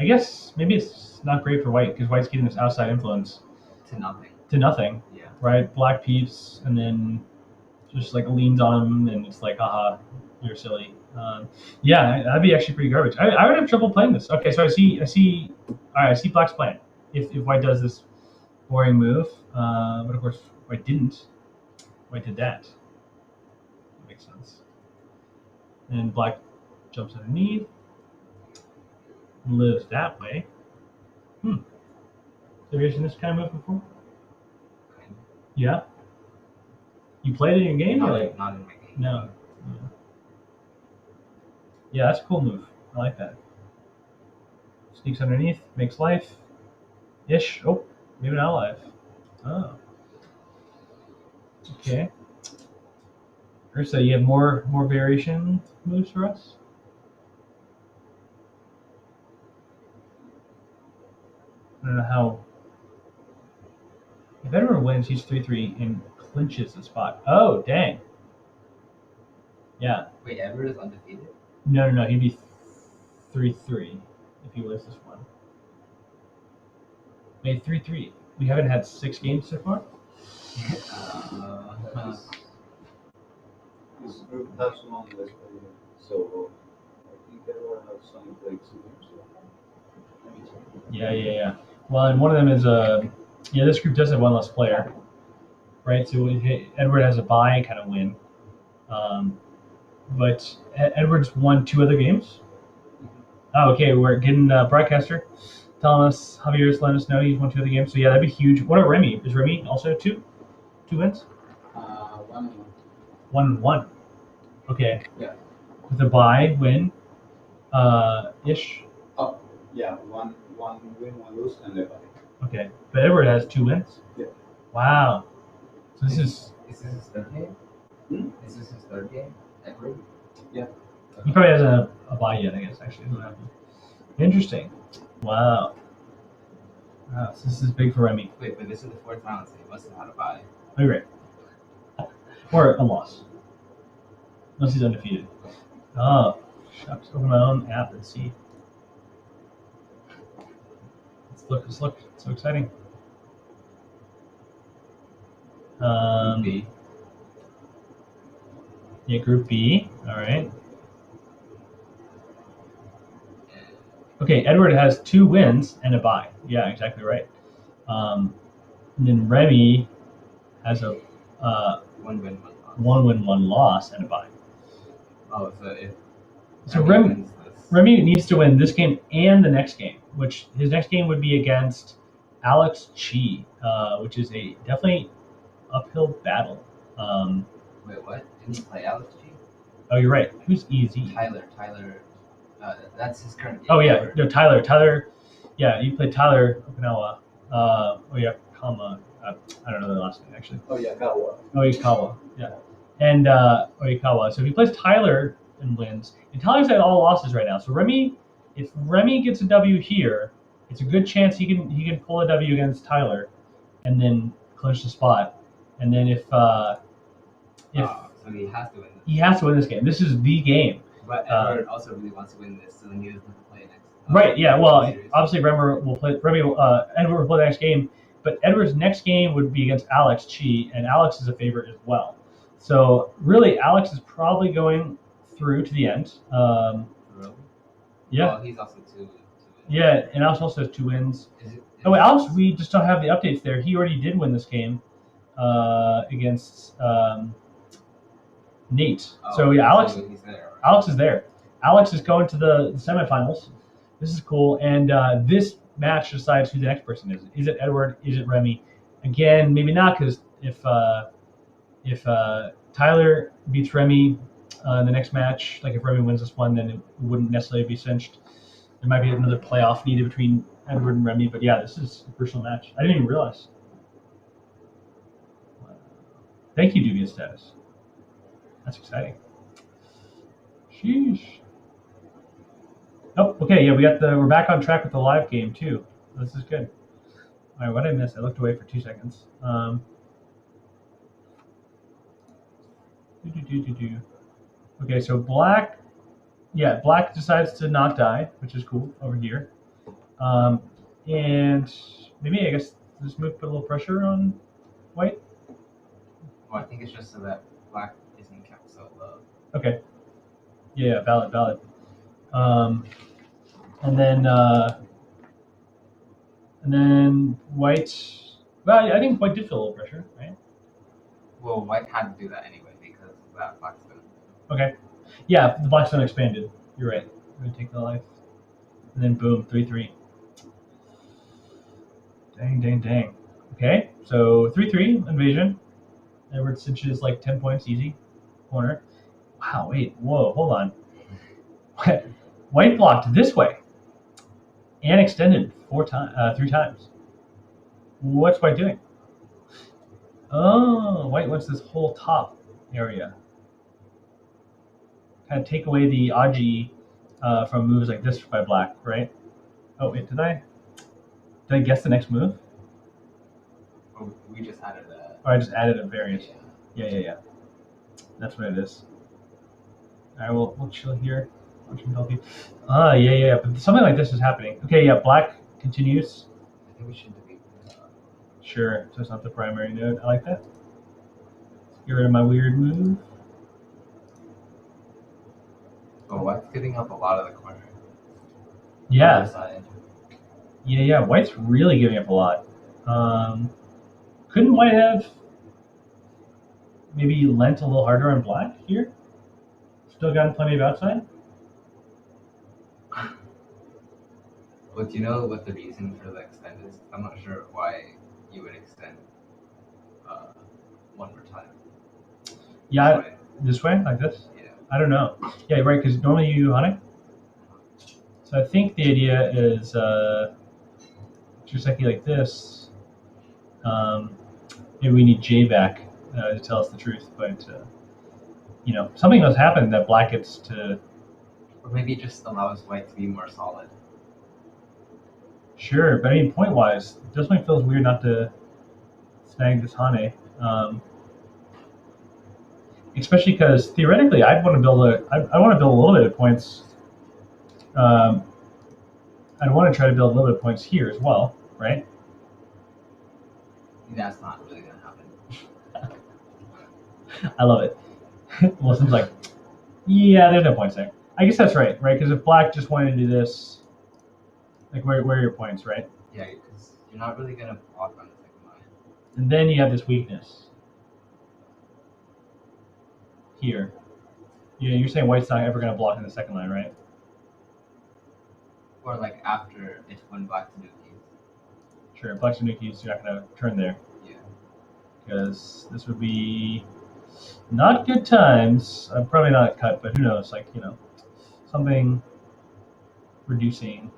guess maybe it's not great for white because white's getting this outside influence To nothing. to nothing, Yeah. right? Black peeps and then just like leans on him and it's like, haha, you're silly. Yeah, that'd be actually pretty garbage. I would have trouble playing this. Okay, so I see. All right, I see black's plan. If white does this boring move, but of course white didn't. White did that. That makes sense. And black jumps underneath, lives that way. Have you ever seen this kind of move before? Kind of. Yeah. You played it in your game? Not, Or like not in my game. no. Yeah, that's a cool move. I like that. Sneaks underneath, makes life. Ish. Oh, maybe not life. Oh. Okay. Ursa, you have more variation moves for us? I don't know how. If Edward wins, he's 3-3 and clinches the spot. Oh, dang. Yeah. Wait, Everett is undefeated? No. He'd be 3-3 if he wins this one. Wait, 3-3. We haven't had 6 games so far? This group has long list, so I think everyone has only played 2 games so far. Let me check. Yeah. Well, and one of them is this group does have one less player, right? So Edward has a bye kind of win, but Edward's won 2 other games. Oh, okay. We're getting broadcaster telling us Javier's letting us know he's won 2 other games. So yeah, that'd be huge. What about Remi? Is Remi also 2 wins? 1-1. Okay. Yeah. With a bye win, ish. Oh, yeah, one win, 1 lose, and a bye. Okay, but Edward has 2 wins. Yeah. Wow. So this is. Is this his third game? Is this his third game? Edward? Yeah. He probably hasn't had a bye yet, I guess. Actually, is what happened. Interesting. Wow. So this is big for Remi. Wait, but this is the 4th round, so he must have had a bye. Oh, great. Or a loss. Unless he's undefeated. Oh, shucks. Open my own app and see. Let's look. It's so exciting. Group B. Yeah, Group B. All right. Okay, Edward has 2 wins and a bye. Yeah, exactly right. And then Remi has a 1 win, 1 loss. 1 win, 1 loss, and a bye. Oh, so if So Remi Remi, wins this, Remi needs to win this game and the next game, which his next game would be against Alex Chi, which is a definitely uphill battle. wait, what? Didn't he play Alex G? Oh, you're right. Who's easy? Tyler. That's his current game. Oh yeah, or- no, Tyler. Yeah, you played Tyler Okinawa. Kama. I don't know the last name actually. Oh yeah, Kawa. Oikawa. Yeah, and Oikawa. So if he plays Tyler and wins, and Tyler's at all losses right now. So if Remi gets a W here, it's a good chance he can pull a W against Tyler, and then clinch the spot. And then if so he has to win this. he has to win this game, this is the game. But Edward also really wants to win this, so then he doesn't have to play next. Right. Yeah. Well, series. obviously, Edward will play the next game, but Edward's next game would be against Alex Chi, and Alex is a favorite as well. So really, Alex is probably going through to the end. Really? Yeah. Well, he's also two. Yeah, and Alex also has 2 wins. Is it, Oh, wait, Alex, we just don't have the updates there. He already did win this game against Nate. So yeah, Alex. He's there. Right? Alex is there. Alex is going to the semifinals. This is cool, and this match decides who the next person is. Is it Edward? Is it Remi? Again, maybe not, because if Tyler beats Remi in the next match, like if Remi wins this one, then it wouldn't necessarily be cinched. There might be another playoff needed between Edward and Remi, but yeah, this is a crucial match. I didn't even realize. Thank you, Dubious Status. That's exciting. Sheesh. Oh, okay, yeah, we're back on track with the live game too. This is good. All right, what did I miss? I looked away for 2 seconds. Okay, so black decides to not die, which is cool over here. And maybe I guess this move put a little pressure on white. Well, I think it's just so that black isn't kept so low. Okay. Yeah, valid. And then white. Well, I think white did feel a little pressure, right? Well, white had to do that anyway because that black's gonna. Okay. Yeah, the black stone expanded. You're right. I'm gonna take the life. And then boom, 3-3. Dang. Okay, so 3-3 invasion. Edward cinches like 10 points easy. Corner. Wow, wait, whoa, hold on. White blocked this way and extended 3 times. What's white doing? Oh, white wants this whole top area. Kind of take away the Aji from moves like this by black, right? Oh wait, did I guess the next move? Oh, we just added that. Or I just added a variant. Yeah. That's what it is. Alright, we'll chill here. Watch him help you. Yeah. But something like this is happening. Okay, yeah, black continues. I think we should delete. Sure, so it's not the primary node. I like that. Let's get rid of my weird move. Oh, white's giving up a lot of the corner. Yeah. Other side. Yeah. White's really giving up a lot. Couldn't white have maybe lent a little harder on black here? Still gotten plenty of outside? Well, do you know what the reason for the extend is? I'm not sure why you would extend one more time. Yeah, this way, like this? Yeah. I don't know. Yeah, right, because normally you do hunting. So I think the idea is just like this. Maybe we need J back to tell us the truth, but something has happened that black gets to. Or maybe it just allows white to be more solid. Sure, but I mean, point wise, it definitely feels weird not to snag this Hane. Especially because theoretically, I want to build a little bit of points. I'd want to try to build a little bit of points here as well, right? That's not really gonna happen. I love it. Wilson's like, yeah, there's no points there. I guess that's right? Because if black just wanted to do this, like where are your points, right? Yeah, because you're not really gonna block on the second line. And then you have this weakness here. You're saying white's not ever going to block in the second line, right? Or like after it went black to Nuki. Sure, black Sedgwick, you're not going to turn there. Yeah. Because this would be not good times. Probably not cut, but who knows? Like, something reducing.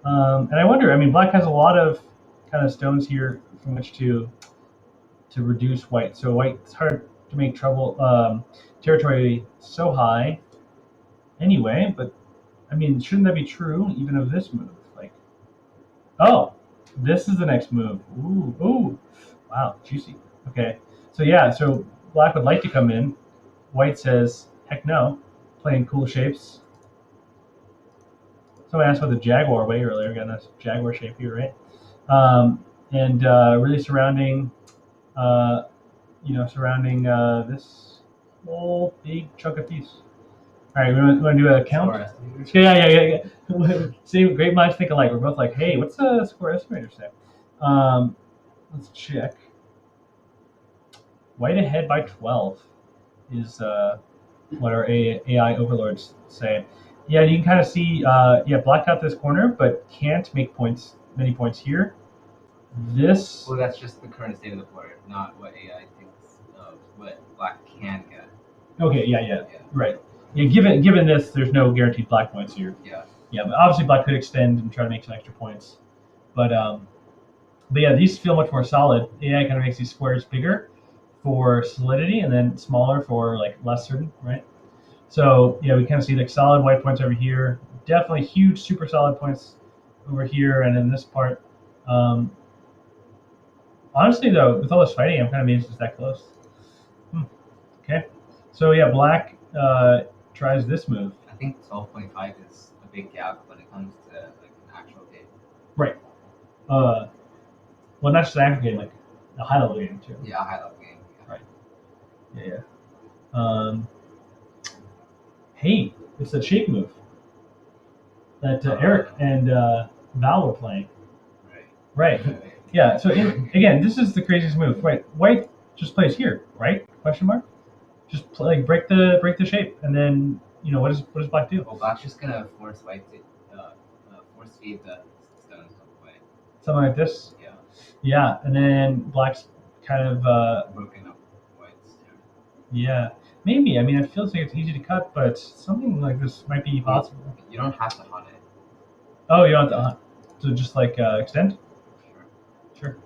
And I wonder, I mean, black has a lot of kind of stones here from which to reduce white. So white's hard to make territory so high anyway, but I mean, shouldn't that be true even of this move? Like, oh, this is the next move. Ooh, wow, juicy. Okay, so yeah, so black would like to come in. White says, heck no, playing cool shapes. Someone asked about the Jaguar way earlier. We got a nice Jaguar shape here, right? And really surrounding, this whole big chunk of piece. All right, we want to do a count? Yeah. See, great minds think alike. We're both like, hey, what's the score estimator say? Let's check. White ahead by 12 is what our AI overlords say. Yeah, you can kind of see, black got this corner, but can't make many points here. This. Well, that's just the current state of the board, not what AI thinks of what black can get. Okay, yeah. Right. Yeah, given this, there's no guaranteed black points here. Yeah. Yeah, but obviously black could extend and try to make some extra points. But yeah, these feel much more solid. AI kind of makes these squares bigger for solidity and then smaller for like less certain, right? So yeah, we kind of see like solid white points over here. Definitely huge, super solid points over here, and in this part. Honestly, though, with all this fighting, I'm kind of amazed it's that close. Okay, so yeah, black tries this move. I think 12.5 is a big gap when it comes to like an actual game. Right. Well, not just an actual game, like a high level game too. Yeah, a high level game. Yeah. Right. Yeah. Hey, it's that shape move that Eric and Val were playing. Right. Yeah. So again, this is the craziest move. Right. White just plays here, right? Question mark. Just break the shape, and then what does black do? Well, black's just gonna force white to force feed the stones away. Something like this. Yeah. Yeah, and then black's kind of broken up white's turn. Yeah, maybe. I mean, it feels like it's easy to cut, but something like this might be possible. You don't have to hunt it. Oh, you don't have to hunt. So just extend. Sure.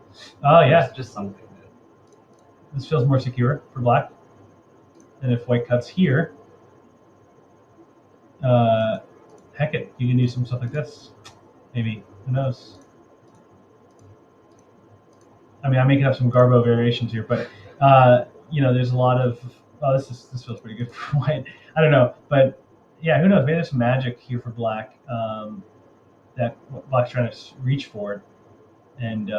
Oh yeah. It's just something. This feels more secure for black. And if white cuts here, heck it, you can do some stuff like this. Maybe. Who knows? I mean, I'm making up some garbo variations here, but there's a lot of. Oh, this feels pretty good for white. I don't know, but yeah, who knows? Maybe there's some magic here for black that black's trying to reach for, and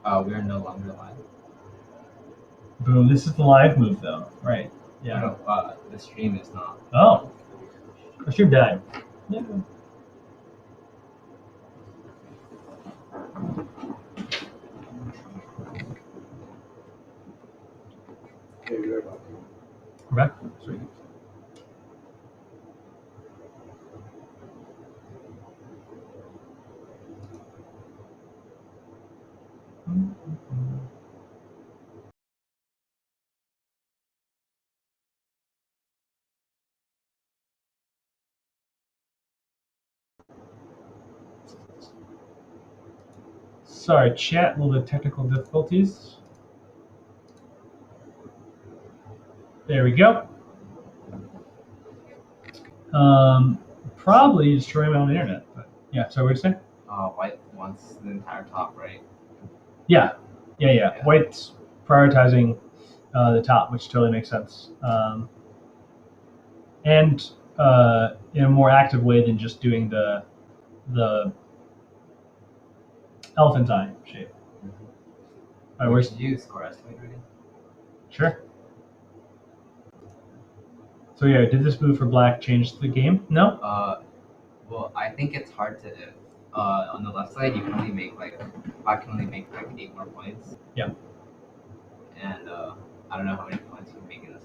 we're no longer live. Boom! This is the live move, though, right? Yeah. No, the stream is not. Oh, the stream died. Yeah. We're back. Sweet. Sorry, chat, a little bit of technical difficulties. There we go. Probably destroy my own internet, but yeah. So what are you saying? White wants the entire top, right? Yeah. White's prioritizing the top, which totally makes sense. And in a more active way than just doing the elephant's eye shape. All right, where's you score estimate again? Sure. So yeah, did this move for black change the game? No. Well, I think it's hard to. On the left side, you can only make black can only make 8 more points. Yeah. And I don't know how many points you can make in this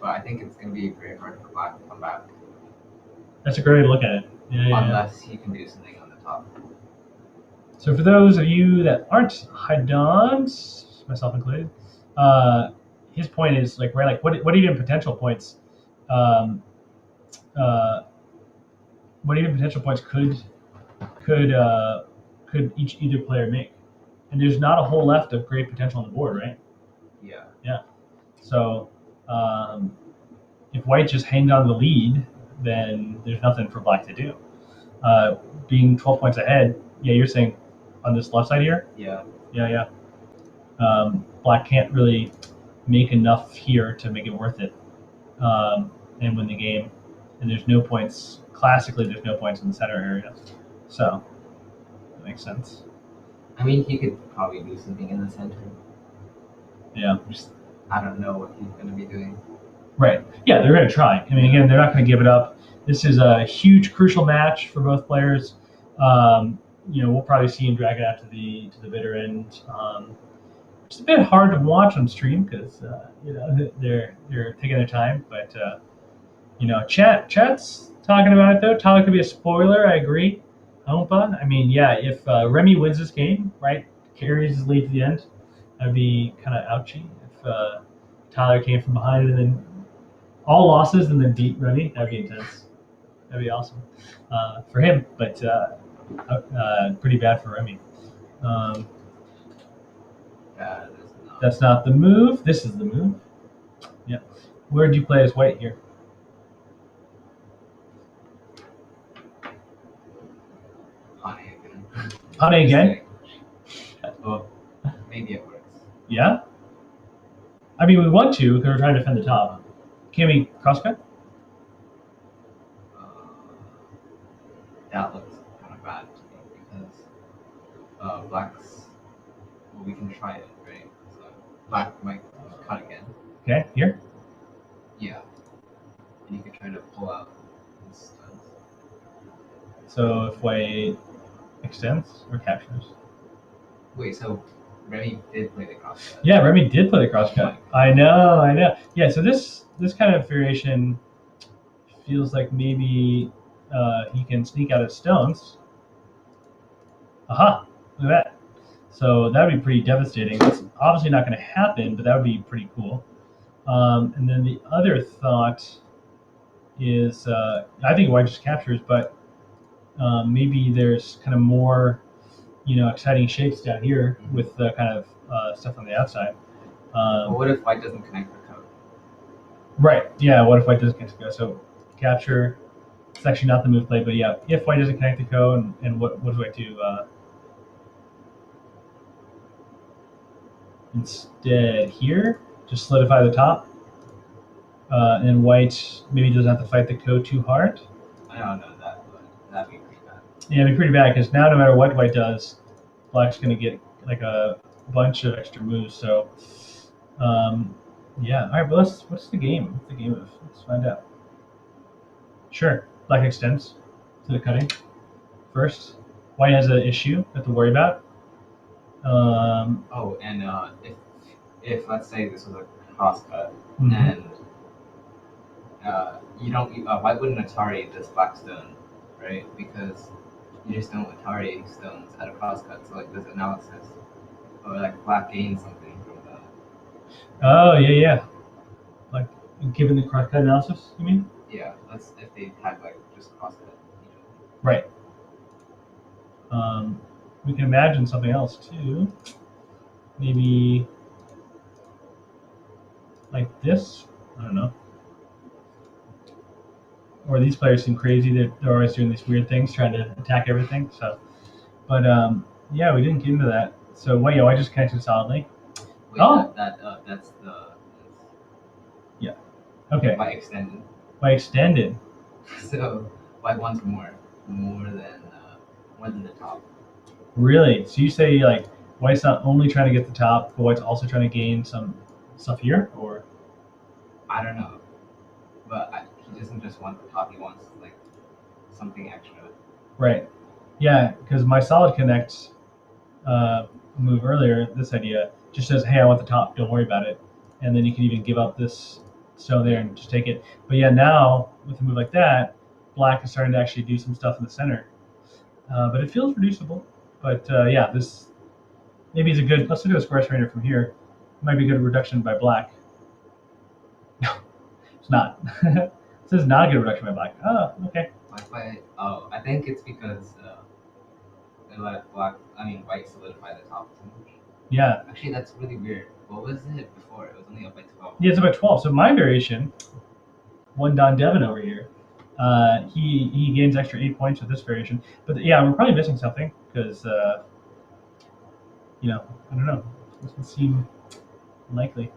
but I think it's going to be very hard for Black to come back That's a great way to look at it. Yeah. unless he can do something on the top. So for those of you that aren't high-dons, myself included, his point is like, right, like what even potential points, um, what even potential points could either player make? And there's not a whole left of great potential on the board, right? Yeah. So if White just hangs on the lead, then there's nothing for Black to do. Being 12 points ahead, yeah, you're saying on this left side here? Yeah. Yeah. Black can't really make enough here to make it worth it and win the game. And there's no points. Classically, there's no points in the center area. So that makes sense. I mean, he could probably do something in the center. Yeah. Just, I don't know what he's going to be doing. Right. Yeah, they're going to try. I mean, again, they're not going to give it up. This is a huge, crucial match for both players. We'll probably see him drag it out to the bitter end. It's a bit hard to watch on stream because they're taking their time. But chat's talking about it though. Tyler could be a spoiler. I agree. Hompa. I mean, yeah. If Remi wins this game, right, carries his lead to the end, that'd be kind of ouchy. If Tyler came from behind and then all losses and then beat Remi, that'd be intense. That'd be awesome for him, but pretty bad for Remi. That's not the move. This is the move. Yeah. Where do you play as White here? Honey again? Well, maybe it works. Yeah? I mean, we want to because we're trying to defend the top. Can we crosscut? That looks kind of bad to me because Black's. Well, we can try it, right? So Black might cut again. Okay, here. Yeah. And you could try to pull out his studs. So if White extends or captures. Wait, so Remi did play the crosscut? Yeah, Remi did play the crosscut. I know. Yeah, so this kind of variation feels like maybe he can sneak out his stones. Aha! Look at that. So that would be pretty devastating. That's obviously not going to happen, but that would be pretty cool. And then the other thought is, I think White just captures, but maybe there's kind of more, exciting shapes down here with the kind of stuff on the outside. Well, what if White doesn't connect the code? Right. Yeah. What if White doesn't connect the code? So capture. It's actually not the move play, but yeah, if White doesn't connect the code, and what does White do? Instead, here, just solidify the top, and White maybe doesn't have to fight the code too hard. I don't know that, but that'd be pretty bad. Yeah, it'd be pretty bad because now no matter what White does, Black's going to get like a bunch of extra moves. So, yeah. All right, but what's the game? What's the game of? Let's find out. Sure, Black extends to the cutting first. White has an issue we have to worry about. If let's say this was a crosscut Mhm. and you don't why wouldn't Atari this Black stone, right? Because you just don't Atari stones at a crosscut. So like this analysis, or like Black gains something from that. Oh yeah. Like given the crosscut analysis, you mean? Yeah, that's if they had like just crosscut. Right. We can imagine something else too. Maybe like this. I don't know. Or these players seem crazy. They're always doing these weird things, trying to attack everything. So, but yeah, we didn't get into that. So White just connected solidly. Wait, Oh. That's Yeah. Okay. White extended. White extended. So White wants more than the top. Really? So you say like White's not only trying to get the top, but White's also trying to gain some stuff here, or? I don't know, but he doesn't just want the top. He wants like something extra. Right. Yeah, because my solid connect move earlier, this idea just says, "Hey, I want the top. Don't worry about it." And then you can even give up this stone there and just take it. But yeah, now with a move like that, black is starting to actually do some stuff in the center. But it feels reducible. But yeah, this maybe is a good. Let's do a square surrender from here. Might be a good reduction by black. No, it's not. This is not a good reduction by black. Oh, okay. I think it's because they let white solidify the top too much. Yeah. Actually, that's really weird. What was it before? It was only up by 12. Yeah, it's about 12. So my variation, one Don Devin over here, he gains extra 8 points with this variation. But yeah, we're probably missing something because, I don't know. This doesn't seem likely.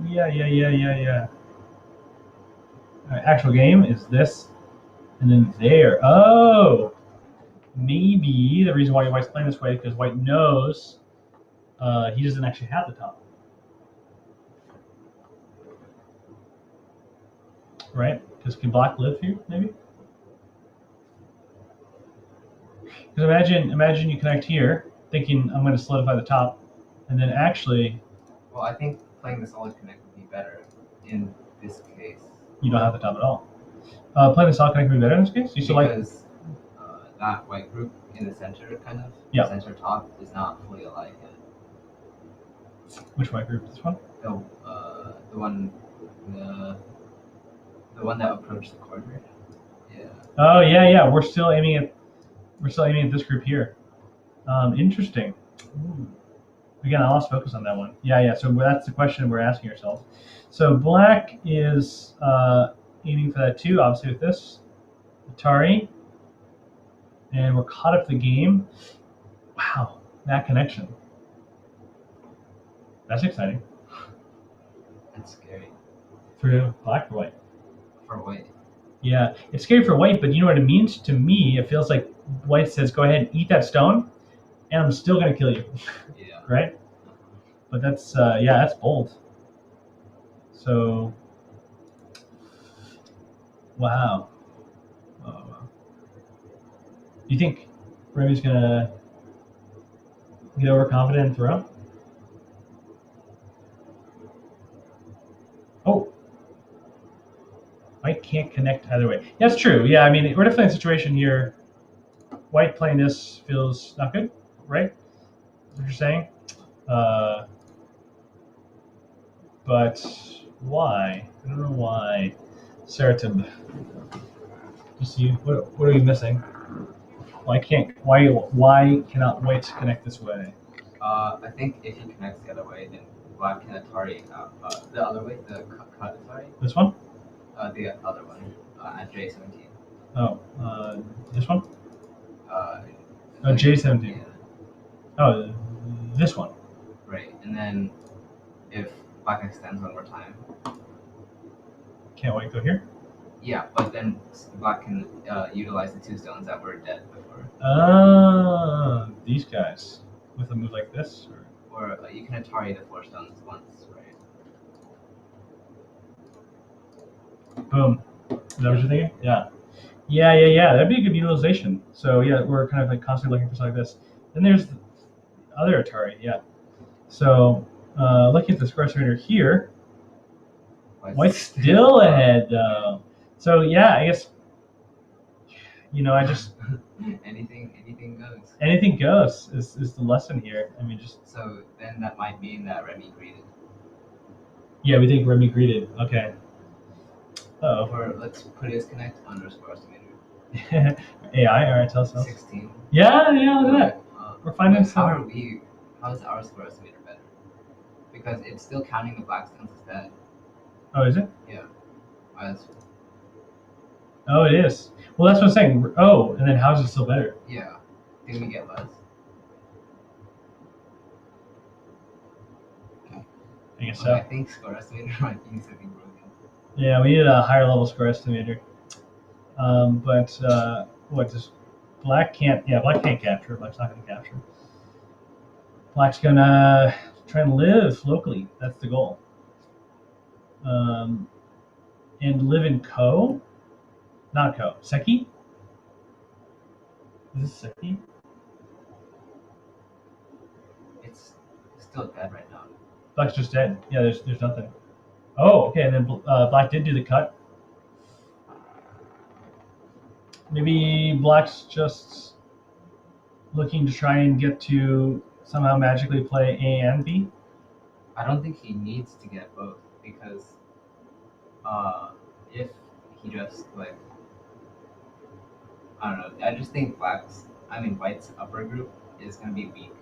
Yeah. All right, actual game is this, and then there. Oh, maybe the reason why white's playing this way is because white knows he doesn't actually have the top. Right? Because can black live here, maybe? Because imagine you connect here, thinking I'm going to solidify the top, and then actually Well, I think playing the solid connect would be better in this case. you don't have the top at all. Playing the solid connect would be better in this case? You still like Because that white group in the center, kind of, Yeah. the center top, is not fully alive yet. which white group? This one? The one that approached the corner. Yeah. Oh yeah. We're still aiming at this group here. Interesting. Ooh. Again, I lost focus on that one. Yeah. So that's the question we're asking ourselves. So black is aiming for that too, obviously with this Atari, and we're caught up to the game. Wow, that connection. That's exciting. That's scary For black or white? for white. Yeah, it's scary for white, but you know what it means to me? It feels like white says, "Go ahead and eat that stone, and I'm still gonna kill you." Yeah. Right? But that's that's bold. So, wow. Do you think Remi's gonna get overconfident and throw? Oh, white can't connect either way. Yeah, that's true. Yeah, I mean, we're definitely in a situation here. White playing this feels not good, right? That's what you're saying. But why? I don't know why. Seratib. Just you. What are you missing? Why cannot white connect this way? I think if he connects the other way, then black can Atari the other way, the cut Atari. This one? The other one at J17. Oh, this one? Uh, J17. Yeah. Oh, this one. Right, and then if black extends one more time. Can't white go here? Yeah, but then black can utilize the two stones that were dead before. These guys with a move like this, Or you can Atari the 4 stones once, right? boom. Is that what you're thinking? Yeah. That'd be a good utilization. So yeah, we're kind of like constantly looking for something like this. Then there's the other Atari. Yeah. So looking at the square surrender here, white's still ahead though. So yeah, I guess I just anything goes. Anything goes is the lesson here. I mean, just so then that might mean that Remi greeted. Yeah, we think Remi greeted. Okay. Oh. Or let's put his connect underscore estimator. AI. All right, tell us. 16. Yeah. Look at that. We're finding some. How is our square estimator better? Because it's still counting the black stones as dead. Oh, is it? Yeah. Oh, it is. Well, that's what I'm saying. Oh, and then how is it still better? Yeah. Did we get less? I guess so. I think square estimator might be something broken. Yeah, we need a higher level square estimator. But what does black can't? Yeah, black can't capture. Black's not going to capture. Black's gonna try and live locally. That's the goal. And live in Ko. Not Ko. Seki? Is this Seki? It's still dead right now. Black's just dead. Yeah, there's nothing. Oh, okay. And then black did do the cut. Maybe black's just looking to try and get to somehow magically play A and B. I don't think he needs to get both because if he just like I don't know, I just think white's upper group is gonna be weak.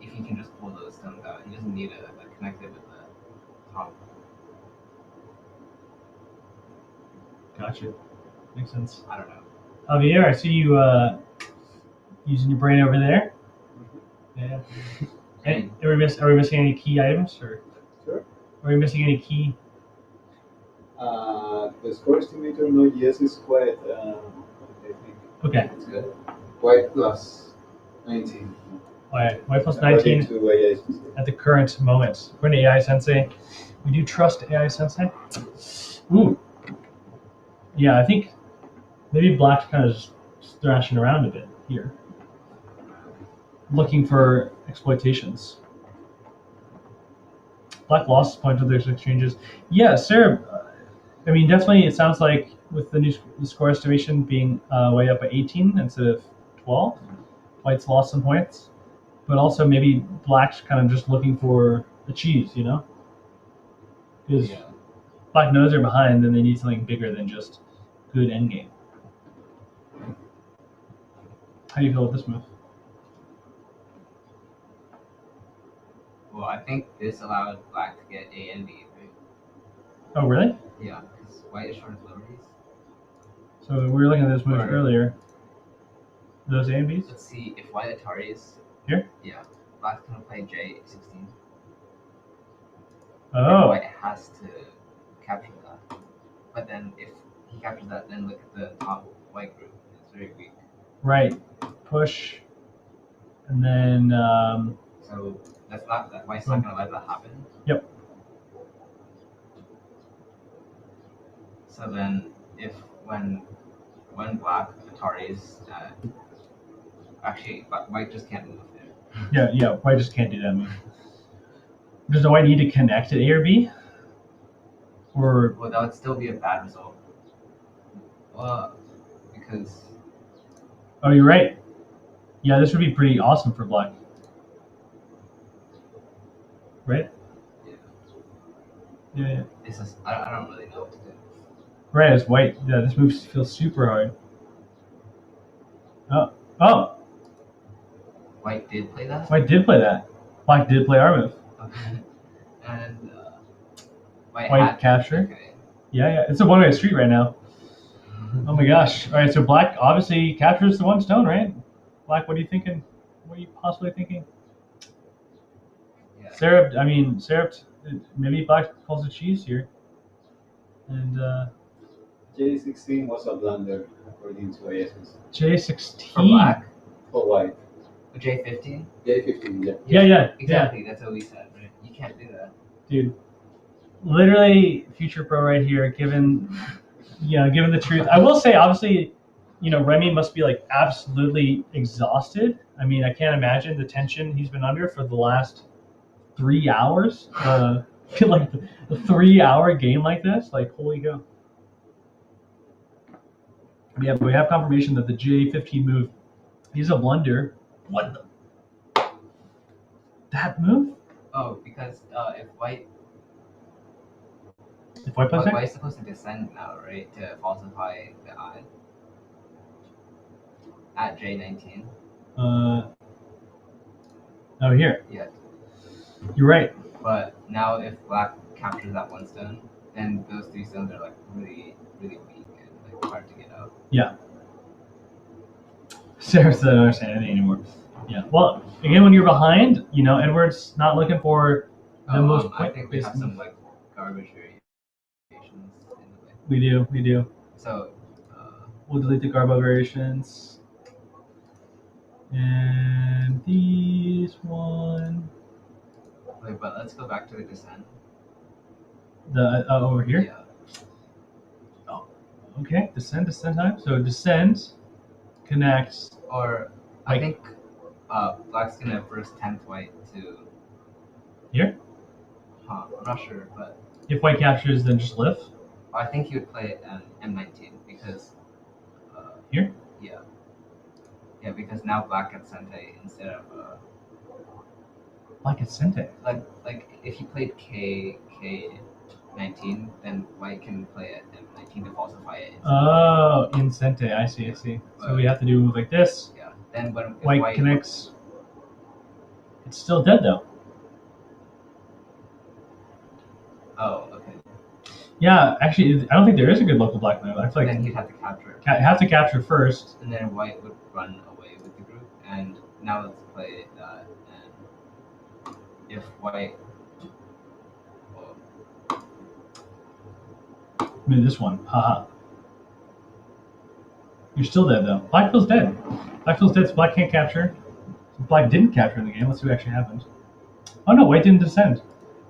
If he can just pull those stones out, he doesn't need a connected with the top. Gotcha. Makes sense. I don't know. Javier, I see you using your brain over there. Yeah. Hey, are we missing any key items, or Sure. are we missing any key? The score estimator Node.js is quite, I think, Okay. It's good. white plus 19. White plus According 19 to AI Sensei. at the current moment. According to AI Sensei, we do trust AI Sensei. Ooh. Yeah, I think maybe black's kind of just thrashing around a bit here, looking for exploitations. Black lost point of those exchanges. Yeah, Sarah. I mean, definitely, it sounds like with the new score estimation being way up at 18 instead of 12, white's lost some points. But also maybe black's kind of just looking for the cheese, you know? Because Yeah. black knows they're behind and they need something bigger than just good endgame. How do you feel with this move? Well, I think this allowed black to get A and B, right? Oh, really? Yeah, because white is short of liberties. So we were looking at this move Or- earlier. Those A and Bs? Let's see if white Ataris. Here? Yeah, black's gonna play J16. Oh, White has to capture that. But then if he captures that, then look at the top white group. It's very weak. right. Push. And then, So that white's not gonna let that happen. Yep. So then if when black Ataris actually white just can't move there. yeah, white just can't do that move. Does the white need to connect at A or B? Or, Well, that would still be a bad result. Well, because oh, you're right. Yeah, this would be pretty awesome for black. Right? Yeah. this is I don't really know what to do. Right, as white. Yeah, this move feels super hard. Oh, White did play that. white did play that. Black did play our move. Okay. And white White capture. Okay. Yeah. It's a one-way street right now. Oh my gosh. All right, so black obviously captures the one stone, right? Black, what are you thinking? What are you possibly thinking? Yeah. Sarah, maybe black pulls a cheese here. And J16 was a blunder, according to AI Sensei. J16. For black. For white. J15. J15, yeah. Yeah. Exactly. That's what we said, right? You can't do that. Dude. Literally future pro right here, given the truth. I will say, obviously, Remi must be like absolutely exhausted. I mean, I can't imagine the tension he's been under for the last 3 hours. Like a 3-hour game like this, like holy go. Yeah, but we have confirmation that the J15 move is a blunder. What the? That move? Oh, because if white If white plays white's supposed to descend now, right, to falsify the I at J19. Oh, here. Yeah. You're right. But now if black captures that one stone, then those 3 stones are like really, really weak and like hard to get out. Yeah. Sarah said, I don't understand anything anymore. Yeah. Well, again, when you're behind, Edward's not looking for the most I think we point-based have some move. like garbage variations in the way. We do. So We'll delete the garbo variations. And these one. wait, but let's go back to the descent. The over here? Yeah. Okay, descend time. So descend connects. Or I think black's gonna first tempt white to Here? I'm not sure, but If white captures, then just live. I think he would play an M19 because Here? yeah, because now black gets Sente instead of Black is Sente. like if he played K19, then white can play at M19 to falsify it. Oh, in Sente. I see. So we have to do a move like this. Yeah. Then when if White connects. It's still dead though. Oh, okay. Yeah, actually, I don't think there is a good local black move. I feel like Then he'd have to capture it. have to capture first. And then white would run away with the group. And now let's play that. And if white, Maybe this one. Haha. You're still dead though. Black feels dead. Black feels dead. So black can't capture. So black didn't capture in the game. Let's see what actually happened. Oh no, white didn't descend.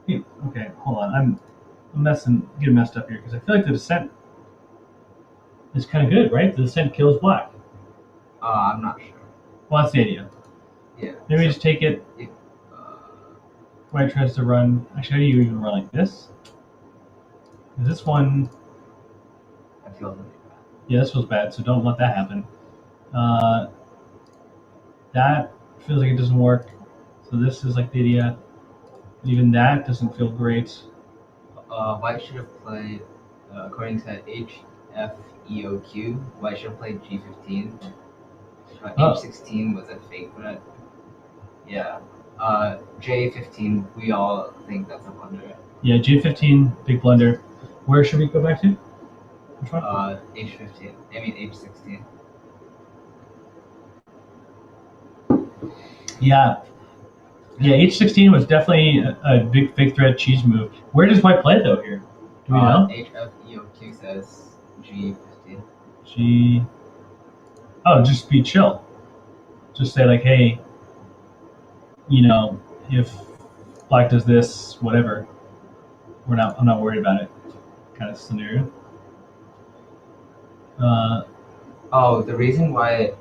Hey, okay, hold on. I'm getting messed up here because I feel like the descent is kind of good, right? The descent kills black. I'm not sure. Well, that's the idea. Yeah. Maybe so just take it. if, White tries to run. Actually, how do you even run like this? This one. I feel really bad. Yeah, this feels bad, so don't let that happen. That feels like it doesn't work. So this is like the idea. Even that doesn't feel great. White should have played, according to HFEOQ, white should have played G15. H16 was a fake threat. Yeah. J15, we all think that's a blunder. Yeah, J15, big blunder. Where should we go back to? Which one? H15. I mean H16. Yeah. Yeah, H16 was definitely a big fake threat cheese move. Where does white play though here? Do we know? HFEOQ says G15. G. Oh, just be chill. Just say like, hey, if black does this, whatever. I'm not worried about it. Kind of scenario. The reason why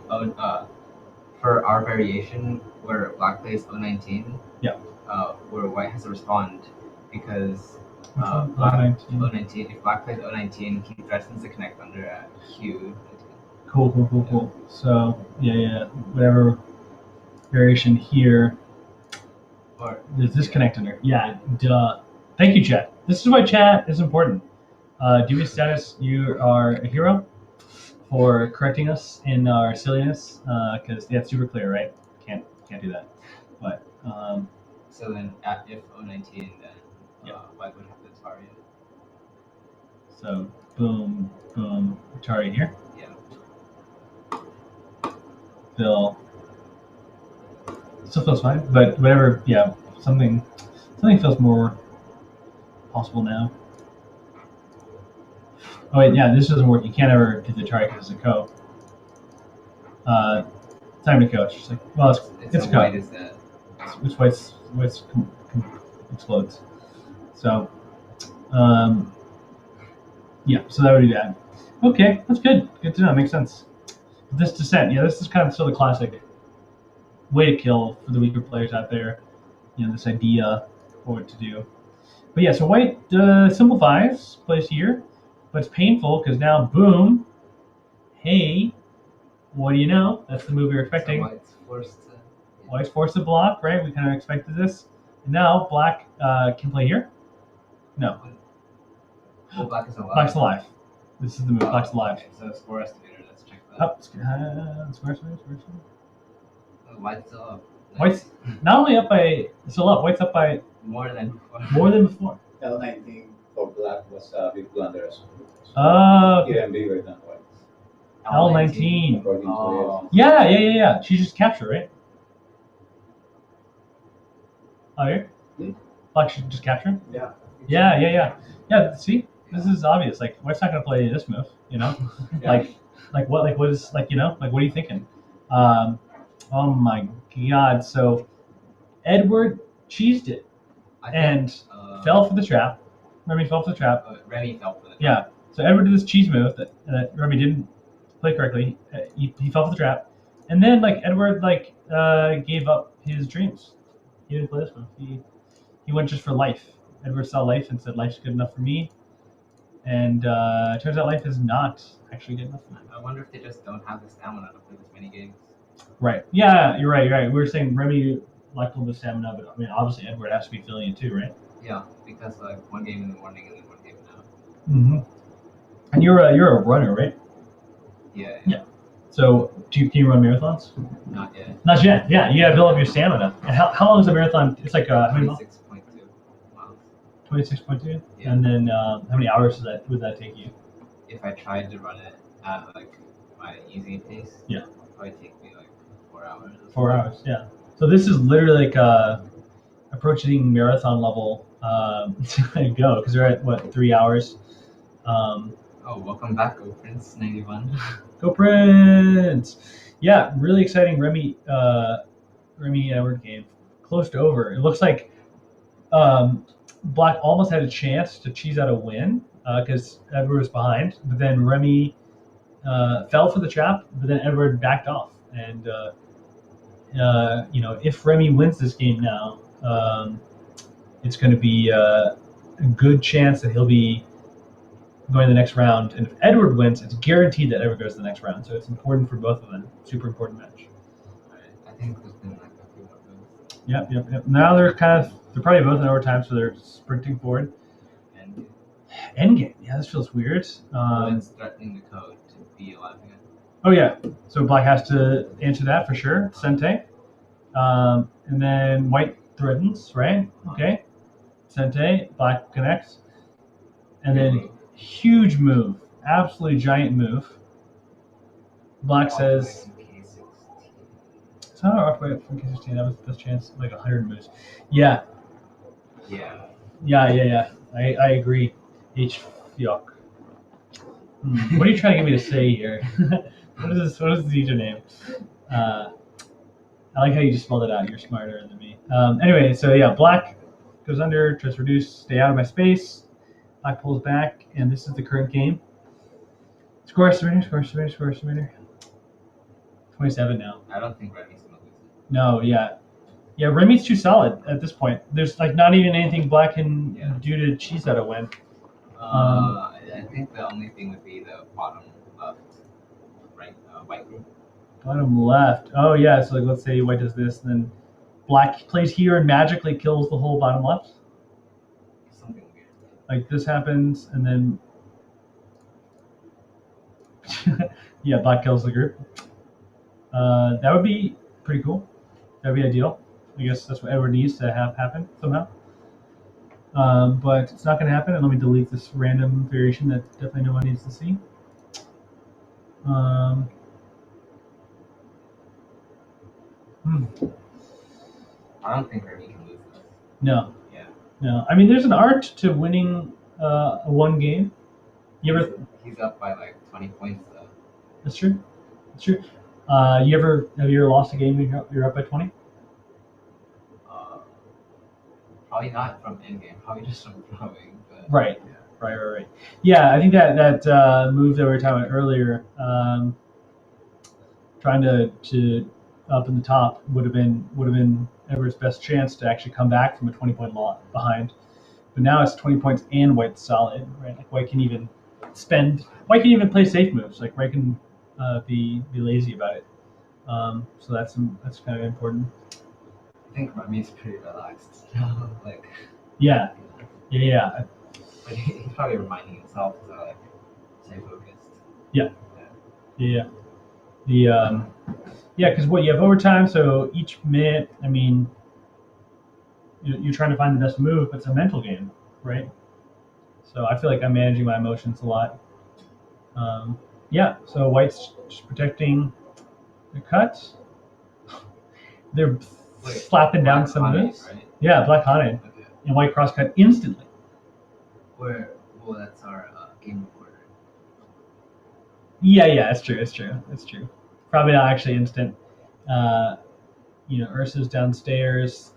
for our variation where black plays 019, yeah, where white has to respond because black 019. If black plays 019, he threatens to connect under at Q. Cool. So yeah, whatever variation here. Or there's this connect under. Yeah, duh. Thank you, chat. This is why chat is important. DB status, you are a hero for correcting us in our silliness, because that's super clear, right? Can't do that. But so then if 019, then white would have the target. So boom, target here. Yeah. Still feels fine, but whatever. Yeah, something feels more possible now. Oh wait, yeah, this doesn't work. You can't ever do the target because it's a co. Time to coach. It's like, well, it's a co. White is that? Which white's explodes. So, yeah. So that would be that. Okay, that's good. Good to know. Makes sense. This descent, yeah, this is kind of still the classic way to kill for the weaker players out there. This idea of what to do. But yeah, so white simplifies, plays here, but it's painful because now, boom, hey, what do you know? That's the move we were expecting. So White's forced to block, right? We kind of expected this. And now black can play here. No. Well, black is alive. Black's alive. This is the move. Black's alive. Okay, so score estimator. Let's check that. Square estimator. White's still up. White's not only up by still up. White's up by more than before. L19 for black was a big blunder as well. Oh. Even bigger than white. L19. According to Yeah. She just captured, right? Oh, here? Black should just capture? Yeah. Yeah, see? This is obvious. Like, White's not going to play this move, Yeah. Like what is, like, what are you thinking? Oh my God. So, Edward cheesed it and fell for the trap. Remi fell for the trap. Remi fell for the trap. Yeah. So, Edward did this cheese move that Remi didn't play correctly. He fell for the trap. And then, Edward, gave up his dreams. He didn't play this move. He went just for life. Edward saw life and said life's good enough for me, and it turns out life is not actually good enough for me. I wonder if they just don't have the stamina to play this many games. Right. Yeah, you're right. You're right. We were saying Remi lacked a little bit of stamina, but I mean, obviously Edward has to be feeling it too, right? Yeah, because like one game in the morning and then one game now. Mm-hmm. And you're a runner, right? Yeah. Yeah. So can you run marathons? Not yet. Not yet. Yeah, you gotta build up your stamina. And how long is a marathon? It's like how many miles? 26.2 miles. 26.2. Yeah. And then how many hours would that take you? If I tried to run it at like my easy pace, Yeah, it would probably take me like 4 hours. 4 hours. Yeah. So this is literally like approaching marathon level go because they're at what 3 hours. Oh, welcome back, Go Prince 91. Go Prince! Yeah, really exciting Remi Edward game. Close to over. It looks like Black almost had a chance to cheese out a win because Edward was behind, but then Remi fell for the trap, but then Edward backed off. And if Remi wins this game now, it's going to be a good chance that he'll be going to the next round. And if Edward wins, it's guaranteed that Edward goes to the next round. So it's important for both of them. Super important match. I think there's been like a few more moves. Yep. Now they're probably both in overtime, so they're sprinting forward. Endgame. Yeah, this feels weird. It's threatening the code to be alive again. Oh yeah. So Black has to answer that for sure. Sente. And then White threatens, right? Okay. Sente. Black connects. And then huge move. Absolutely giant move. Black says it's not an awkward from K16. That was the best chance, like 100 moves. Yeah. I agree. H Fyok. What are you trying to get me to say here? What is the username? I like how you just spelled it out. You're smarter than me. Anyway, so yeah, Black goes under, tries to reduce, stay out of my space. Black pulls back, and this is the current game. Score estimator. 27 now. I don't think Remi's gonna lose it. No, yeah. Yeah, Remi's too solid at this point. There's like not even anything Black can do to cheese out a win. I think the only thing would be the bottom left, right, White group. Bottom left. Oh yeah, so like let's say White does this, and then Black plays here and magically kills the whole bottom left. Something weird. Like this happens, and then yeah, Black kills the group. That would be pretty cool. That would be ideal. I guess that's what Edward needs to have happen somehow. But it's not going to happen. And let me delete this random variation that definitely no one needs to see. I don't think Remi can lose this. No. Yeah. No. I mean, there's an art to winning one game. He's up by like 20 points though. That's true. Have you ever lost a game when you're up by 20? Probably not from endgame. Probably just from throwing. But Right. Yeah, I think that move that we were talking about earlier, trying to up in the top would have been Edward's best chance to actually come back from a 20-point lot behind. But now it's 20 points and White's solid, right? Like White can even play safe moves. Like White can be lazy about it. So that's kind of important. I think Remi's pretty relaxed. Like. Yeah. But he's probably reminding himself to like stay focused. Yeah. Because what you have overtime, so each minute, I mean, you're trying to find the best move, but it's a mental game, right? So I feel like I'm managing my emotions a lot. So White's just protecting the cuts. They're slapping down some moves. Right? Yeah, Black Haunted. Okay. And White cross cut instantly. That's our game recorder. Yeah, it's true. Probably not actually instant. Ursa's downstairs.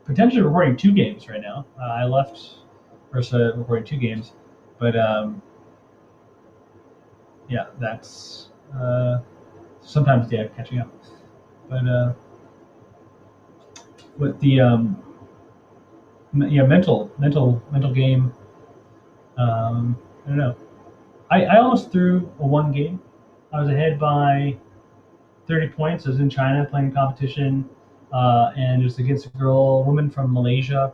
Potentially recording 2 games right now. I left Ursa recording 2 games, but that's sometimes catching up. But mental game. I don't know. I almost threw a one game. I was ahead by 30 points. I was in China playing a competition, and it was against a woman from Malaysia,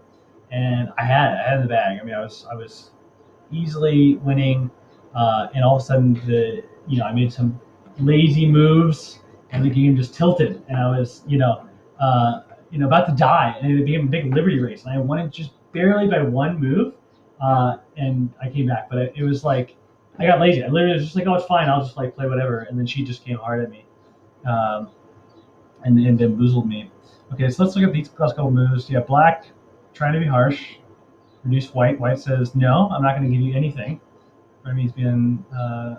and I had the bag. I mean, I was easily winning, and all of a sudden, I made some lazy moves, and the game just tilted, and I was about to die, and it became a big liberty race, and I won it just barely by one move, and I came back, but it was like I got lazy. I literally was just like, oh, it's fine. I'll just like play whatever, and then she just came hard at me, and bamboozled me. Okay, so let's look at these last couple moves. Yeah, black trying to be harsh. Reduce white. White says no. I'm not going to give you anything. Remi's been. I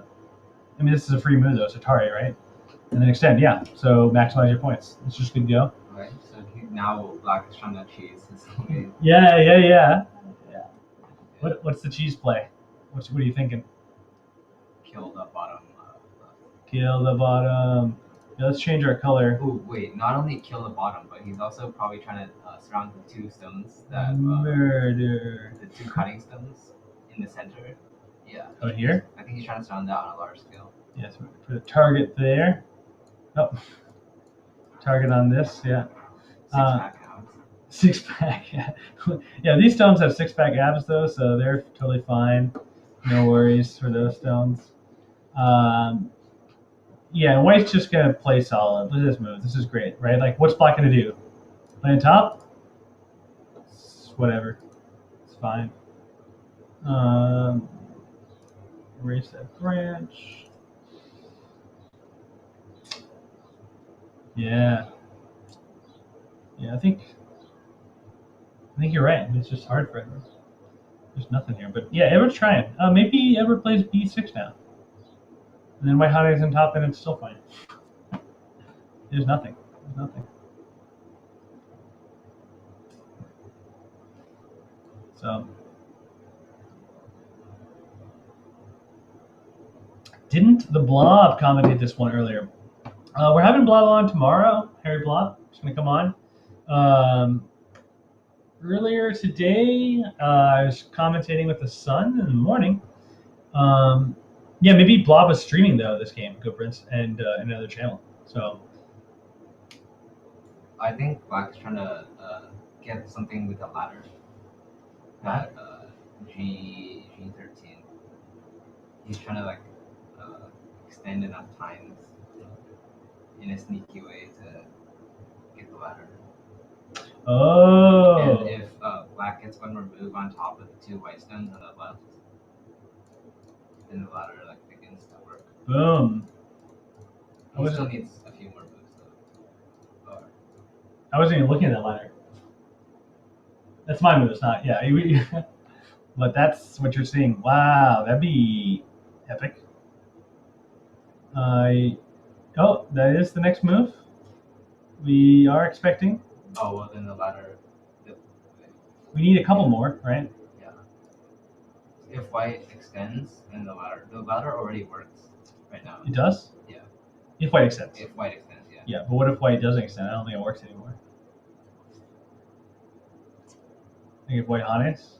mean, this is a free move though. It's Atari, right? And then extend. Yeah. So maximize your points. It's just good to go. Right. So now black is trying to cheese his way. Yeah. What's the cheese play? What are you thinking? Kill the bottom. Kill the bottom. Yeah, let's change our color. Oh wait! Not only kill the bottom, but he's also probably trying to surround the two stones that Murder. the two cutting stones in the center. Yeah. Oh, here? I think he's trying to surround that on a large scale. Yes. Yeah, so put a target there. Oh. Target on this. Yeah. Six pack. Yeah. Yeah. These stones have 6-pack abs though, so they're totally fine. No worries for those stones. Yeah, white's just gonna play solid. Look at this move. This is great, right? Like, what's black gonna do? Play on top? Whatever. It's fine. Erase that branch. Yeah. Yeah, I think you're right. It's just hard for Edward. There's nothing here, but yeah, Edward's trying. Maybe Edward plays B6 now, and then white hot eggs on top, and it's still fine. There's nothing. So, didn't the Blob commentate this one earlier? We're having Blob on tomorrow. Harry Blob is going to come on. Earlier today, I was commentating with the Sun in the morning. Yeah, maybe Blob was streaming though this game, Go Prince, and another channel. So I think black's trying to get something with the ladder. That G13. He's trying to like extend enough times in a sneaky way to get the ladder. Oh. And if black gets one more move on top of the two white stones on the left, then the ladder like begins to work. Boom. He still needs a few more moves though. I wasn't even looking at that ladder. That's my move. It's not. Yeah. But that's what you're seeing. Wow, that'd be epic. Oh, that is the next move. We are expecting. Oh well, then the ladder. We need a couple more, right? Yeah. If white extends, then the ladder already works right now. It does? Yeah. If white extends. If white extends, yeah. Yeah, but what if white doesn't extend? I don't think it works anymore. I think if white haunts.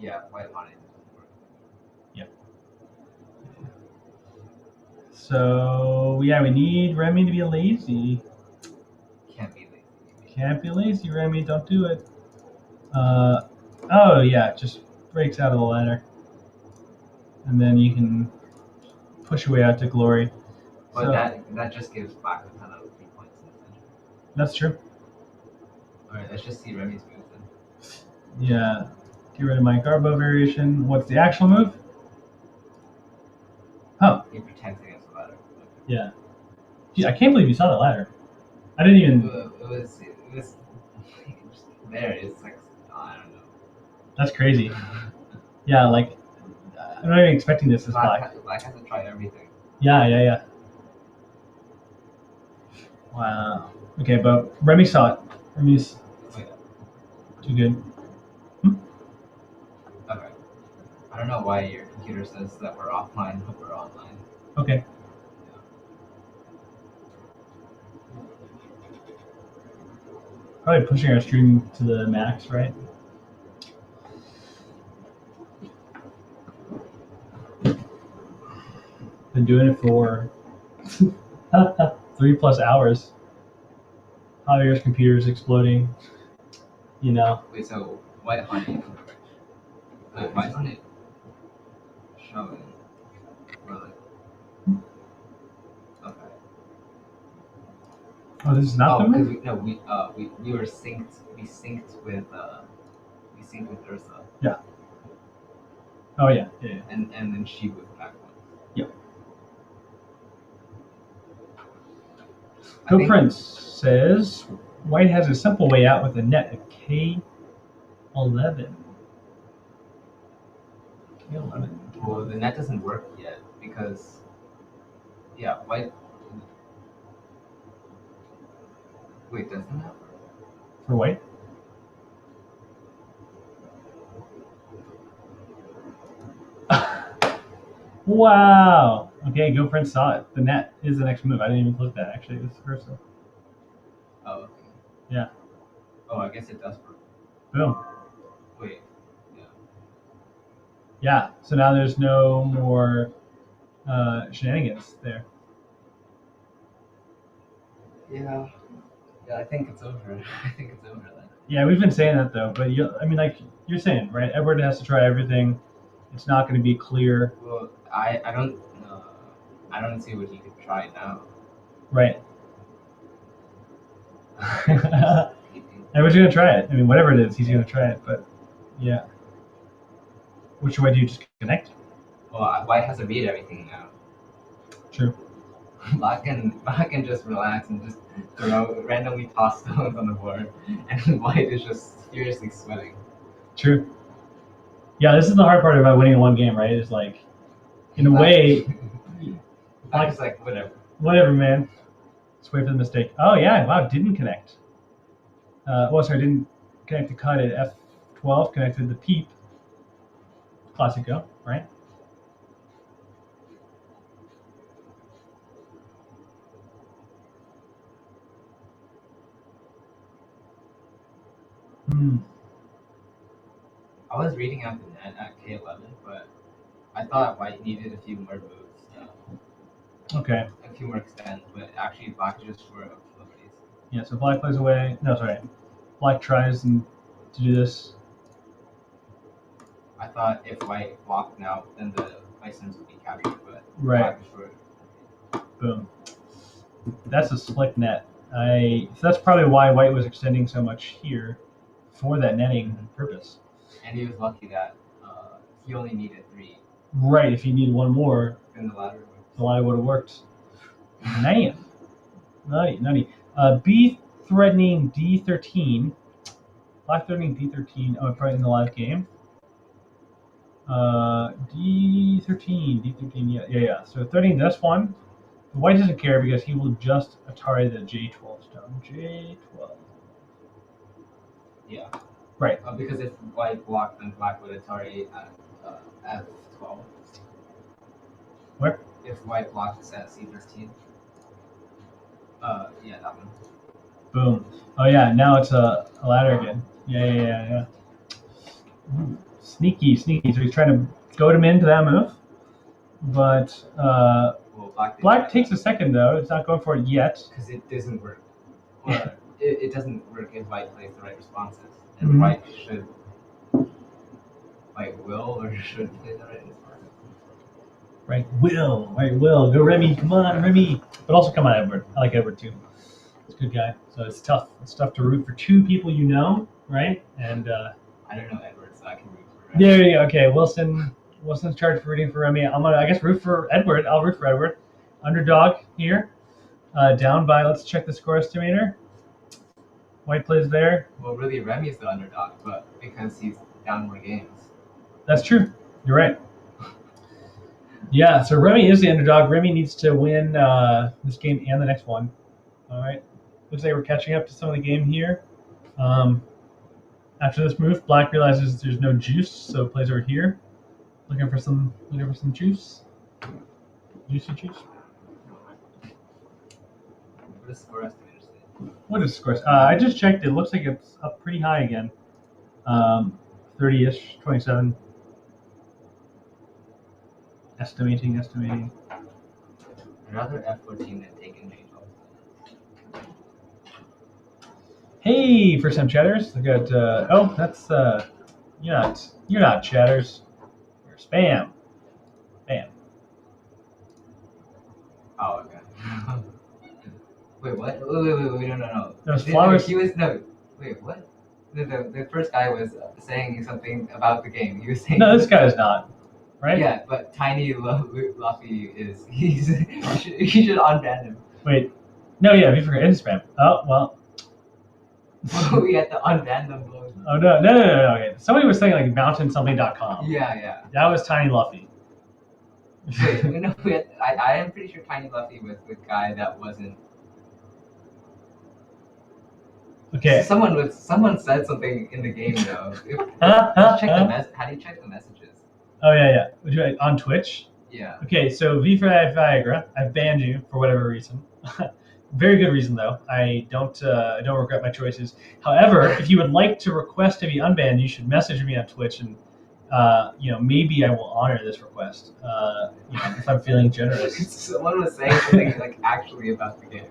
Yeah, white haunts doesn't work. Yep. So yeah, we need Remi to be lazy. Can't be lazy, Remi. Don't do it. Oh yeah, just breaks out of the ladder, and then you can push your way out to glory. But so, that just gives black a ton of 3 points in the center. That's true. All right, let's just see Remi's move then. Yeah, get rid of my Garbo variation. What's the actual move? Oh. He protects against the ladder. Yeah. Gee, I can't believe you saw that ladder. I didn't even. It was there. It's like I don't know. That's crazy. Yeah, like I'm not even expecting this as black. Black has to try everything. Yeah. Wow. Okay, but Remi saw it. Remi's too good. Okay. I don't know why your computer says that we're offline, but we're online. Okay. Probably pushing our stream to the max, right? Been doing it for 3+ hours. Javier's computer's exploding. You know. Wait, so white honey. Why isn't it showing? Really? Okay. Oh, this is not the because move? we were synced. We synced with Ursa. Oh, yeah. And then she was back one. Yep. I Go think- Prince says White has a simple way out with a net of K11. K11. Well, the net doesn't work yet because white. Wait, doesn't that work? For White? Wow. Okay, Go Prince saw it. The net is the next move. I didn't even click that, actually. It was Ursa. Oh, okay. Yeah. Oh, I guess it does work. Boom. Wait. Yeah. Yeah, so now there's no more shenanigans there. Yeah. Yeah, I think it's over. I think it's over then. Yeah, we've been saying that though, but like you're saying, right? Edward has to try everything. It's not going to be clear, Well, I don't see what he could try now. right? Edward's going to try it. I mean, whatever it is, he's going to try it. But yeah, which way do you just connect? Well, white has to read everything now. True. Black can just relax and just randomly toss stones on the board, and white is just furiously sweating. True. Yeah, this is the hard part about winning one game, right? Is like, in a way, I'm just like whatever. whatever, man. Let's wait for the mistake. Oh yeah, wow, didn't connect. Didn't connect the cut at F12, connected the peep. Classic go, right? I was reading out the net at K11, but I thought white needed a few more moves. Okay. A few more extends, but actually black is just for abilities. Yeah, so black plays away. No, sorry. Black tries to do this. I thought if white blocked now, then the license would be captured, but Right. black is for Boom. That's a slick net. So that's probably why white was extending so much here for that netting purpose. and he was lucky that he only needed 3. Right, if you need one more, Then the ladder the ladder would have worked. Damn. Nutty. B threatening D13. Black threatening D13. Oh, probably in the live game. D13. Yeah. So threatening this one. The white doesn't care because he will just Atari the J12 stone. J12. Yeah. Right. Because if white blocked, then black would Atari at F12. Where? If white blocks at C13. Yeah, that one. Boom. Oh yeah, now it's a ladder again. Yeah. Ooh, sneaky. So he's trying to goad him into that move. But Well, black takes a second though. It's not going for it yet. Because it doesn't work. Or it doesn't work if white plays the right responses. And white should, will or should play the right responses. Right, will. Go Remi. Come on, Remi. But also come on, Edward. I like Edward too. He's a good guy. So it's tough. It's tough to root for two people you know, right? And I don't know Edward, so I can root for Remi. there you go. Okay, Wilson's charged for rooting for Remi. I'm gonna, I guess, root for Edward. I'll root for Edward. Underdog here. Down by. Let's check the score estimator. White plays there. Well, really, Remi's the underdog, but because he's down more games. That's true. You're right. Yeah, so Remi is the underdog. Remi needs to win this game and the next one. All right. Looks like we're catching up to some of the game here. After this move, black realizes there's no juice, so plays over here. Looking for some juice. Juicy juice. What does score estimator say? What is scores? I just checked. It looks like it's up pretty high again. 30-ish, 27. Estimating. I'd rather F14 than taking G12. Hey, first time chatters. I got. Oh, that's. You're not chatters. You're spam. Bam. Oh, okay. Wait, what? Wait, no. There's flowers. He was, no, wait, what? The first guy was saying something about the game. He was saying. No, this guy is not. Right? Yeah, but Tiny Luffy is. He should unban him. Wait. No, yeah, we forgot. It's spam. Oh, well. We had to unban them both. Oh, no. Okay. Somebody was saying like mountainsomething.com. Yeah. That was Tiny Luffy. Wait, no, I am pretty sure Tiny Luffy was the guy that wasn't. Okay. Someone said something in the game though. How do you check the messages? Oh yeah. On Twitch. Yeah. Okay, so V for Viagra. I've banned you for whatever reason. Very good reason though. I don't regret my choices. However, if you would like to request to be unbanned, you should message me on Twitch, and maybe I will honor this request. If I'm feeling generous. Someone was saying something like actually about the game.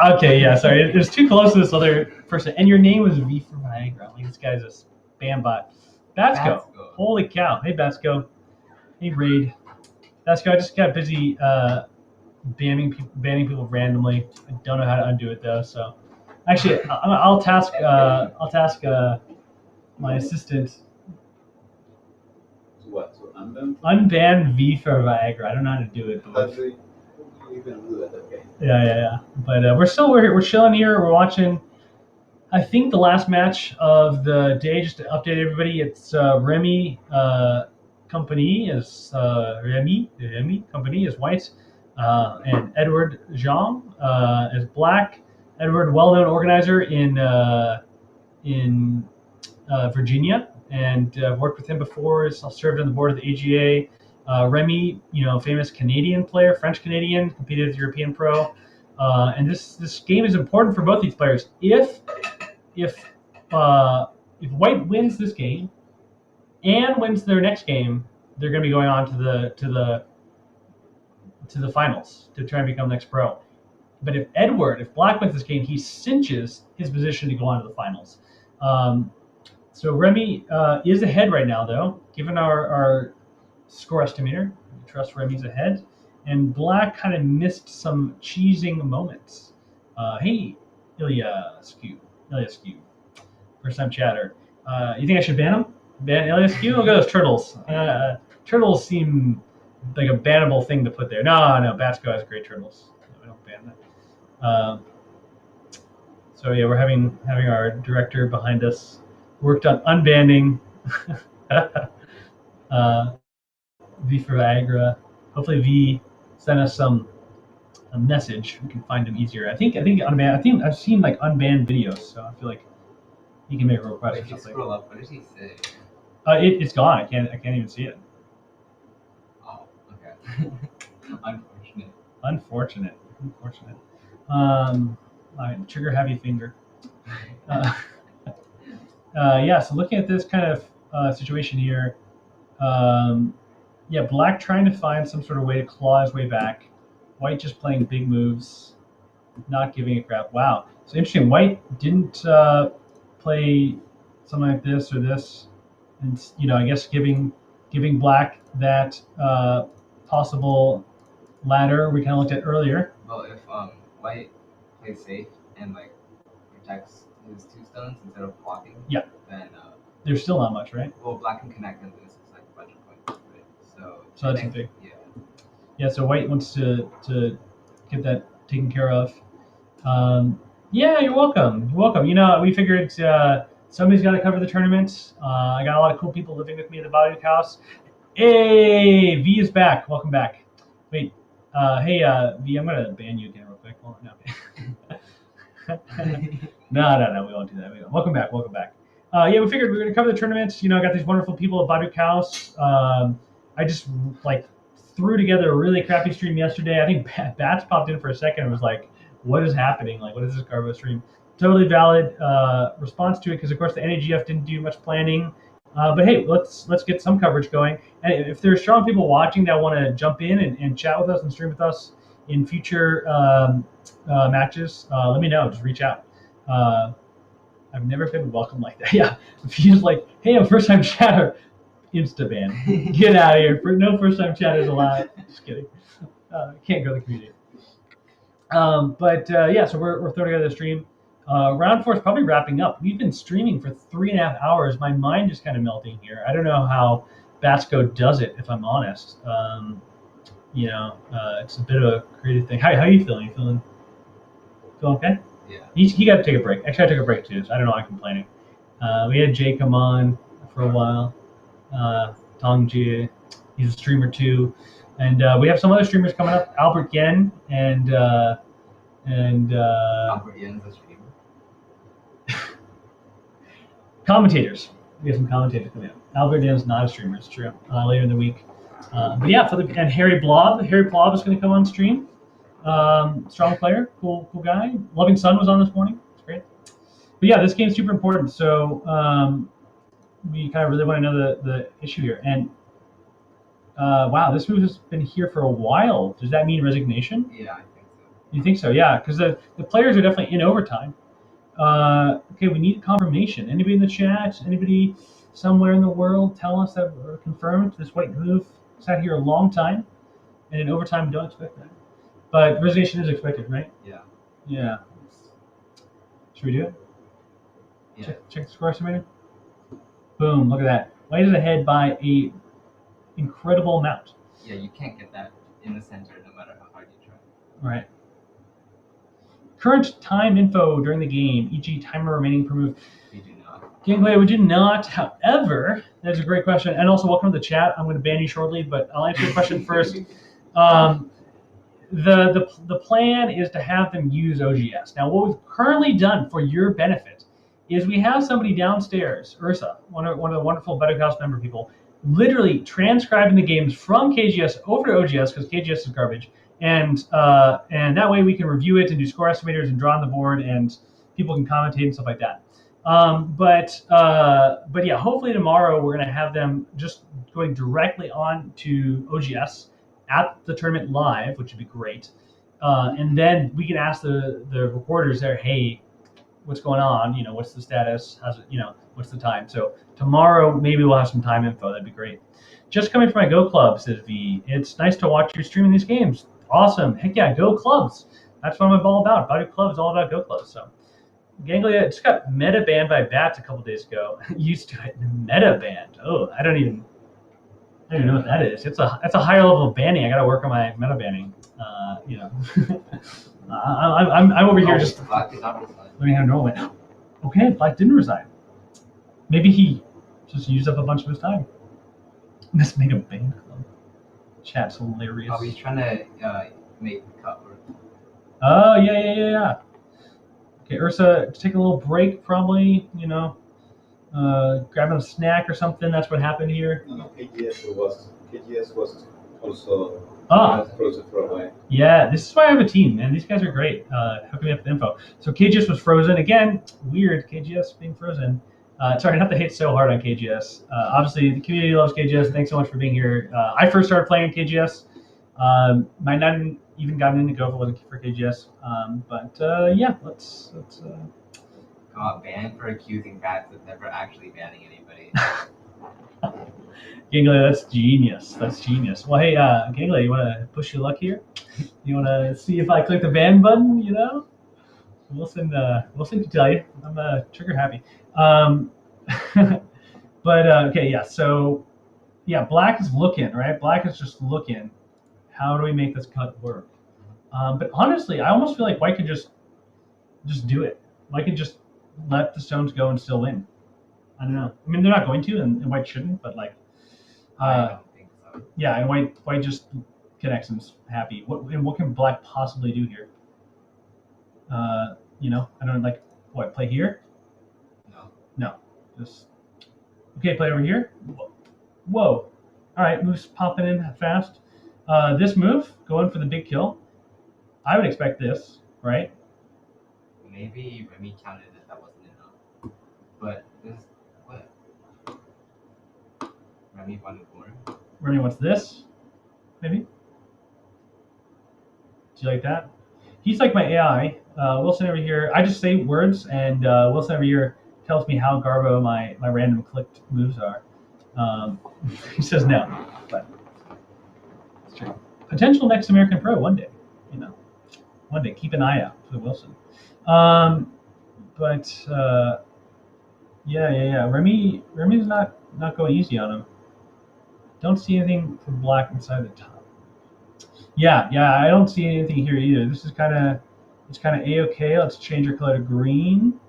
Okay, yeah, sorry. It was too close to this other person. And your name was V for Viagra. Like, this guy's a spam bot. Batsko. Holy cow. Hey, Batsko. Hey, Raid. Batsko, I just got busy banning people randomly. I don't know how to undo it, though. So, actually, I'll task my assistant. What? So unban? Unban V for Viagra. I don't know how to do it. But You can do that, okay. Yeah. But we're chilling here. We're watching. I think the last match of the day, just to update everybody, it's Remi Campangie is Remi Campangie is white, and Edward Zhang is black. Edward, well-known organizer in Virginia, and I've worked with him before. He's served on the board of the AGA. Remi, famous Canadian player, French Canadian, competed as European pro. And this game is important for both these players. If White wins this game and wins their next game, they're going to be going on to the finals to try and become the next pro. But if Black wins this game, he cinches his position to go on to the finals. So Remi is ahead right now, though. Given our score estimator, we trust Remi's ahead. And Black kind of missed some cheesing moments. Hey, Ilya Skew. First time chatter. You think I should ban him? Ban Ilya Skew? Look at those turtles. Turtles seem like a bannable thing to put there. No, Batsko has great turtles. No, we don't ban that. So yeah, we're having our director behind us worked on unbanning V for Viagra. Hopefully V sent us a message. We can find him easier. I think unban. I think I've seen like unbanned videos, so I feel like he can make a request. If you scroll up, what did he say? It's gone. I can't even see it. Oh, okay. Unfortunate. Trigger happy finger. So looking at this kind of situation here, Black trying to find some sort of way to claw his way back. White just playing big moves, not giving a crap. Wow. So interesting. White didn't play something like this or this, and I guess giving Black that possible ladder we kind of looked at earlier. Well, if White plays safe and like protects his 2 stones instead of blocking, then there's still not much, right? Well, Black can connect and this is like a bunch of points, right? So that's big. Yeah. So White wants to get that taken care of. You're welcome. We figured somebody's got to cover the tournament. I got a lot of cool people living with me at the Body House. Hey, V is back. Welcome back. Wait, hey, V, I'm gonna ban you again real quick. Well, no. No, we won't do that. Welcome back. We figured we were gonna cover the tournament. I got these wonderful people at Body House. I just threw together a really crappy stream yesterday. I think Bats popped in for a second and was like, what is happening? Like, what is this Garbo stream? Totally valid response to it because, of course, the NAGF didn't do much planning. But hey, let's get some coverage going. And if there's strong people watching that want to jump in and chat with us and stream with us in future matches, let me know. Just reach out. I've never been welcomed like that. Yeah, if you're like, hey, I'm a first-time chatter, insta ban. Get out of here. No first-time chatters allowed. Just kidding. Can't go to the community. Yeah, so we're throwing together the stream. Round 4 is probably wrapping up. We've been streaming for 3.5 hours. My mind is kind of melting here. I don't know how Basco does it, if I'm honest. It's a bit of a creative thing. How are you feeling? You feeling okay? Yeah. He got to take a break. Actually, I took a break too, so I don't know why I'm complaining. We had Jay come on for a while. Tongji, he's a streamer too. And we have some other streamers coming up. Albert Yen and Albert Yen's a streamer. Commentators. We have some commentators coming up. Albert Yen's not a streamer. It's true. Later in the week. But yeah, and Harry Blob. Harry Blob is going to come on stream. Strong player, cool guy. Loving Sun was on this morning. It's great. But yeah, this game's super important. So we kind of really want to know the issue here. And wow, this move has been here for a while. Does that mean resignation? Yeah, I think so. You think so? Yeah, because the players are definitely in overtime. Okay, we need confirmation. Anybody in the chat? Anybody somewhere in the world tell us that we're confirmed this white move sat here a long time, and in overtime don't expect that. But resignation is expected, right? Yeah. Yeah. Should we do it? Yeah. Check the score estimator. Boom! Look at that. White is ahead by a incredible amount. Yeah, you can't get that in the center no matter how hard you try. Right. Current time info during the game, e.g. timer remaining per move. We do not. Gameplay, we do not. However, that's a great question. And also, welcome to the chat. I'm going to ban you shortly, but I'll answer your question first. The plan is to have them use OGS. Now, what we've currently done for your benefit is we have somebody downstairs, Ursa, one of the wonderful Betterhouse member people, literally transcribing the games from KGS over to OGS because KGS is garbage, and that way we can review it and do score estimators and draw on the board, and people can commentate and stuff like that. But yeah, hopefully tomorrow we're going to have them just going directly on to OGS at the tournament live, which would be great. And then we can ask the recorders there, hey, what's going on? What's the status? How's it? What's the time? So tomorrow maybe we'll have some time info. That'd be great. Just coming from my Go Club, says V. It's nice to watch you streaming these games. Awesome. Heck yeah, Go Clubs. That's what I'm all about. Body Club is all about Go Clubs. So Ganglia just got meta banned by Bats a couple days ago. Used to it. Meta banned. Oh, I don't even know what that is. That's a higher level of banning. I got to work on my meta banning. I'm over here just Black did not resign. learning how to normal. Okay, Black didn't resign. Maybe he just used up a bunch of his time. Let's make a ban club. Chat's hilarious. Oh, he's trying to make the cut work. Oh, yeah. Okay, Ursa, take a little break, probably. Grabbing a snack or something. That's what happened here. No, KGS was also frozen for a while. Yeah, this is why I have a team, man. These guys are great. Hooking me up with info. So KGS was frozen again. Weird, KGS being frozen. Sorry, not to hate so hard on KGS. Obviously, the community loves KGS. Thanks so much for being here. I first started playing KGS. Might not even gotten into Go if it wasn't for KGS. Yeah, let's. Got banned for accusing Bats of never actually banning anybody. Ganglia, that's genius. Well, hey, Ganglia, you want to push your luck here? You want to see if I click the ban button? Wilson can tell you. I'm trigger happy. Okay, yeah. So, yeah, Black is looking, right? Black is just looking. How do we make this cut work? But honestly, I almost feel like White could just do it. White could just let the stones go and still win. I don't know. I mean, they're not going to, and White shouldn't. But like, I don't think so. yeah, and White just connects and's happy. What can Black possibly do here? I don't like what play here. No, just okay. Play over here. Whoa. All right, moves popping in fast. This move going for the big kill. I would expect this. right? Maybe Remi counted that wasn't enough. But this, what? Remi wanted more? Remi wants this, maybe. Do you like that? He's like my AI. Wilson over here, I just say words, and Wilson over here tells me how garbo my random clicked moves are. He says no, but it's true. Potential next American Pro one day, you know. One day, keep an eye out for Wilson. But yeah. Remi's not going easy on him. Don't see anything for black inside the top. Yeah, I don't see anything here either. This is kind of a-okay. Let's change our color to green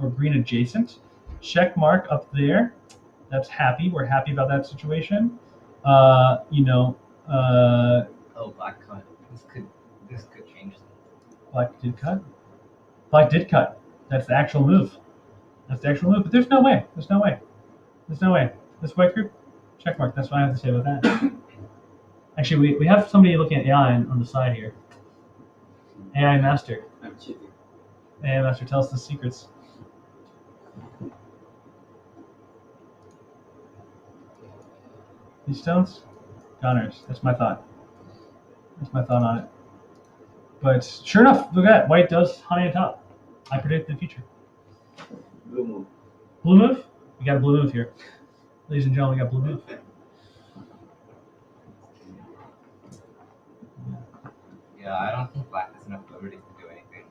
or green adjacent. Check mark up there. That's happy. We're happy about that situation. Oh, black cut. This could change things. Black did cut. Black did cut. That's the actual move. But there's no way. This white group, check mark. That's what I have to say about that. Actually, we have somebody looking at AI on the side here. AI Master. I'm cheating. AI Master, tell us the secrets. These stones? Goners. That's my thought. On it. But sure enough, look at that. White does honey on top. I predict the future. Blue move. Blue move? We got a blue move here. Ladies and gentlemen, we got blue move. Yeah, I don't think black has enough liberty to do anything.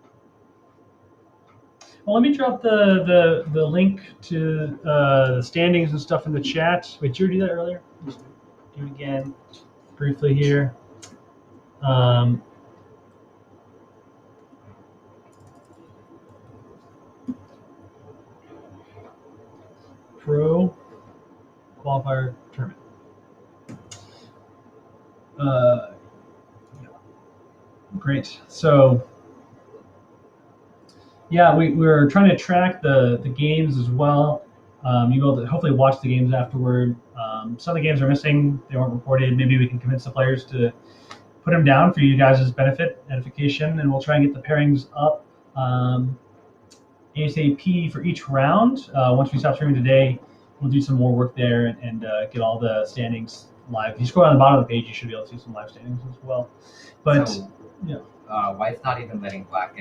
Well, let me drop the link to the standings and stuff in the chat. Wait, did you do that earlier? Just do it again briefly here. Pro Qualifier Tournament. Great. So, yeah, we're trying to track the games as well. You will hopefully watch the games afterward. Some of the games are missing; they weren't reported. Maybe we can convince the players to put them down for you guys' benefit, edification, and we'll try and get the pairings up ASAP for each round. Once we stop streaming today, we'll do some more work there and get all the standings live. If you scroll on the bottom of the page, you should be able to see some live standings as well. But So, yeah. White's not even letting black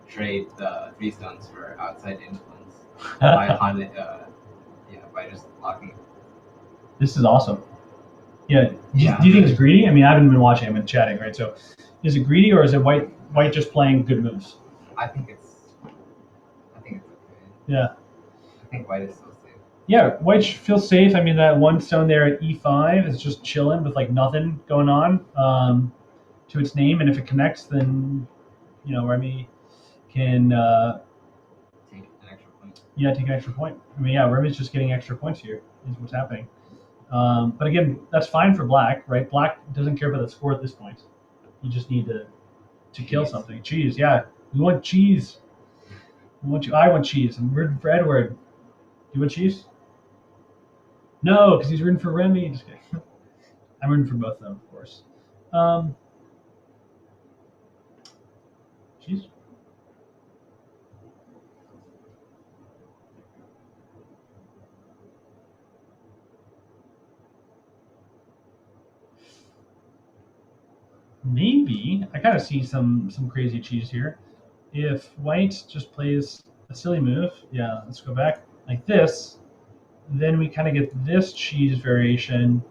trade the 3 stones for outside influence by just blocking. This is awesome. Yeah. Yeah. Do you think it's greedy? I mean, I haven't been watching. I've been chatting, right? So, is it greedy or is it white just playing good moves? I think it's okay. Yeah. I think white is so safe. Yeah, white feels safe. I mean, that one stone there at E5 is just chilling with like nothing going on to its name, and if it connects, then Remi can Take an extra point. Yeah, take an extra point. I mean, yeah, Remi's just getting extra points here is what's happening. But again, that's fine for black, right? Black doesn't care about the score at this point. You just need to kill something. Cheese, yeah. You want cheese. I want cheese. I'm rooting for Edward. Do you want cheese? No, because he's rooting for Remi. Just kidding. I'm rooting for both of them, of course. Cheese? Maybe I kind of see some crazy cheese here. If white just plays a silly move, yeah, let's go back like this. Then we kind of get this cheese variation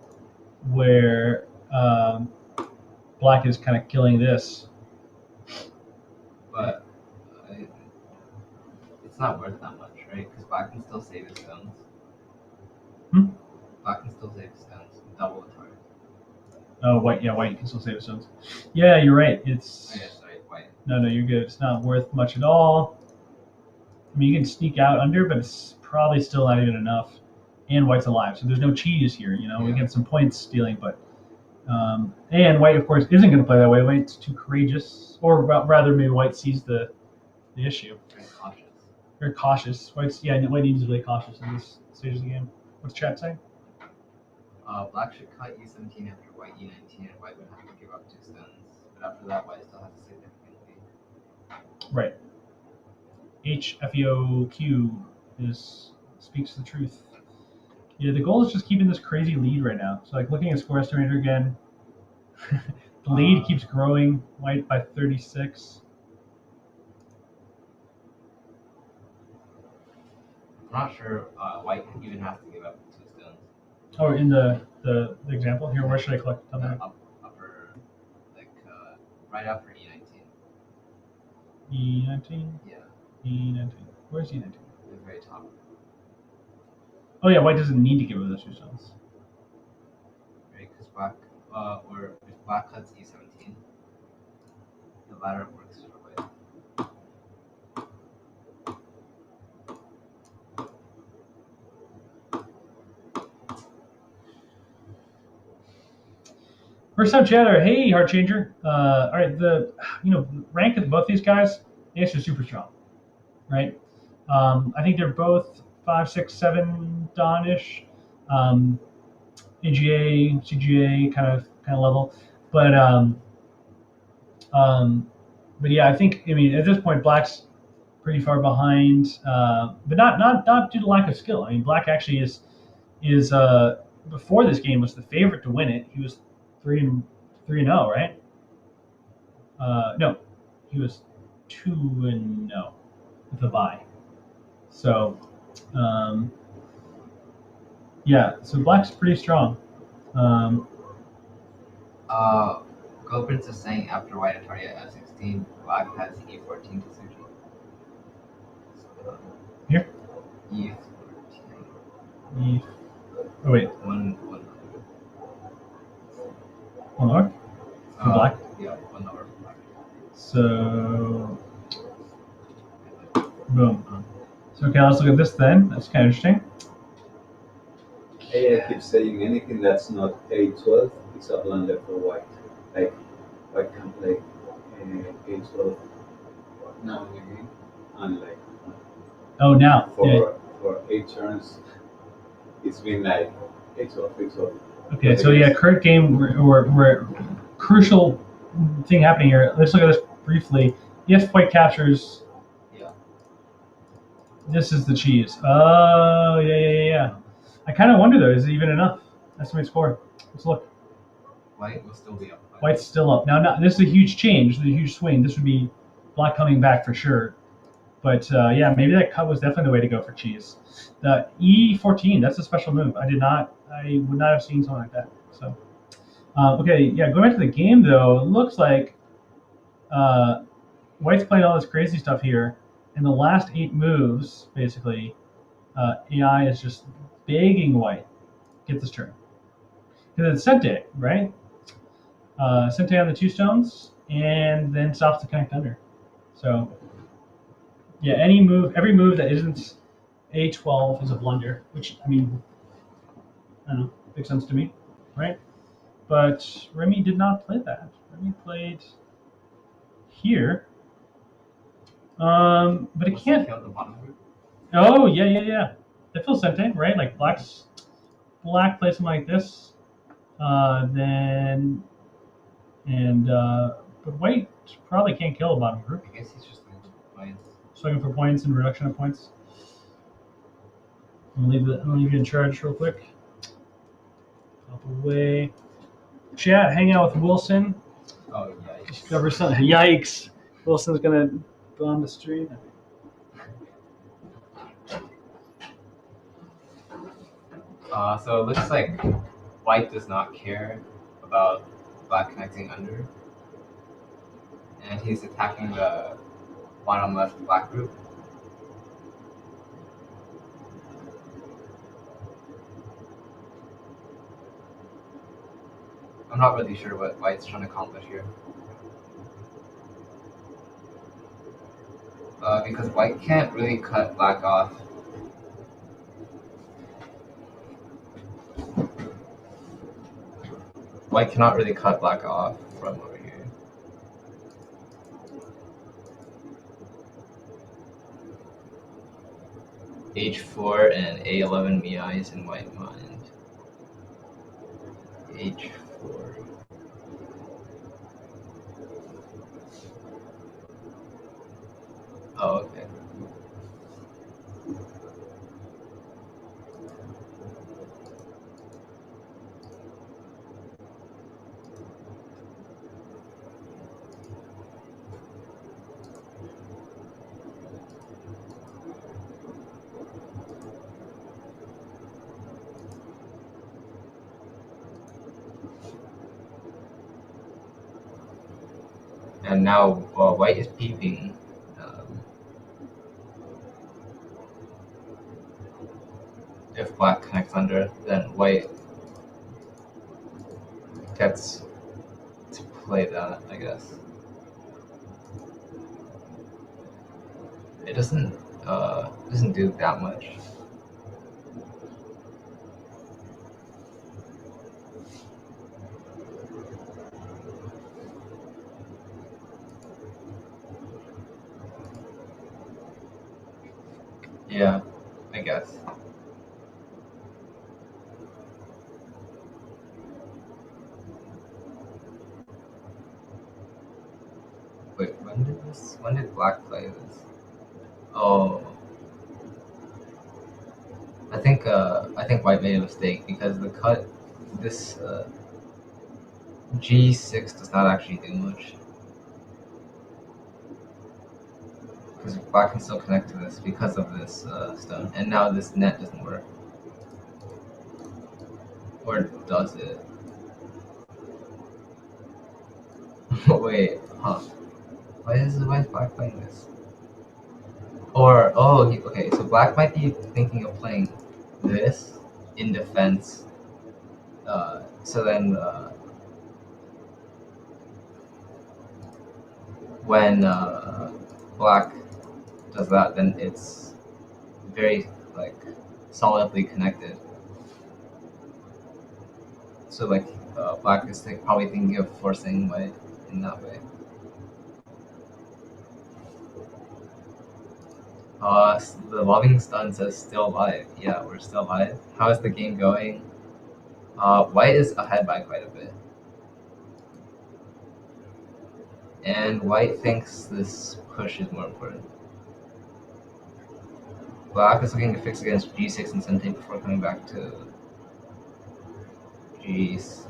where black is kind of killing this. But it's not worth that much, right? Because black can still save his stones. Black can still save his stones. Double the target. Oh, white can still save his stones. Yeah, you're right. It's. Oh, yeah, sorry, white. No, you're good. It's not worth much at all. I mean, you can sneak out under, but it's probably still not even enough. And white's alive, so there's no cheese here. We get some points stealing, but and white, of course, isn't going to play that way. White's too courageous, or rather, maybe white sees the issue. Very cautious. White needs to play cautious in this stage of the game. What's chat saying? Black should cut E17 after white E19, and white would have to give up 2 stones. But after that, white still has to significantly Right. HFEOQ speaks the truth. Yeah, the goal is just keeping this crazy lead right now. So like looking at score estimator again, the lead keeps growing. White by 36. I'm not sure White even has to give up 2 stones. Oh, in the example here, where should I click? Tell me. Upper, like right after E19. E19. Yeah, E19. Where's E19? the very top. Oh yeah, white doesn't need to give up those 2 stones. Right, because black, or if black cuts E17, the ladder works for white. First time chatter. Hey, Heart Changer. All right, the rank of both these guys, they actually super strong, right? I think they're both 5, 6, 7 Donish, AGA, CGA kind of level, but yeah, I mean at this point Black's pretty far behind, but not due to lack of skill. I mean Black actually is before this game was the favorite to win it. He was 3-0, right? No, he was 2-0 with a bye. So, yeah, so Black's pretty strong. Go Prince is saying after white authority at F16, black has E14 to Suji. So, Here? E14. Oh wait, One more for Black. Yeah, 1 lower for black. So, boom. So okay, let's look at this then. That's kind of interesting. AI keeps saying anything that's not A12 is a blunder for white. Like, white can play A12 now in the game, and like Oh, now. for 8 turns, it's been like A12, A12. Okay, so yeah, current game we're crucial thing happening here. Let's look at this briefly. If white captures, Yeah. this is the cheese. Oh yeah. I kind of wonder though, is it even enough? Estimate score. Let's look. White will still be up. White's still up. Now, this is a huge change. This is a huge swing. This would be black coming back for sure. But yeah, maybe that cut was definitely the way to go for cheese. The E14, that's a special move. I would not have seen something like that. So, okay, yeah, going back to the game though, it looks like White's playing all this crazy stuff here. In the last 8 moves, basically, AI is just begging White, get this turn. Because it's Sente, right? Sente on the 2 stones, and then stops to connect under. So, yeah, every move that isn't A12 is a blunder, which, I mean, I don't know, makes sense to me, right? But Remi did not play that. Remi played here. But it can't. The bottom group? Oh, yeah. That feels Sente, right? Like black plays something like this. But white probably can't kill a bottom group. I guess he's just looking for points. Swinging for points and reduction of points. I'm gonna leave you in charge real quick. Up away. Chat, hang out with Wilson. Oh, yikes. Discover something. Yikes. Wilson's gonna bomb the stream. So it looks like white does not care about black connecting under. And he's attacking the bottom left black group. I'm not really sure what white's trying to accomplish here. Because white can't really cut black off. White cannot really cut black off from over here. H4 and A11 Mia is in white mind. H4. Oh, okay. And now white is peeping. If black connects under, then white gets to play that, I guess. It doesn't do that much. Yeah, I guess. Wait, when did black play this? Oh, I think white made a mistake because the cut, this G6 does not actually do much. Because black can still connect to this because of this stone, and now this net doesn't work. Or does it? Wait, huh? Why is black playing this? Or okay, so black might be thinking of playing this in defense. So then when black does that, then it's very like solidly connected. So like black is probably thinking of forcing white in that way. The loving stun says still live. Yeah, we're still live. How is the game going? White is ahead by quite a bit. And white thinks this push is more important. Black is looking to fix against G6 and Sente before coming back to G6.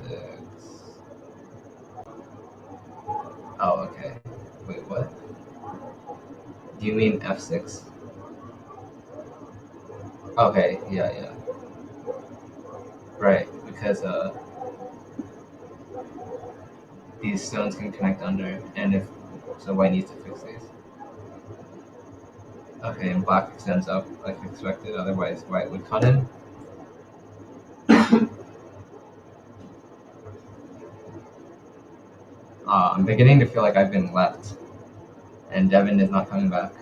Oh, okay. Wait, what? Do you mean F6? Okay, yeah. Right, because these stones can connect under, and so white needs to fix these. Okay, and black extends up like expected, otherwise white would cut him. I'm beginning to feel like I've been left, and Devin is not coming back.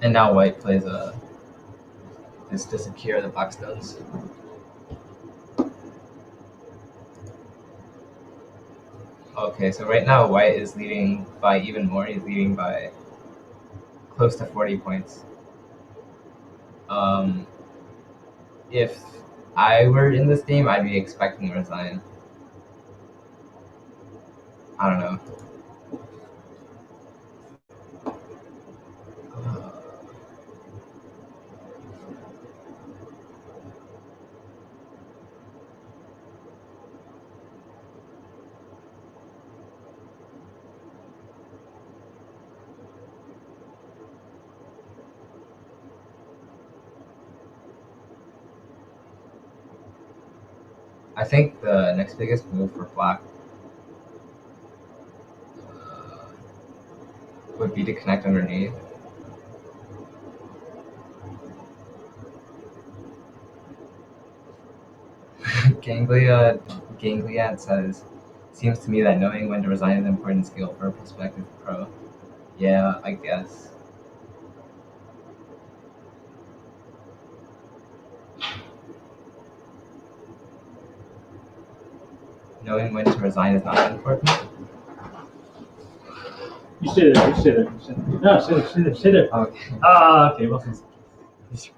And now white plays this disappear the black stones. Okay, so right now white is leading by even more. He's leading by close to 40 points. If I were in this game, I'd be expecting to resign. I don't know. I think the next biggest move for black would be to connect underneath. Gangliad says, seems to me that knowing when to resign is an important skill for a prospective pro. Yeah, I guess. Knowing when to resign is not important. You stay there. No, stay there. Okay. Okay, well, just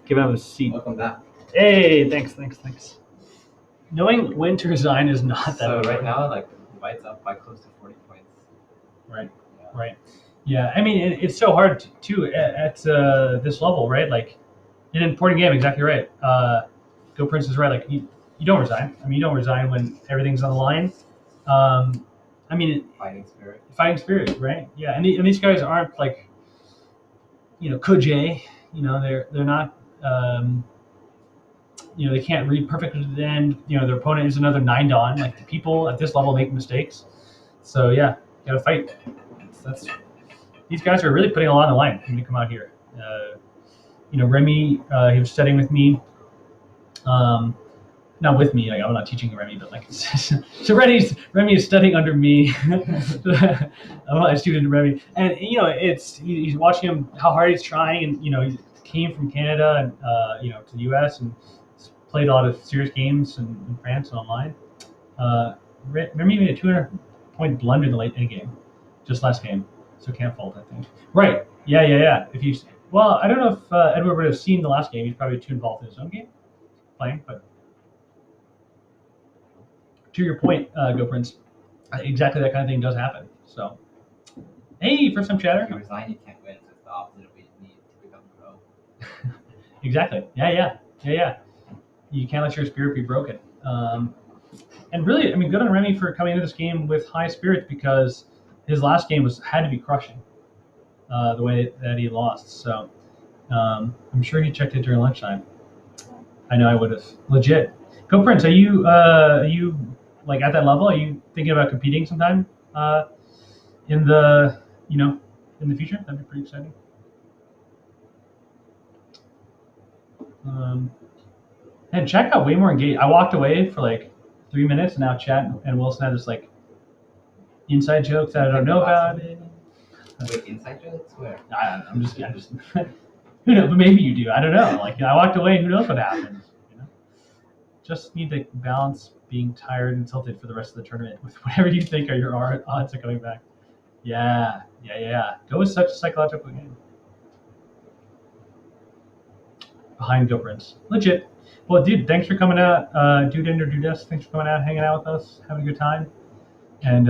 give him a seat. Welcome back. Hey, thanks. Knowing when to resign is not that So hard. right now, like White's up by close to 40 points. Right. Yeah. Right. Yeah. I mean, it's so hard too at this level, right? Like in an important game, exactly right. Go Prince is right. Like you don't resign. I mean, you don't resign when everything's on the line. I mean, Fighting spirit, right? Yeah. And these guys aren't like, Kojay. They're not. They can't read perfectly to the end. Their opponent is another 9-don. Like the people at this level make mistakes. So yeah, you gotta fight. That's these guys are really putting a lot on the line when you come out here. Remi, he was studying with me. Not with me, like I'm not teaching Remi, but like so Remi is studying under me. I'm a student of Remi, and he's watching him how hard he's trying, and he came from Canada and to the U.S. and played a lot of serious games in France and online. Remi made a 200-point blunder in the late end game, just last game, so can't fault, I think. Right? Yeah. I don't know if Edward would have seen the last game. He's probably too involved in his own game playing, but. To your point, Go Prince, exactly that kind of thing does happen. So, hey, first time chatter. If you resign, you can't win. So it's the opposite of what you need to become pro. Exactly. Yeah. You can't let your spirit be broken. And really, I mean, good on Remi for coming into this game with high spirits because his last game had to be crushing the way that he lost. So I'm sure he checked it during lunchtime. I know I would have. Legit. Go Prince, are you like at that level? Are you thinking about competing sometime in the in the future? That'd be pretty exciting. And chat got way more engaged. I walked away for like 3 minutes, and now chat and Wilson had this like inside jokes that I don't know about it. Wait, inside jokes? Where? I'm just who knows? But maybe you do. I don't know. Like I walked away, and who knows what happens? Just need to balance being tired and tilted for the rest of the tournament with whatever you think are your odds of coming back. Yeah. Go with such a psychological game. Behind Go Prince. Legit. Well, dude, thanks for coming out. Dude and or Dudess, thanks for coming out, hanging out with us, having a good time. And